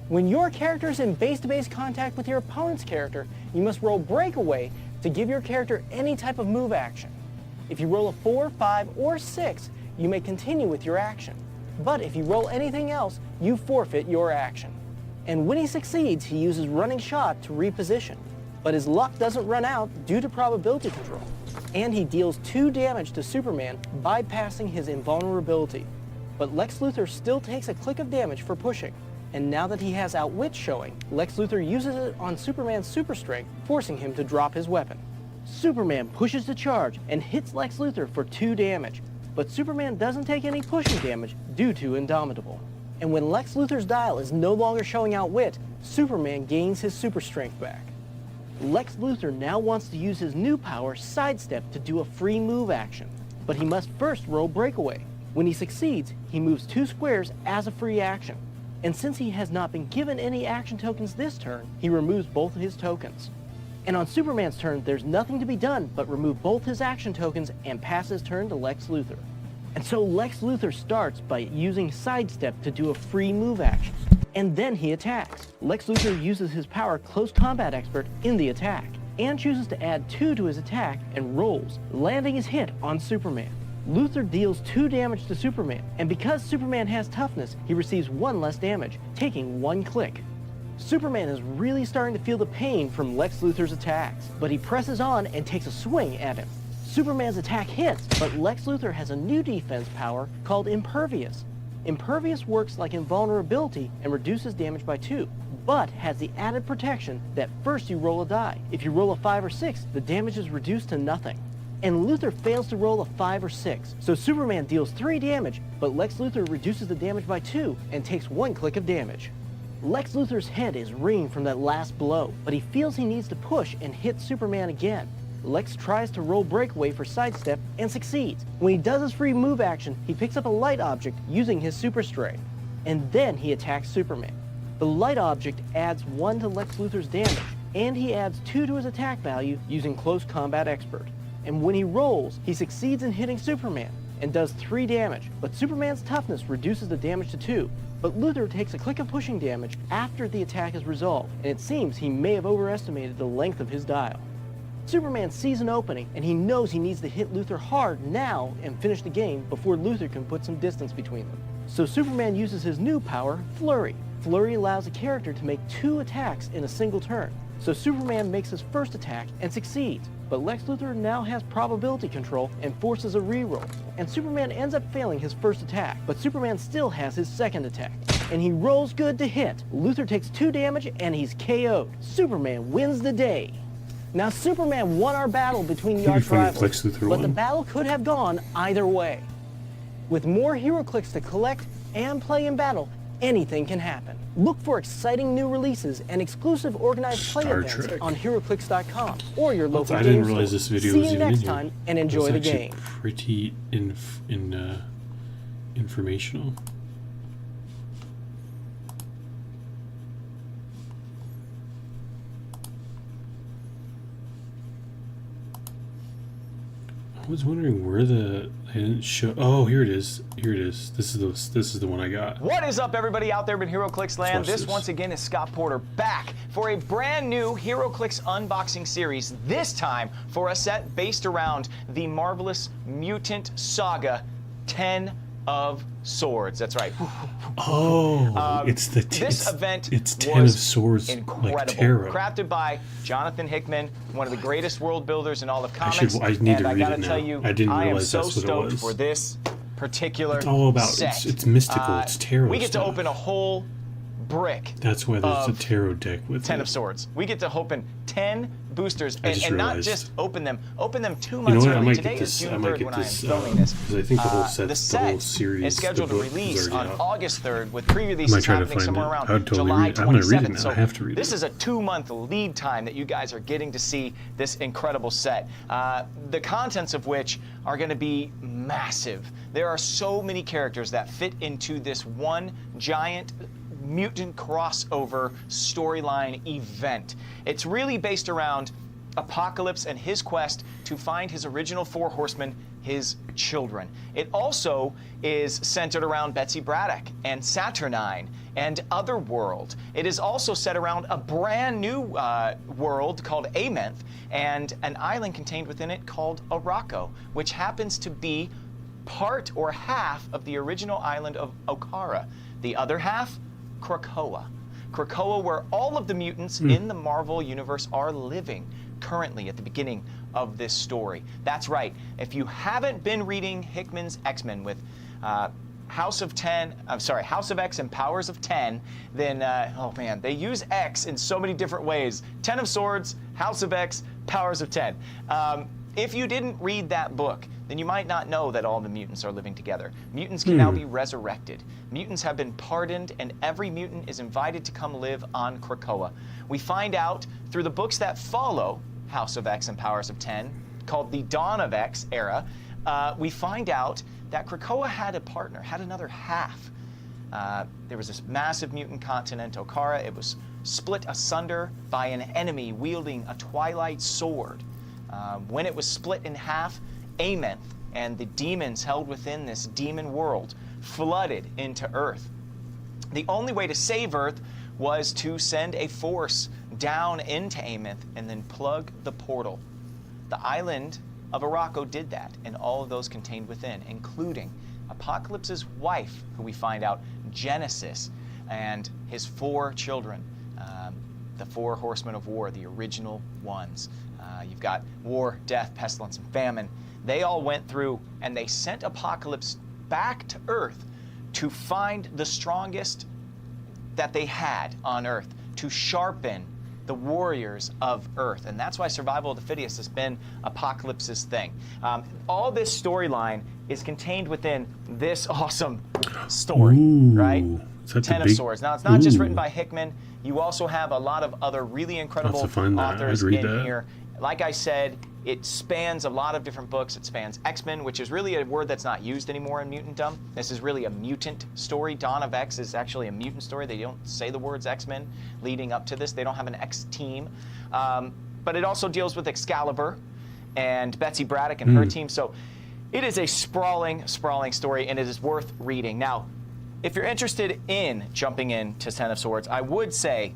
When your character is in base-to-base contact with your opponent's character, you must roll breakaway to give your character any type of move action. If you roll a 4, 5, or 6, you may continue with your action. But if you roll anything else, you forfeit your action. And when he succeeds, he uses running shot to reposition. But his luck doesn't run out due to probability control. And he deals 2 damage to Superman, bypassing his invulnerability. But Lex Luthor still takes a click of damage for pushing. And now that he has Outwit showing, Lex Luthor uses it on Superman's super strength, forcing him to drop his weapon. Superman pushes to charge and hits Lex Luthor for 2 damage, but Superman doesn't take any pushing damage due to Indomitable. And when Lex Luthor's dial is no longer showing Outwit, Superman gains his super strength back. Lex Luthor now wants to use his new power, Sidestep, to do a free move action, but he must first roll Breakaway. When he succeeds, he moves 2 squares as a free action. And since he has not been given any action tokens this turn, he removes both of his tokens. And on Superman's turn, there's nothing to be done but remove both his action tokens and pass his turn to Lex Luthor. And so Lex Luthor starts by using Sidestep to do a free move action. And then he attacks. Lex Luthor uses his power Close Combat Expert in the attack, and chooses to add 2 to his attack and rolls, landing his hit on Superman. Luthor deals 2 damage to Superman, and because Superman has toughness, he receives 1 less damage, taking 1 click. Superman is really starting to feel the pain from Lex Luthor's attacks, but he presses on and takes a swing at him. Superman's attack hits, but Lex Luthor has a new defense power called Impervious. Impervious works like Invulnerability and reduces damage by 2, but has the added protection that first you roll a die. If you roll a 5 or 6, the damage is reduced to nothing. And Luthor fails to roll a 5 or 6, so Superman deals 3 damage, but Lex Luthor reduces the damage by 2 and takes 1 click of damage. Lex Luthor's head is ringing from that last blow, but he feels he needs to push and hit Superman again. Lex tries to roll Breakaway for Sidestep and succeeds. When he does his free move action, he picks up a light object using his Super Stray, and then he attacks Superman. The light object adds 1 to Lex Luthor's damage, and he adds 2 to his attack value using Close Combat Expert. And when he rolls, he succeeds in hitting Superman and does 3 damage, but Superman's toughness reduces the damage to 2. But Luthor takes a click of pushing damage after the attack is resolved, and it seems he may have overestimated the length of his dial. Superman sees an opening, and he knows he needs to hit Luthor hard now and finish the game before Luthor can put some distance between them. So Superman uses his new power, Flurry. Flurry allows a character to make 2 attacks in a single turn. So Superman makes his first attack and succeeds, but Lex Luthor now has probability control and forces a reroll. And Superman ends up failing his first attack, but Superman still has his second attack. And he rolls good to hit. Luthor takes 2 damage and he's KO'd. Superman wins the day. Now Superman won our battle between the arch rivals, but the battle could have gone either way. With more HeroClix to collect and play in battle, anything can happen. Look for exciting new releases and exclusive organized play events on HeroClix.com or your local game store. I didn't realize this video See was you even next in here. time and enjoy the game. Pretty informational. I was wondering where I didn't show. Oh, here it is. Here it is. This is the one I got. What is up, everybody out there in HeroClix land? This once again is Scott Porter back for a brand new HeroClix unboxing series. This time for a set based around the marvelous mutant saga, 10 of Swords. That's right. Oh, it's the this event. It's 10 of Swords, incredible. like tarot. Crafted by Jonathan Hickman, one of the greatest world builders in all of comics. I need to and read I gotta it now. tell you, I didn't am realize so that's what it stoked was. for this particular It's all about set. it's mystical. It's tarot. We get stuff. to open a whole brick. That's why there's a tarot deck with 10 it. of Swords. We get to open 10 boosters I just and not realized. just open them 2 You know months what? I early. might Today get this. is I June might 3rd get when I am this filming this. because I think the whole set, the the whole set series, is scheduled the to book is release already on out. August 3rd with pre-releases I might try to happening find somewhere it. around I would totally July read it. I'm gonna read it 27th. now. So I have to read this it. is a 2-month lead time that you guys are getting to see this incredible set. The contents of which are going to be massive. There are so many characters that fit into this one giant mutant crossover storyline event. It's really based around Apocalypse and his quest to find his original 4 horsemen, his children. It also is centered around Betsy Braddock and Saturnine and Otherworld. It is also set around a brand new world called Amenth and an island contained within it called Araco, which happens to be part or half of the original island of Okara. The other half, Krakoa. Krakoa, where all of the mutants in the Marvel Universe are living currently at the beginning of this story. That's right. If you haven't been reading Hickman's X-Men with House of X and Powers of 10, then, oh man, they use X in so many different ways. 10 of Swords, House of X, Powers of 10. If you didn't read that book, then you might not know that all the mutants are living together. Mutants can now be resurrected. Mutants have been pardoned, and every mutant is invited to come live on Krakoa. We find out through the books that follow House of X and Powers of 10, called the Dawn of X era, we find out that Krakoa had a partner, had another half. There was this massive mutant continent, Okara. It was split asunder by an enemy wielding a twilight sword. When it was split in half, Amenth and the demons held within this demon world flooded into Earth. The only way to save Earth was to send a force down into Amenth and then plug the portal. The island of Araco did that, and all of those contained within, including Apocalypse's wife, who we find out, Genesis, and his 4 children, the 4 horsemen of war, the original ones. You've got war, death, pestilence, and famine. They all went through, and they sent Apocalypse back to Earth to find the strongest that they had on Earth, to sharpen the warriors of Earth. And that's why survival of the fittest has been Apocalypse's thing. All this storyline is contained within this awesome story, right? 10 of Swords. Now, it's not just written by Hickman. You also have a lot of other really incredible authors in here. Like I said, it spans a lot of different books. It spans X-Men, which is really a word that's not used anymore in mutantdom. This is really a mutant story. Dawn of X is actually a mutant story. They don't say the words X-Men leading up to this. They don't have an X-team. But it also deals with Excalibur and Betsy Braddock and her team. So it is a sprawling, sprawling story, and it is worth reading. Now, if you're interested in jumping into 10 of Swords, I would say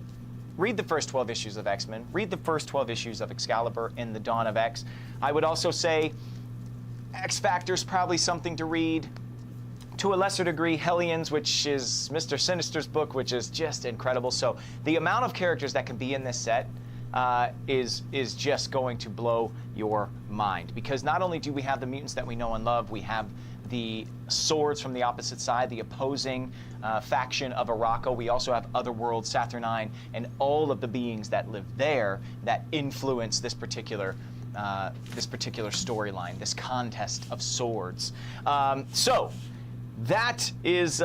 read the first 12 issues of X-Men. Read the first 12 issues of Excalibur in the Dawn of X. I would also say X Factor's probably something to read. to a lesser degree, Hellions, which is Mr. Sinister's book, which is just incredible. So the amount of characters that can be in this set is just going to blow your mind. Because not only do we have the mutants that we know and love, we have the swords from the opposite side, the opposing faction of Arakko. We also have Otherworld, Saturnine, and all of the beings that live there that influence this particular storyline, this contest of swords. So that is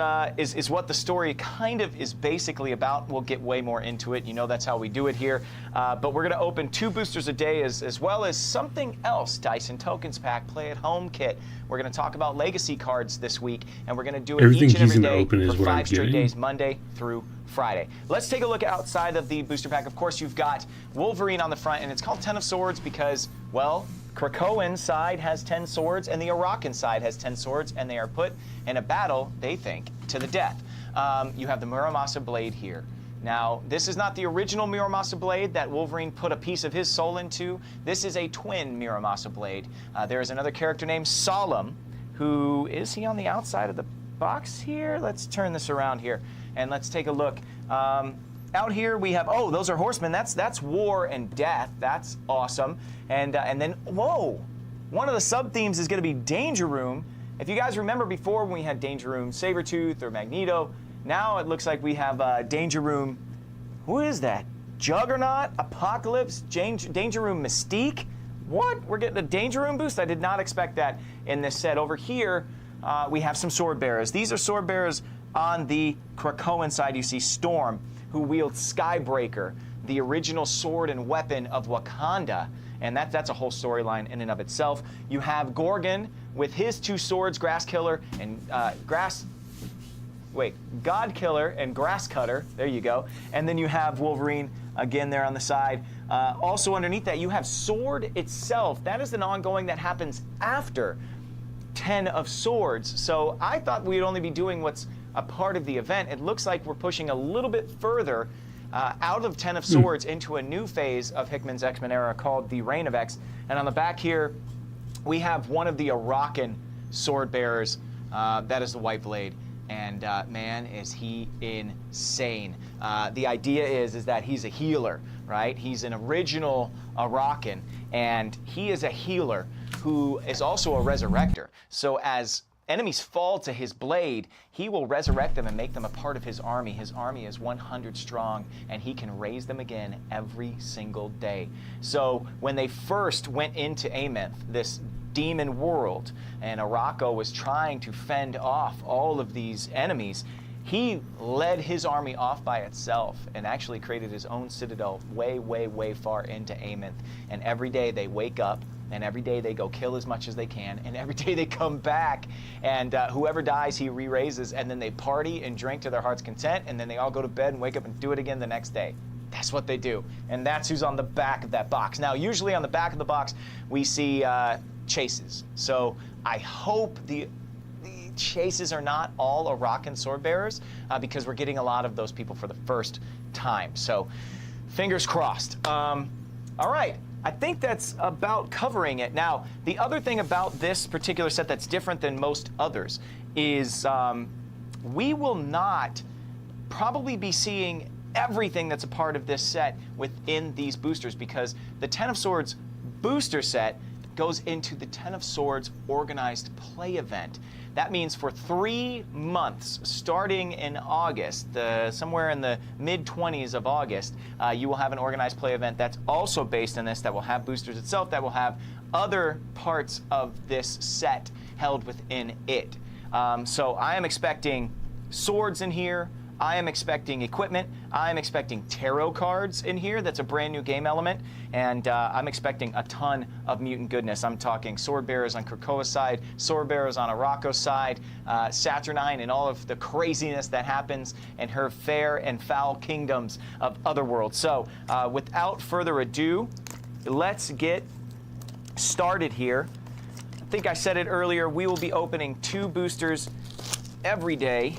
what the story kind of is basically about. We'll get way more into it. You know that's how we do it here. But we're going to open 2 boosters a day as well as something else. Dyson Tokens Pack, Play at Home Kit. We're going to talk about legacy cards this week, and we're going to do it Everything each and every he's gonna day open is for what I'm 5 straight getting. days, Monday through Friday. Let's take a look outside of the booster pack. Of course, you've got Wolverine on the front, and it's called 10 of Swords because, well, Krakoan side has 10 swords, and the Arakkan side has 10 swords, and they are put in a battle, they think, to the death. You have the Muramasa blade here. Now, this is not the original Muramasa blade that Wolverine put a piece of his soul into. This is a twin Muramasa blade. There is another character named Solemn, who, is he on the outside of the box here? Let's turn this around here, and let's take a look. Out here we have, oh, those are horsemen. That's war and death. That's awesome. And then, whoa, one of the sub-themes is going to be Danger Room. If you guys remember before when we had Danger Room Sabretooth or Magneto, now it looks like we have Danger Room, who is that? Juggernaut, Apocalypse, Danger Room Mystique? What? We're getting a Danger Room boost? I did not expect that in this set. Over here, we have some sword bearers. These are sword bearers on the Krakoan side. You see Storm, who wields Skybreaker, the original sword and weapon of Wakanda. And that's a whole storyline in and of itself. You have Gorgon with his 2 swords, Grass Killer and God Killer and Grass Cutter. There you go. And then you have Wolverine again there on the side. Also underneath that, you have Sword itself. That is an ongoing that happens after 10 of Swords. So I thought we'd only be doing what's a part of the event. It looks like we're pushing a little bit further out of 10 of Swords into a new phase of Hickman's X-Men era called the Reign of X. And on the back here, we have one of the Arakkan sword bearers. That is the White Blade. And man, is he insane. The idea is that he's a healer, right? He's an original Arakkan, and he is a healer who is also a resurrector. So as enemies fall to his blade, he will resurrect them and make them a part of his army. His army is 100 strong, and he can raise them again every single day. So when they first went into Amenth, this demon world, and Arakko was trying to fend off all of these enemies, he led his army off by itself and actually created his own citadel way, way, way far into Amenth. And every day they wake up, and every day they go kill as much as they can, and every day they come back, and whoever dies he re-raises, and then they party and drink to their heart's content, and then they all go to bed and wake up and do it again the next day. That's what they do, and that's who's on the back of that box. Now, usually on the back of the box, we see chases. So I hope the chases are not all Arakkan sword bearers, because we're getting a lot of those people for the first time. So fingers crossed. All right. I think that's about covering it. Now, the other thing about this particular set that's different than most others is we will not probably be seeing everything that's a part of this set within these boosters, because the 10 of Swords booster set goes into the 10 of Swords organized play event. That means for 3 months, starting in August, somewhere in the mid-20s of August, you will have an organized play event that's also based on this, that will have boosters itself, that will have other parts of this set held within it. So I am expecting swords in here. I am expecting equipment. I am expecting tarot cards in here. That's a brand new game element. And I'm expecting a ton of mutant goodness. I'm talking sword bearers on Krakoa's side, sword bearers on Arakko's side, Saturnine, and all of the craziness that happens in her fair and foul kingdoms of Otherworld. So without further ado, let's get started here. I think I said it earlier. We will be opening 2 boosters every day.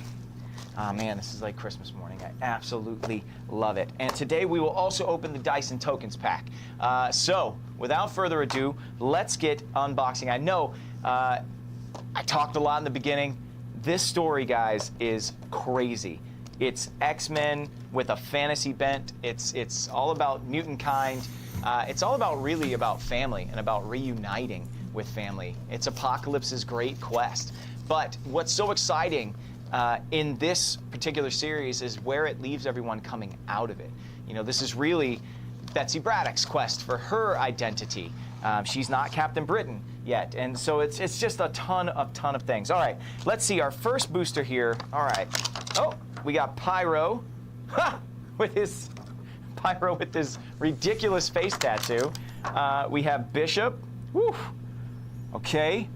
Oh man, this is like Christmas morning. I absolutely love it. And today we will also open the Dyson Tokens pack. So without further ado, let's get unboxing. I know I talked a lot in the beginning. This story, guys, is crazy. It's X-Men with a fantasy bent. It's all about mutant kind. It's all about really about family and about reuniting with family. It's Apocalypse's great quest. But what's so exciting in this particular series is where it leaves everyone coming out of it. You know, this is really Betsy Braddock's quest for her identity. She's not Captain Britain yet, and so it's just a ton of things. All right, let's see our first booster here. All right. Oh, we got Pyro, with his ridiculous face tattoo. We have Bishop. Woo. Okay.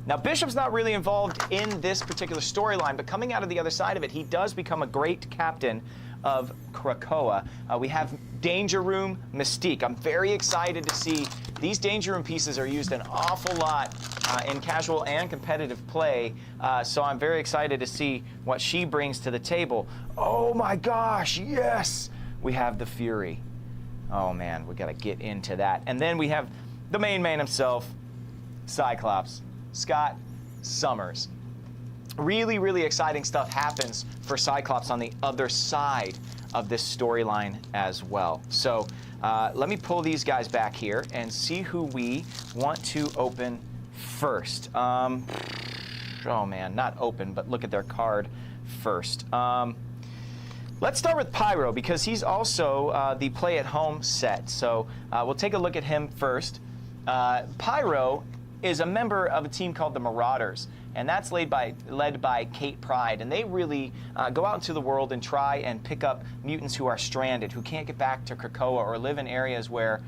Now, Bishop's not really involved in this particular storyline, but coming out of the other side of it, he does become a great captain of Krakoa. We have Danger Room Mystique. I'm very excited to see these Danger Room pieces are used an awful lot in casual and competitive play, so I'm very excited to see what she brings to the table. Oh my gosh, yes! We have the Fury. Oh man, we gotta get into that. And then we have the main man himself, Cyclops, Scott Summers. Really, really exciting stuff happens for Cyclops on the other side of this storyline as well. So let me pull these guys back here and see who we want to open first. Oh man, not open, but look at their card first. Let's start with Pyro because he's also the Play at Home set. So we'll take a look at him first. Pyro is a member of a team called the Marauders, and that's led by Kate Pryde, and they really go out into the world and try and pick up mutants who are stranded, who can't get back to Krakoa or live in areas where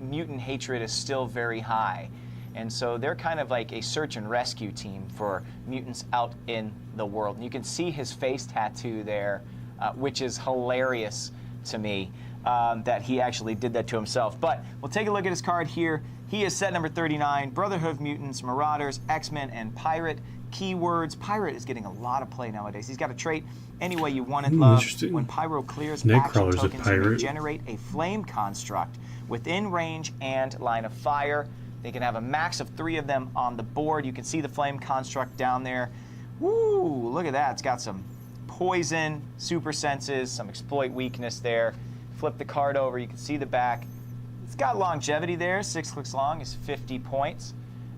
mutant hatred is still very high. And so they're kind of like a search and rescue team for mutants out in the world. And you can see his face tattoo there, which is hilarious to me that he actually did that to himself. But we'll take a look at his card here. He is set number 39, Brotherhood of Mutants, Marauders, X-Men, and Pirate. Keywords, Pirate is getting a lot of play nowadays. He's got a trait any way you want it, love. When Pyro clears action tokens, he can generate a flame construct within range and line of fire. They can have a max of 3 of them on the board. You can see the flame construct down there. Woo, look at that. It's got some poison, super senses, some exploit weakness there. Flip the card over, you can see the back. It's got longevity there, 6 clicks long is 50 points.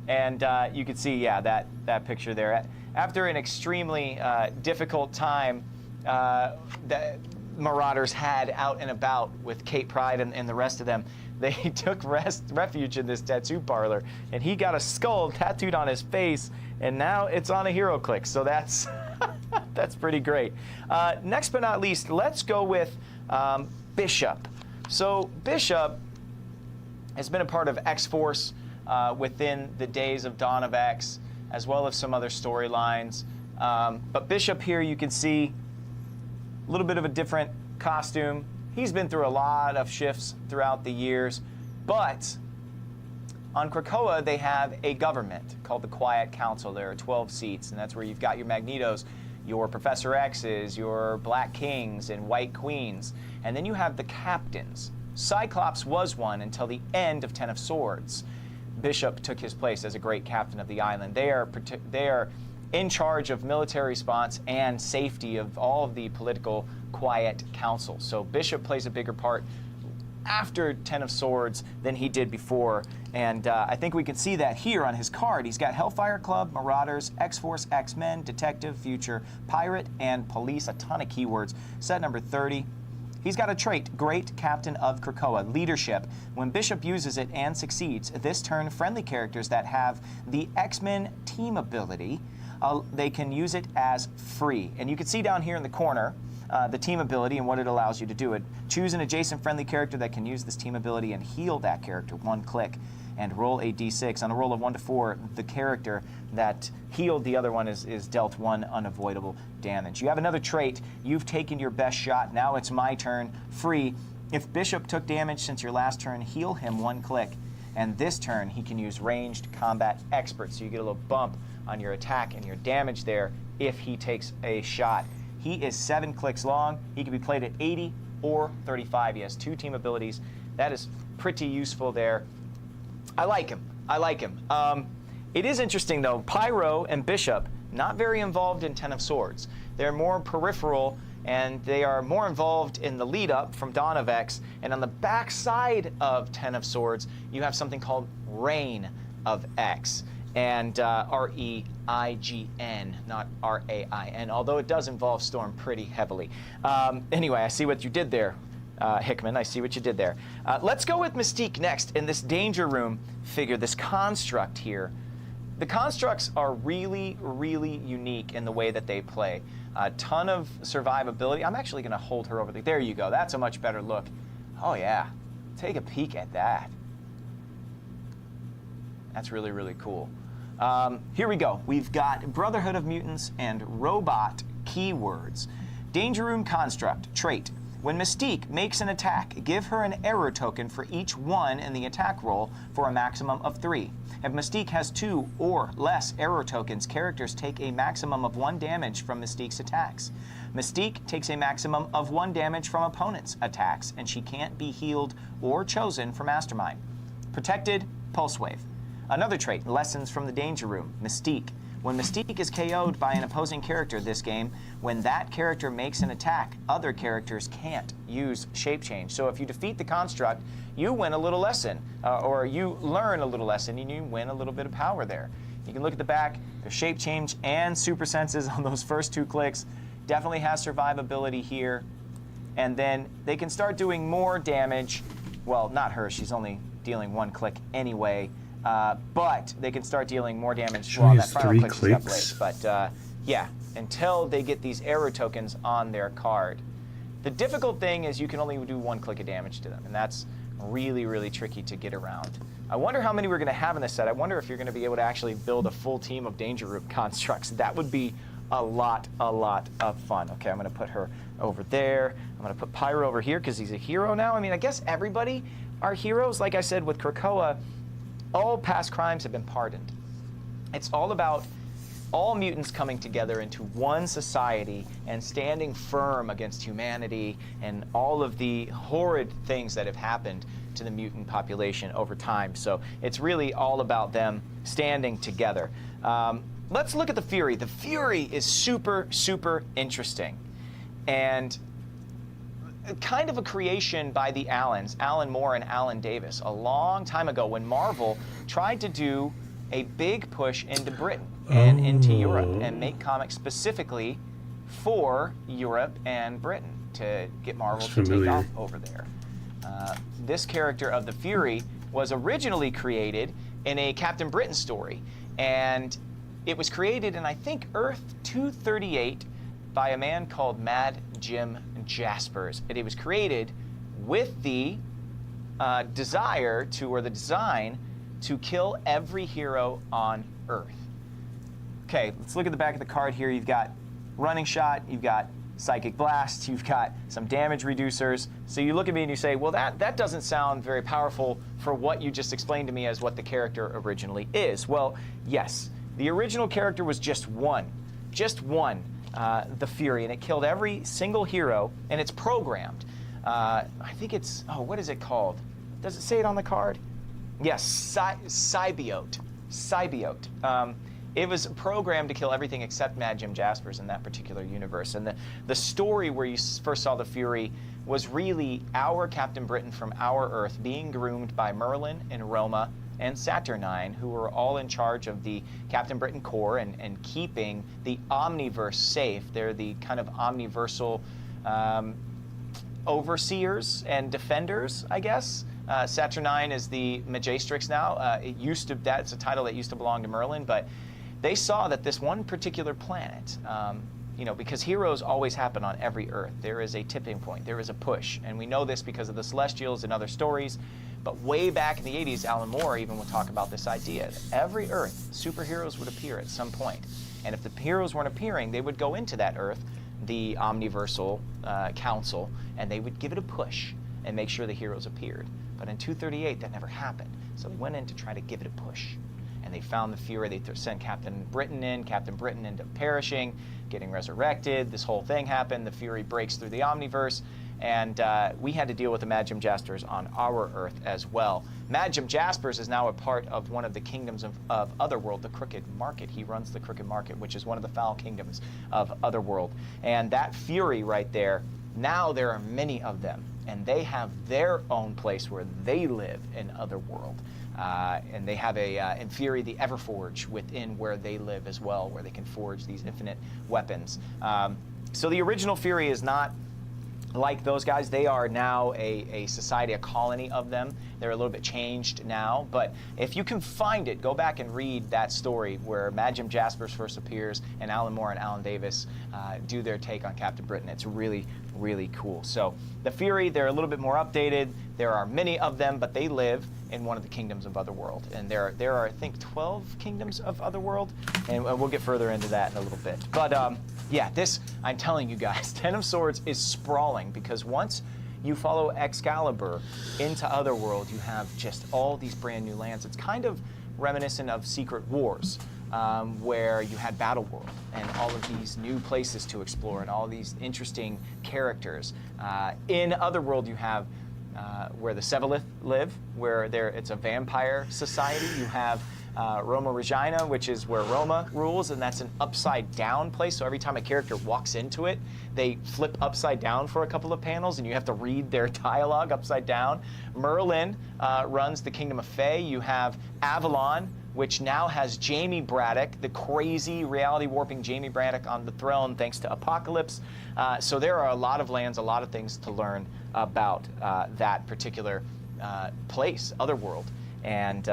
And you can see, yeah, that picture there. After an extremely difficult time that Marauders had out and about with Kate Pryde and the rest of them, they took refuge in this tattoo parlor, and he got a skull tattooed on his face, and now it's on a HeroClix, so that's that's pretty great. Next but not least, let's go with Bishop. So Bishop has been a part of X-Force within the days of Dawn of X, as well as some other storylines. But Bishop here, you can see a little bit of a different costume. He's been through a lot of shifts throughout the years, but on Krakoa, they have a government called the Quiet Council. There are 12 seats, and that's where you've got your Magnetos, your Professor X's, your Black Kings, and White Queens. And then you have the captains. Cyclops was one until the end of Ten of Swords. Bishop took his place as a great captain of the island. They are in charge of military response and safety of all of the political Quiet Council. So Bishop plays a bigger part after Ten of Swords than he did before, and I think we can see that here on his card. He's got Hellfire Club, Marauders, X-Force, X-Men, Detective, Future, Pirate, and Police, a ton of keywords. Set number 30. He's got a trait, Great Captain of Krakoa, Leadership. When Bishop uses it and succeeds, this turn friendly characters that have the X-Men team ability, they can use it as free. And you can see down here in the corner, the team ability and what it allows you to do. Choose an adjacent friendly character that can use this team ability and heal that character, 1 click, and roll a d6. On a roll of 1 to 4, the character that healed the other one is dealt 1 unavoidable damage. You have another trait. You've taken your best shot. Now it's my turn. Free. If Bishop took damage since your last turn, heal him 1 click. And this turn, he can use Ranged Combat Expert, so you get a little bump on your attack and your damage there if he takes a shot. He is 7 clicks long. He can be played at 80 or 35. He has 2 team abilities. That is pretty useful there. I like him. I like him. It is interesting, though. Pyro and Bishop not very involved in Ten of Swords. They're more peripheral, and they are more involved in the lead up from Dawn of X. And on the back side of Ten of Swords, you have something called Reign of X. And R-E-I-G-N, not R-A-I-N, although it does involve Storm pretty heavily. Anyway, I see what you did there, Hickman. I see what you did there. Let's go with Mystique next in this Danger Room figure, this construct here. The constructs are really, really unique in the way that they play. A ton of survivability. I'm actually going to hold her over there. There you go. That's a much better look. Oh, yeah. Take a peek at that. That's really, really cool. Here we go. We've got Brotherhood of Mutants and Robot keywords. Danger Room construct, trait. When Mystique makes an attack, give her an error token for each one in the attack roll for a maximum of 3. If Mystique has 2 or less error tokens, characters take a maximum of 1 damage from Mystique's attacks. Mystique takes a maximum of 1 damage from opponents' attacks, and she can't be healed or chosen for Mastermind. Protected, Pulse Wave. Another trait, lessons from the Danger Room, Mystique. When Mystique is KO'd by an opposing character this game, when that character makes an attack, other characters can't use Shape Change. So if you defeat the construct, you win a little lesson, or you learn a little lesson, and you win a little bit of power there. You can look at the back, there's Shape Change and Super Senses on those first 2 clicks. Definitely has survivability here. And then they can start doing more damage. Well, not her, she's only dealing 1 click anyway. But they can start dealing more damage while that final click is up late. But yeah, until they get these error tokens on their card. The difficult thing is you can only do 1 click of damage to them, and that's really, really tricky to get around. I wonder how many we're going to have in this set. I wonder if you're going to be able to actually build a full team of Danger Room constructs. That would be a lot of fun. Okay, I'm going to put her over there. I'm going to put Pyro over here because he's a hero now. I mean, I guess everybody are heroes. Like I said with Krakoa, all past crimes have been pardoned. It's all about all mutants coming together into one society and standing firm against humanity and all of the horrid things that have happened to the mutant population over time. So it's really all about them standing together. Let's look at the Fury. The Fury is super interesting. And kind of a creation by the Allens, Alan Moore and Alan Davis, a long time ago when Marvel tried to do a big push into Britain and into Europe and make comics specifically for Europe and Britain to get Marvel to take off over there. This character of the Fury was originally created in a Captain Britain story, and it was created in, I think, Earth 238 by a man called Mad Jim Jaspers. And it was created with the desire to, or the design to kill every hero on Earth. Okay, let's look at the back of the card here. You've got Running Shot, you've got Psychic Blast, you've got some damage reducers. So you look at me and you say, well, that doesn't sound very powerful for what you just explained to me as what the character originally is. Well, yes, the original character was just one, the Fury, and it killed every single hero, and it's programmed. I think it's, what is it called? Does it say it on the card? Yes, Symbiote. It was programmed to kill everything except Mad Jim Jaspers in that particular universe. And the story where you first saw the Fury was really our Captain Britain from our Earth being groomed by Merlin and Roma and Saturnine, who were all in charge of the Captain Britain Corps and keeping the Omniverse safe. They're the kind of omniversal overseers and defenders, I guess. Saturnine is the Magistrix now. That's a title that used to belong to Merlin, but they saw that this one particular planet, because heroes always happen on every Earth. There is a tipping point. There is a push. And we know this because of the Celestials and other stories. But way back in the 80s, Alan Moore even would talk about this idea that every Earth, superheroes would appear at some point. And if the heroes weren't appearing, they would go into that Earth, the Omniversal Council, and they would give it a push and make sure the heroes appeared. But in 238, that never happened. So they went in to try to give it a push. And they found the Fury. They sent Captain Britain ended up perishing, getting resurrected. This whole thing happened. The Fury breaks through the Omniverse, And we had to deal with the Mad Jim Jaspers on our Earth as well. Mad Jim Jaspers is now a part of one of the kingdoms of Otherworld, the Crooked Market. He runs the Crooked Market, which is one of the foul kingdoms of Otherworld. And that Fury right there, now there are many of them. And they have their own place where they live in Otherworld. And they have in Fury, the Everforge within where they live as well, where they can forge these infinite weapons. So the original Fury is not like those guys. They are now a society, a colony of them. They're a little bit changed now, but if you can find it, go back and read that story where Mad Jim Jaspers first appears and Alan Moore and Alan Davis do their take on Captain Britain. It's really, really cool. So the Fury, they're a little bit more updated. There are many of them, but they live in one of the kingdoms of Otherworld. And there are, I think, 12 kingdoms of Otherworld, and we'll get further into that in a little bit. But yeah, this, I'm telling you guys, Ten of Swords is sprawling, because once you follow Excalibur into Otherworld, you have just all these brand new lands. It's kind of reminiscent of Secret Wars, where you had Battle World and all of these new places to explore and all these interesting characters. In Otherworld, you have where the Sevalith live, where it's a vampire society. You have Roma Regina, which is where Roma rules, and that's an upside-down place. So every time a character walks into it, they flip upside down for a couple of panels, and you have to read their dialogue upside down. Merlin runs the Kingdom of Fae. You have Avalon, which now has Jamie Braddock, the crazy reality-warping Jamie Braddock on the throne, thanks to Apocalypse. So there are a lot of lands, a lot of things to learn about that particular place, Otherworld. And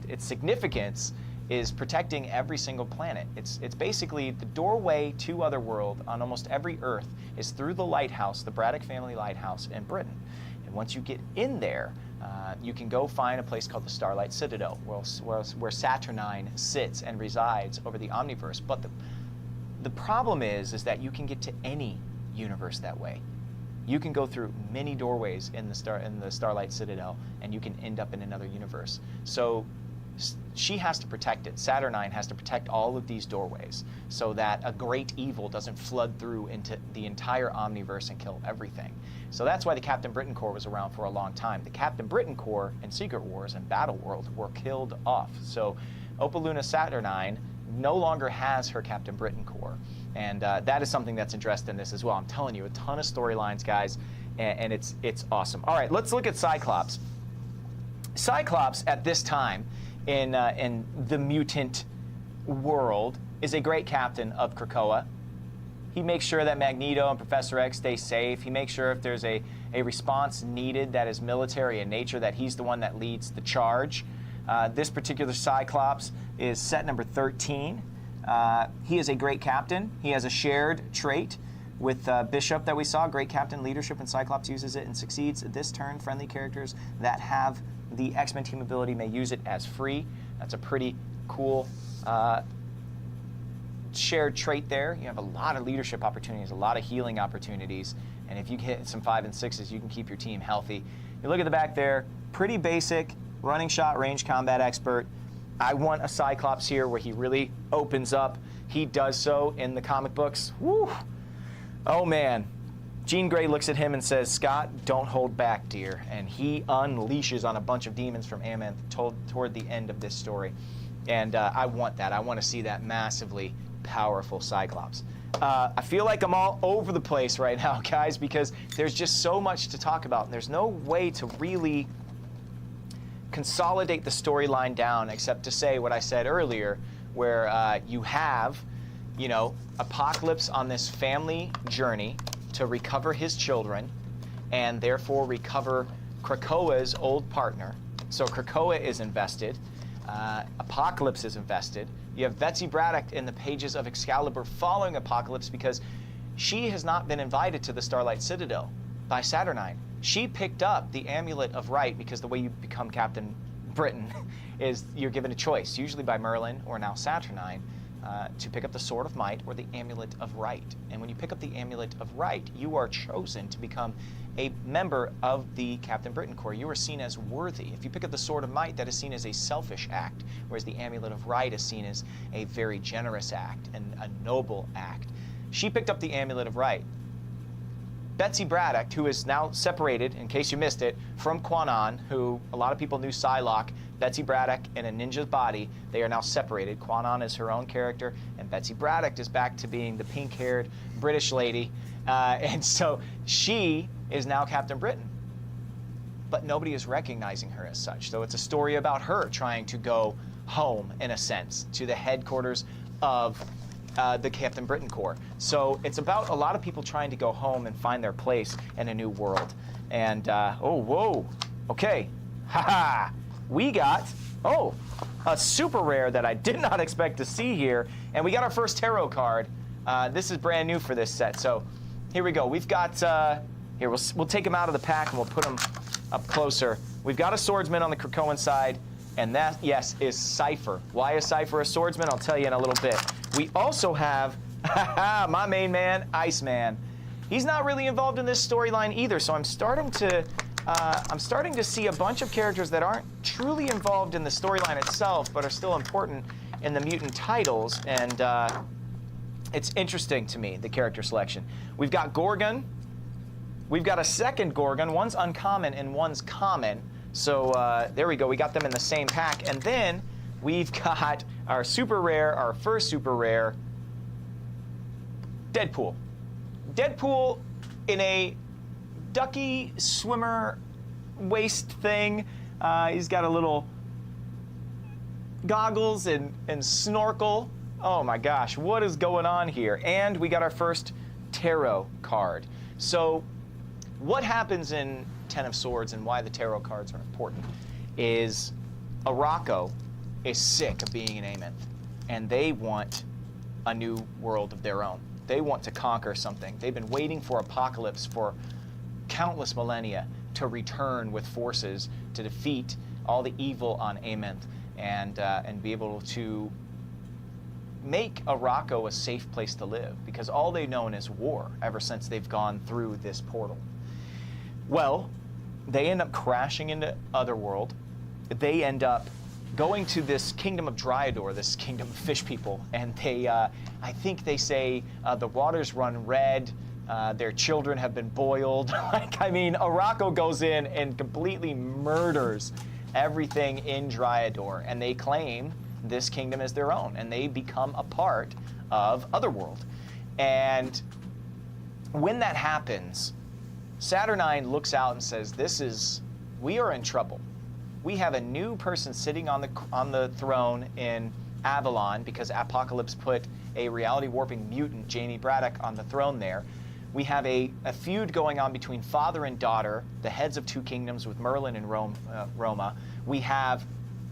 its significance is protecting every single planet. It's basically the doorway to Otherworld on almost every Earth is through the lighthouse, the Braddock family lighthouse in Britain. And once you get in there, you can go find a place called the Starlight Citadel, where Saturnine sits and resides over the Omniverse. But the problem is that you can get to any universe that way. You can go through many doorways in the Starlight Citadel, and you can end up in another universe. So she has to protect it. Saturnine has to protect all of these doorways so that a great evil doesn't flood through into the entire Omniverse and kill everything. So that's why the Captain Britain Corps was around for a long time. The Captain Britain Corps in Secret Wars and Battle World were killed off. So Opaluna Saturnine no longer has her Captain Britain Corps. And that is something that's addressed in this as well. I'm telling you, a ton of storylines, guys, and it's awesome. All right, let's look at Cyclops. Cyclops, at this time, in the mutant world, is a great captain of Krakoa. He makes sure that Magneto and Professor X stay safe. He makes sure if there's a response needed that is military in nature, that he's the one that leads the charge. This particular Cyclops is set number 13. He is a great captain. He has a shared trait with Bishop that we saw, great captain leadership, and Cyclops uses it and succeeds. This turn, friendly characters that have the X-Men team ability may use it as free. That's a pretty cool shared trait there. You have a lot of leadership opportunities, a lot of healing opportunities, and if you hit some 5 and 6s, you can keep your team healthy. You look at the back there, pretty basic, running shot, range combat expert. I want a Cyclops here where he really opens up. He does so in the comic books. Woo! Oh, man. Jean Grey looks at him and says, "Scott, don't hold back, dear." And he unleashes on a bunch of demons from Amenth toward the end of this story. And I want that. I want to see that massively powerful Cyclops. I feel like I'm all over the place right now, guys, because there's just so much to talk about. And there's no way to really consolidate the storyline down except to say what I said earlier, where you have, you know, Apocalypse on this family journey to recover his children and therefore recover Krakoa's old partner. So Krakoa is invested. Apocalypse is invested. You have Betsy Braddock in the pages of Excalibur following Apocalypse because she has not been invited to the Starlight Citadel by Saturnine. She picked up the Amulet of Right because the way you become Captain Britain is you're given a choice, usually by Merlin or now Saturnine, to pick up the Sword of Might or the Amulet of Right. And when you pick up the Amulet of Right, you are chosen to become a member of the Captain Britain Corps. You are seen as worthy. If you pick up the Sword of Might, that is seen as a selfish act, whereas the Amulet of Right is seen as a very generous act and a noble act. She picked up the Amulet of Right. Betsy Braddock, who is now separated, in case you missed it, from Quan-On, who a lot of people knew Psylocke. Betsy Braddock in a ninja's body, they are now separated. Quan-On is her own character, and Betsy Braddock is back to being the pink-haired British lady. And so she is now Captain Britain. But nobody is recognizing her as such. So it's a story about her trying to go home, in a sense, to the headquarters of the Captain Britain Corps. So it's about a lot of people trying to go home and find their place in a new world. And, oh, whoa, okay, haha, we got, oh, a super rare that I did not expect to see here. And we got our first tarot card. This is brand new for this set. So here we go. We've got, here, we'll take him out of the pack and we'll put him up closer. We've got a swordsman on the Krakoan side, and that, yes, is Cypher. Why is Cypher a swordsman? I'll tell you in a little bit. We also have, my main man, Iceman. He's not really involved in this storyline either, so I'm starting to see a bunch of characters that aren't truly involved in the storyline itself, but are still important in the mutant titles, and it's interesting to me, the character selection. We've got Gorgon. We've got a second Gorgon. One's uncommon and one's common. So there we go. We got them in the same pack. And then we've got our super rare, our first super rare, Deadpool. Deadpool in a ducky swimmer waist thing. He's got a little goggles and snorkel. Oh my gosh, what is going on here? And we got our first tarot card. So what happens in Ten of Swords and why the tarot cards are important is Arakko is sick of being an Amenth, and they want a new world of their own. They want to conquer something. They've been waiting for Apocalypse for countless millennia to return with forces to defeat all the evil on Amenth and be able to make Arakko a safe place to live, because all they've known is war ever since they've gone through this portal. Well, they end up crashing into Otherworld. They end up going to this kingdom of Dryador, this kingdom of fish people, and they, I think they say the waters run red, their children have been boiled. Like, I mean, Arakko goes in and completely murders everything in Dryador, and they claim this kingdom is their own, and they become a part of Otherworld. And when that happens, Saturnine looks out and says, we are in trouble. We have a new person sitting on the throne in Avalon because Apocalypse put a reality warping mutant, Jamie Braddock, on the throne there. We have a feud going on between father and daughter, the heads of two kingdoms with Merlin and Roma. We have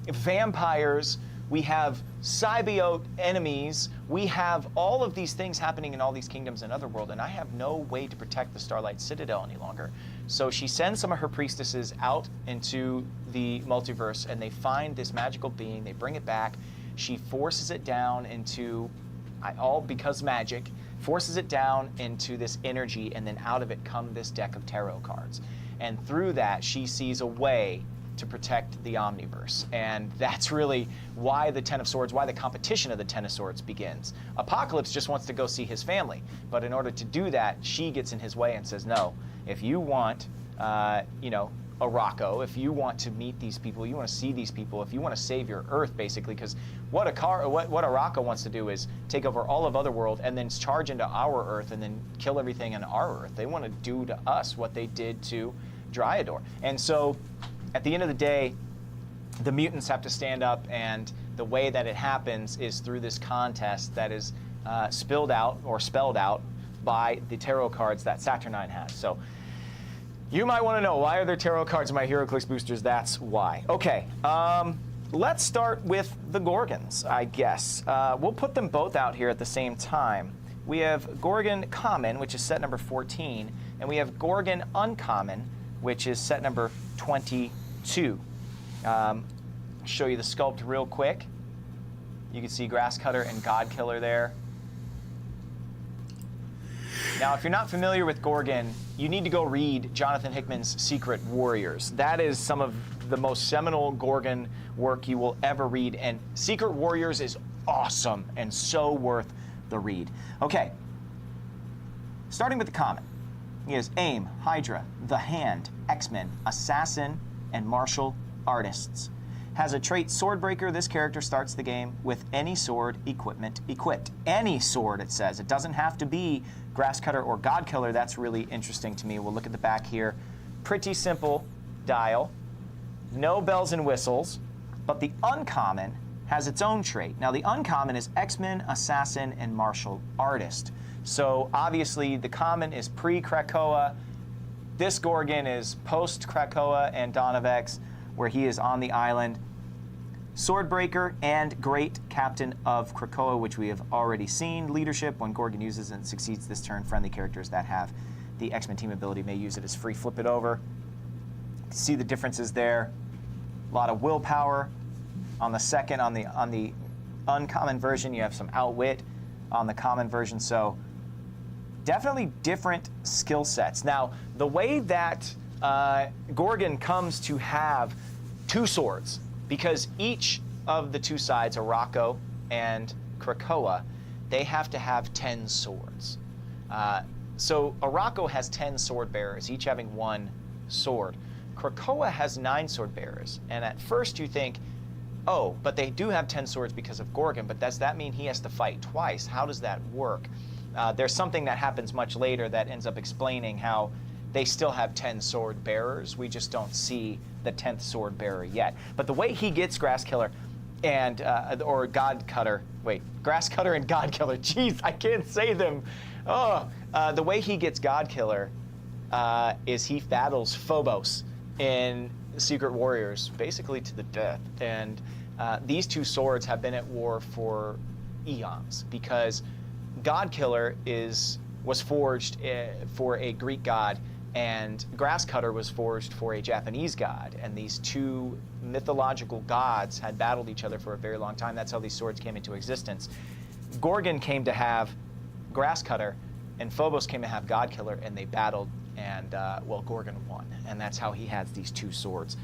vampires. We have symbiote enemies. We have all of these things happening in all these kingdoms in Otherworld, and I have no way to protect the Starlight Citadel any longer. So she sends some of her priestesses out into the multiverse, and they find this magical being. They bring it back. She forces it down into, all because magic, forces it down into this energy, and then out of it come this deck of tarot cards. And through that, she sees a way to protect the Omniverse. And that's really why the Ten of Swords, why the competition of the Ten of Swords begins. Apocalypse just wants to go see his family, but in order to do that, she gets in his way and says, no, if you want, Arakko, if you want to meet these people, you want to see these people, if you want to save your Earth, basically, because what Arakko wants to do is take over all of Otherworld and then charge into our Earth and then kill everything on our Earth. They want to do to us what they did to Dryador. And so, at the end of the day, the mutants have to stand up, and the way that it happens is through this contest that is spelled out by the tarot cards that Saturnine has. So you might want to know, why are there tarot cards in my HeroClix boosters? That's why. Okay, let's start with the Gorgons, I guess. We'll put them both out here at the same time. We have Gorgon Common, which is set number 14, and we have Gorgon Uncommon, which is set number 22. Show you the sculpt real quick. You can see Grasscutter and Godkiller there. Now, if you're not familiar with Gorgon, you need to go read Jonathan Hickman's Secret Warriors. That is some of the most seminal Gorgon work you will ever read, and Secret Warriors is awesome and so worth the read. Okay, starting with the Common. He has Aim, Hydra, The Hand, X-Men, Assassin, and Martial Artists. Has a trait Swordbreaker. This character starts the game with any sword equipment equipped. Any sword, it says. It doesn't have to be Grasscutter or Godkiller. That's really interesting to me. We'll look at the back here. Pretty simple dial. No bells and whistles. But the uncommon has its own trait. Now, the uncommon is X-Men, Assassin, and Martial Artist. So, obviously, the common is pre-Krakoa. This Gorgon is post-Krakoa and Dawn of X, where he is on the island. Swordbreaker and Great Captain of Krakoa, which we have already seen. Leadership, when Gorgon uses and succeeds this turn, friendly characters that have the X-Men team ability may use it as free. Flip it over. See the differences there. A lot of willpower. On the second, on the uncommon version, you have some outwit. On the common version, so definitely different skill sets. Now, the way that Gorgon comes to have two swords, because each of the two sides, Arakko and Krakoa, they have to have 10 swords. So Arakko has 10 sword bearers, each having one sword. Krakoa has 9 sword bearers, and at first you think, oh, but they do have 10 swords because of Gorgon, but does that mean he has to fight twice? How does that work? There's something that happens much later that ends up explaining how they still have 10 sword bearers. We just don't see the 10th sword bearer yet. But the way he gets Grasskiller and, or Godcutter, wait, Grasscutter and Godkiller, jeez, I can't say them. Oh, the way he gets Godkiller is he battles Phobos in Secret Warriors, basically to the death. And these two swords have been at war for eons because Godkiller was forged for a Greek god, and Grasscutter was forged for a Japanese god. And these two mythological gods had battled each other for a very long time. That's how these swords came into existence. Gorgon came to have Grasscutter, and Phobos came to have Godkiller, and they battled, and, well, Gorgon won. And that's how he has these two swords.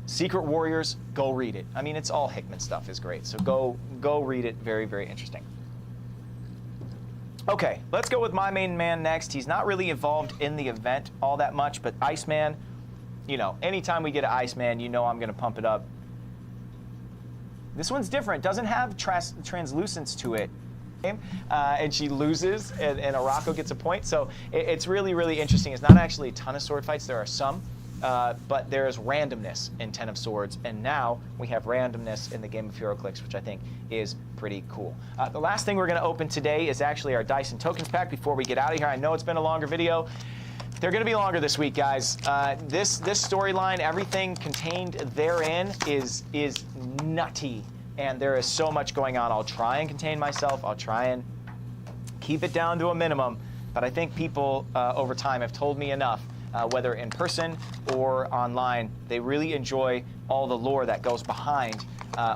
Secret Warriors, go read it. I mean, it's all Hickman stuff is great, so go read it. Very, very interesting. Okay, let's go with my main man next. He's not really involved in the event all that much, but Iceman, you know, anytime we get an Iceman, you know I'm going to pump it up. This one's different. Doesn't have translucence to it. And she loses, and Arakko gets a point. So it's really, really interesting. It's not actually a ton of sword fights. There are some, but there is randomness in 10 of Swords, and now we have randomness in the game of HeroClix, which I think is pretty cool. The last thing we're going to open today is actually our Dice and Tokens pack before we get out of here. I know it's been a longer video. They're going to be longer this week, guys. This storyline, everything contained therein is nutty. And there is so much going on. I'll try and contain myself. I'll try and keep it down to a minimum. But I think people over time have told me enough, whether in person or online, they really enjoy all the lore that goes behind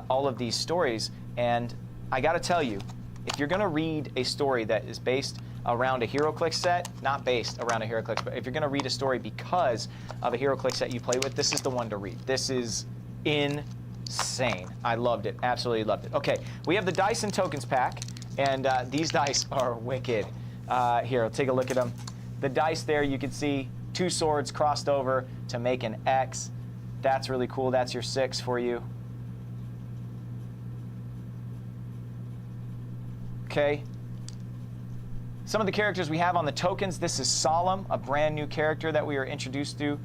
all of these stories. And I got to tell you, if you're going to read a story that is based around a HeroClix set, not based around a HeroClix, but if you're going to read a story because of a HeroClix set you play with, this is the one to read. This is insane. I loved it. Absolutely loved it. Okay, we have the Dice and Tokens pack, and these dice are wicked. Here, take a look at them. The dice there, you can see 2 swords crossed over to make an X. That's really cool. That's your 6 for you. Okay. Some of the characters we have on the tokens. This is Solemn, a brand new character that we are introduced to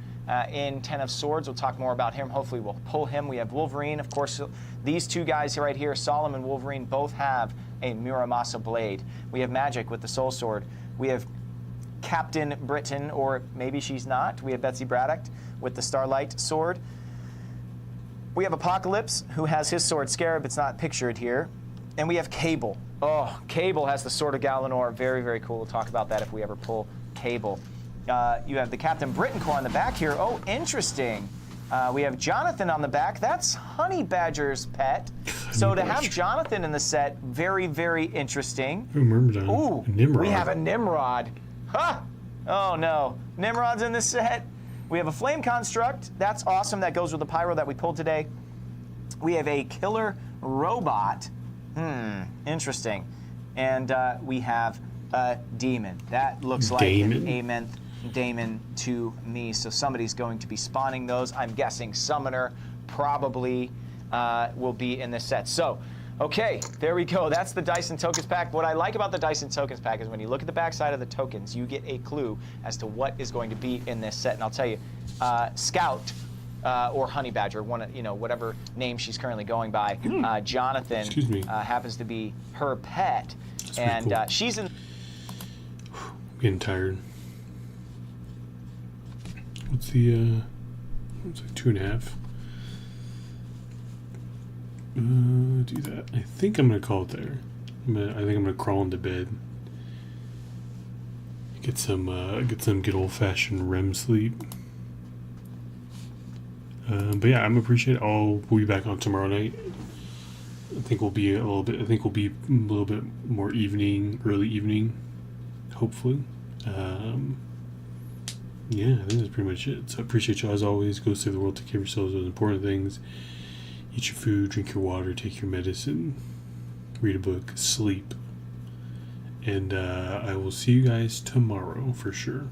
in 10 of Swords. We'll talk more about him. Hopefully we'll pull him. We have Wolverine. Of course, these two guys right here, Solemn and Wolverine, both have a Muramasa blade. We have Magic with the Soul Sword. We have Captain Britain, or maybe she's not. We have Betsy Braddock with the Starlight Sword. We have Apocalypse, who has his sword Scarab. It's not pictured here. And we have Cable. Oh, Cable has the Sword of Galanor. Very, very cool. We'll talk about that if we ever pull Cable. You have the Captain Britain Corps on the back here. Oh, interesting. We have Jonathan on the back. That's Honey Badger's pet. So to have Jonathan in the set, very, very interesting. Ooh, Nimrod. We have a Nimrod. Ha! Oh, no. Nimrod's in the set. We have a Flame Construct. That's awesome. That goes with the Pyro that we pulled today. We have a Killer Robot. Interesting. And we have a Demon. That looks like an Amenth daemon to me. So somebody's going to be spawning those. I'm guessing Summoner probably will be in this set. So, okay, there we go. That's the Dice and Tokens pack. What I like about the Dice and Tokens pack is when you look at the backside of the tokens, you get a clue as to what is going to be in this set. And I'll tell you, Scout or Honey Badger, whatever name she's currently going by, Jonathan happens to be her pet, and cool. she's in. Getting tired. What's the? It's like 2.5. Do that. I think I'm gonna call it there. I think I'm gonna crawl into bed. Get some good old fashioned REM sleep. But yeah, I'm appreciate. We'll be back on tomorrow night. I think we'll be a little bit more early evening, hopefully. Yeah, I think that's pretty much it. So I appreciate you as always. Go save the world, take care of yourselves, those important things. Eat your food, drink your water, take your medicine, read a book, sleep. And I will see you guys tomorrow for sure.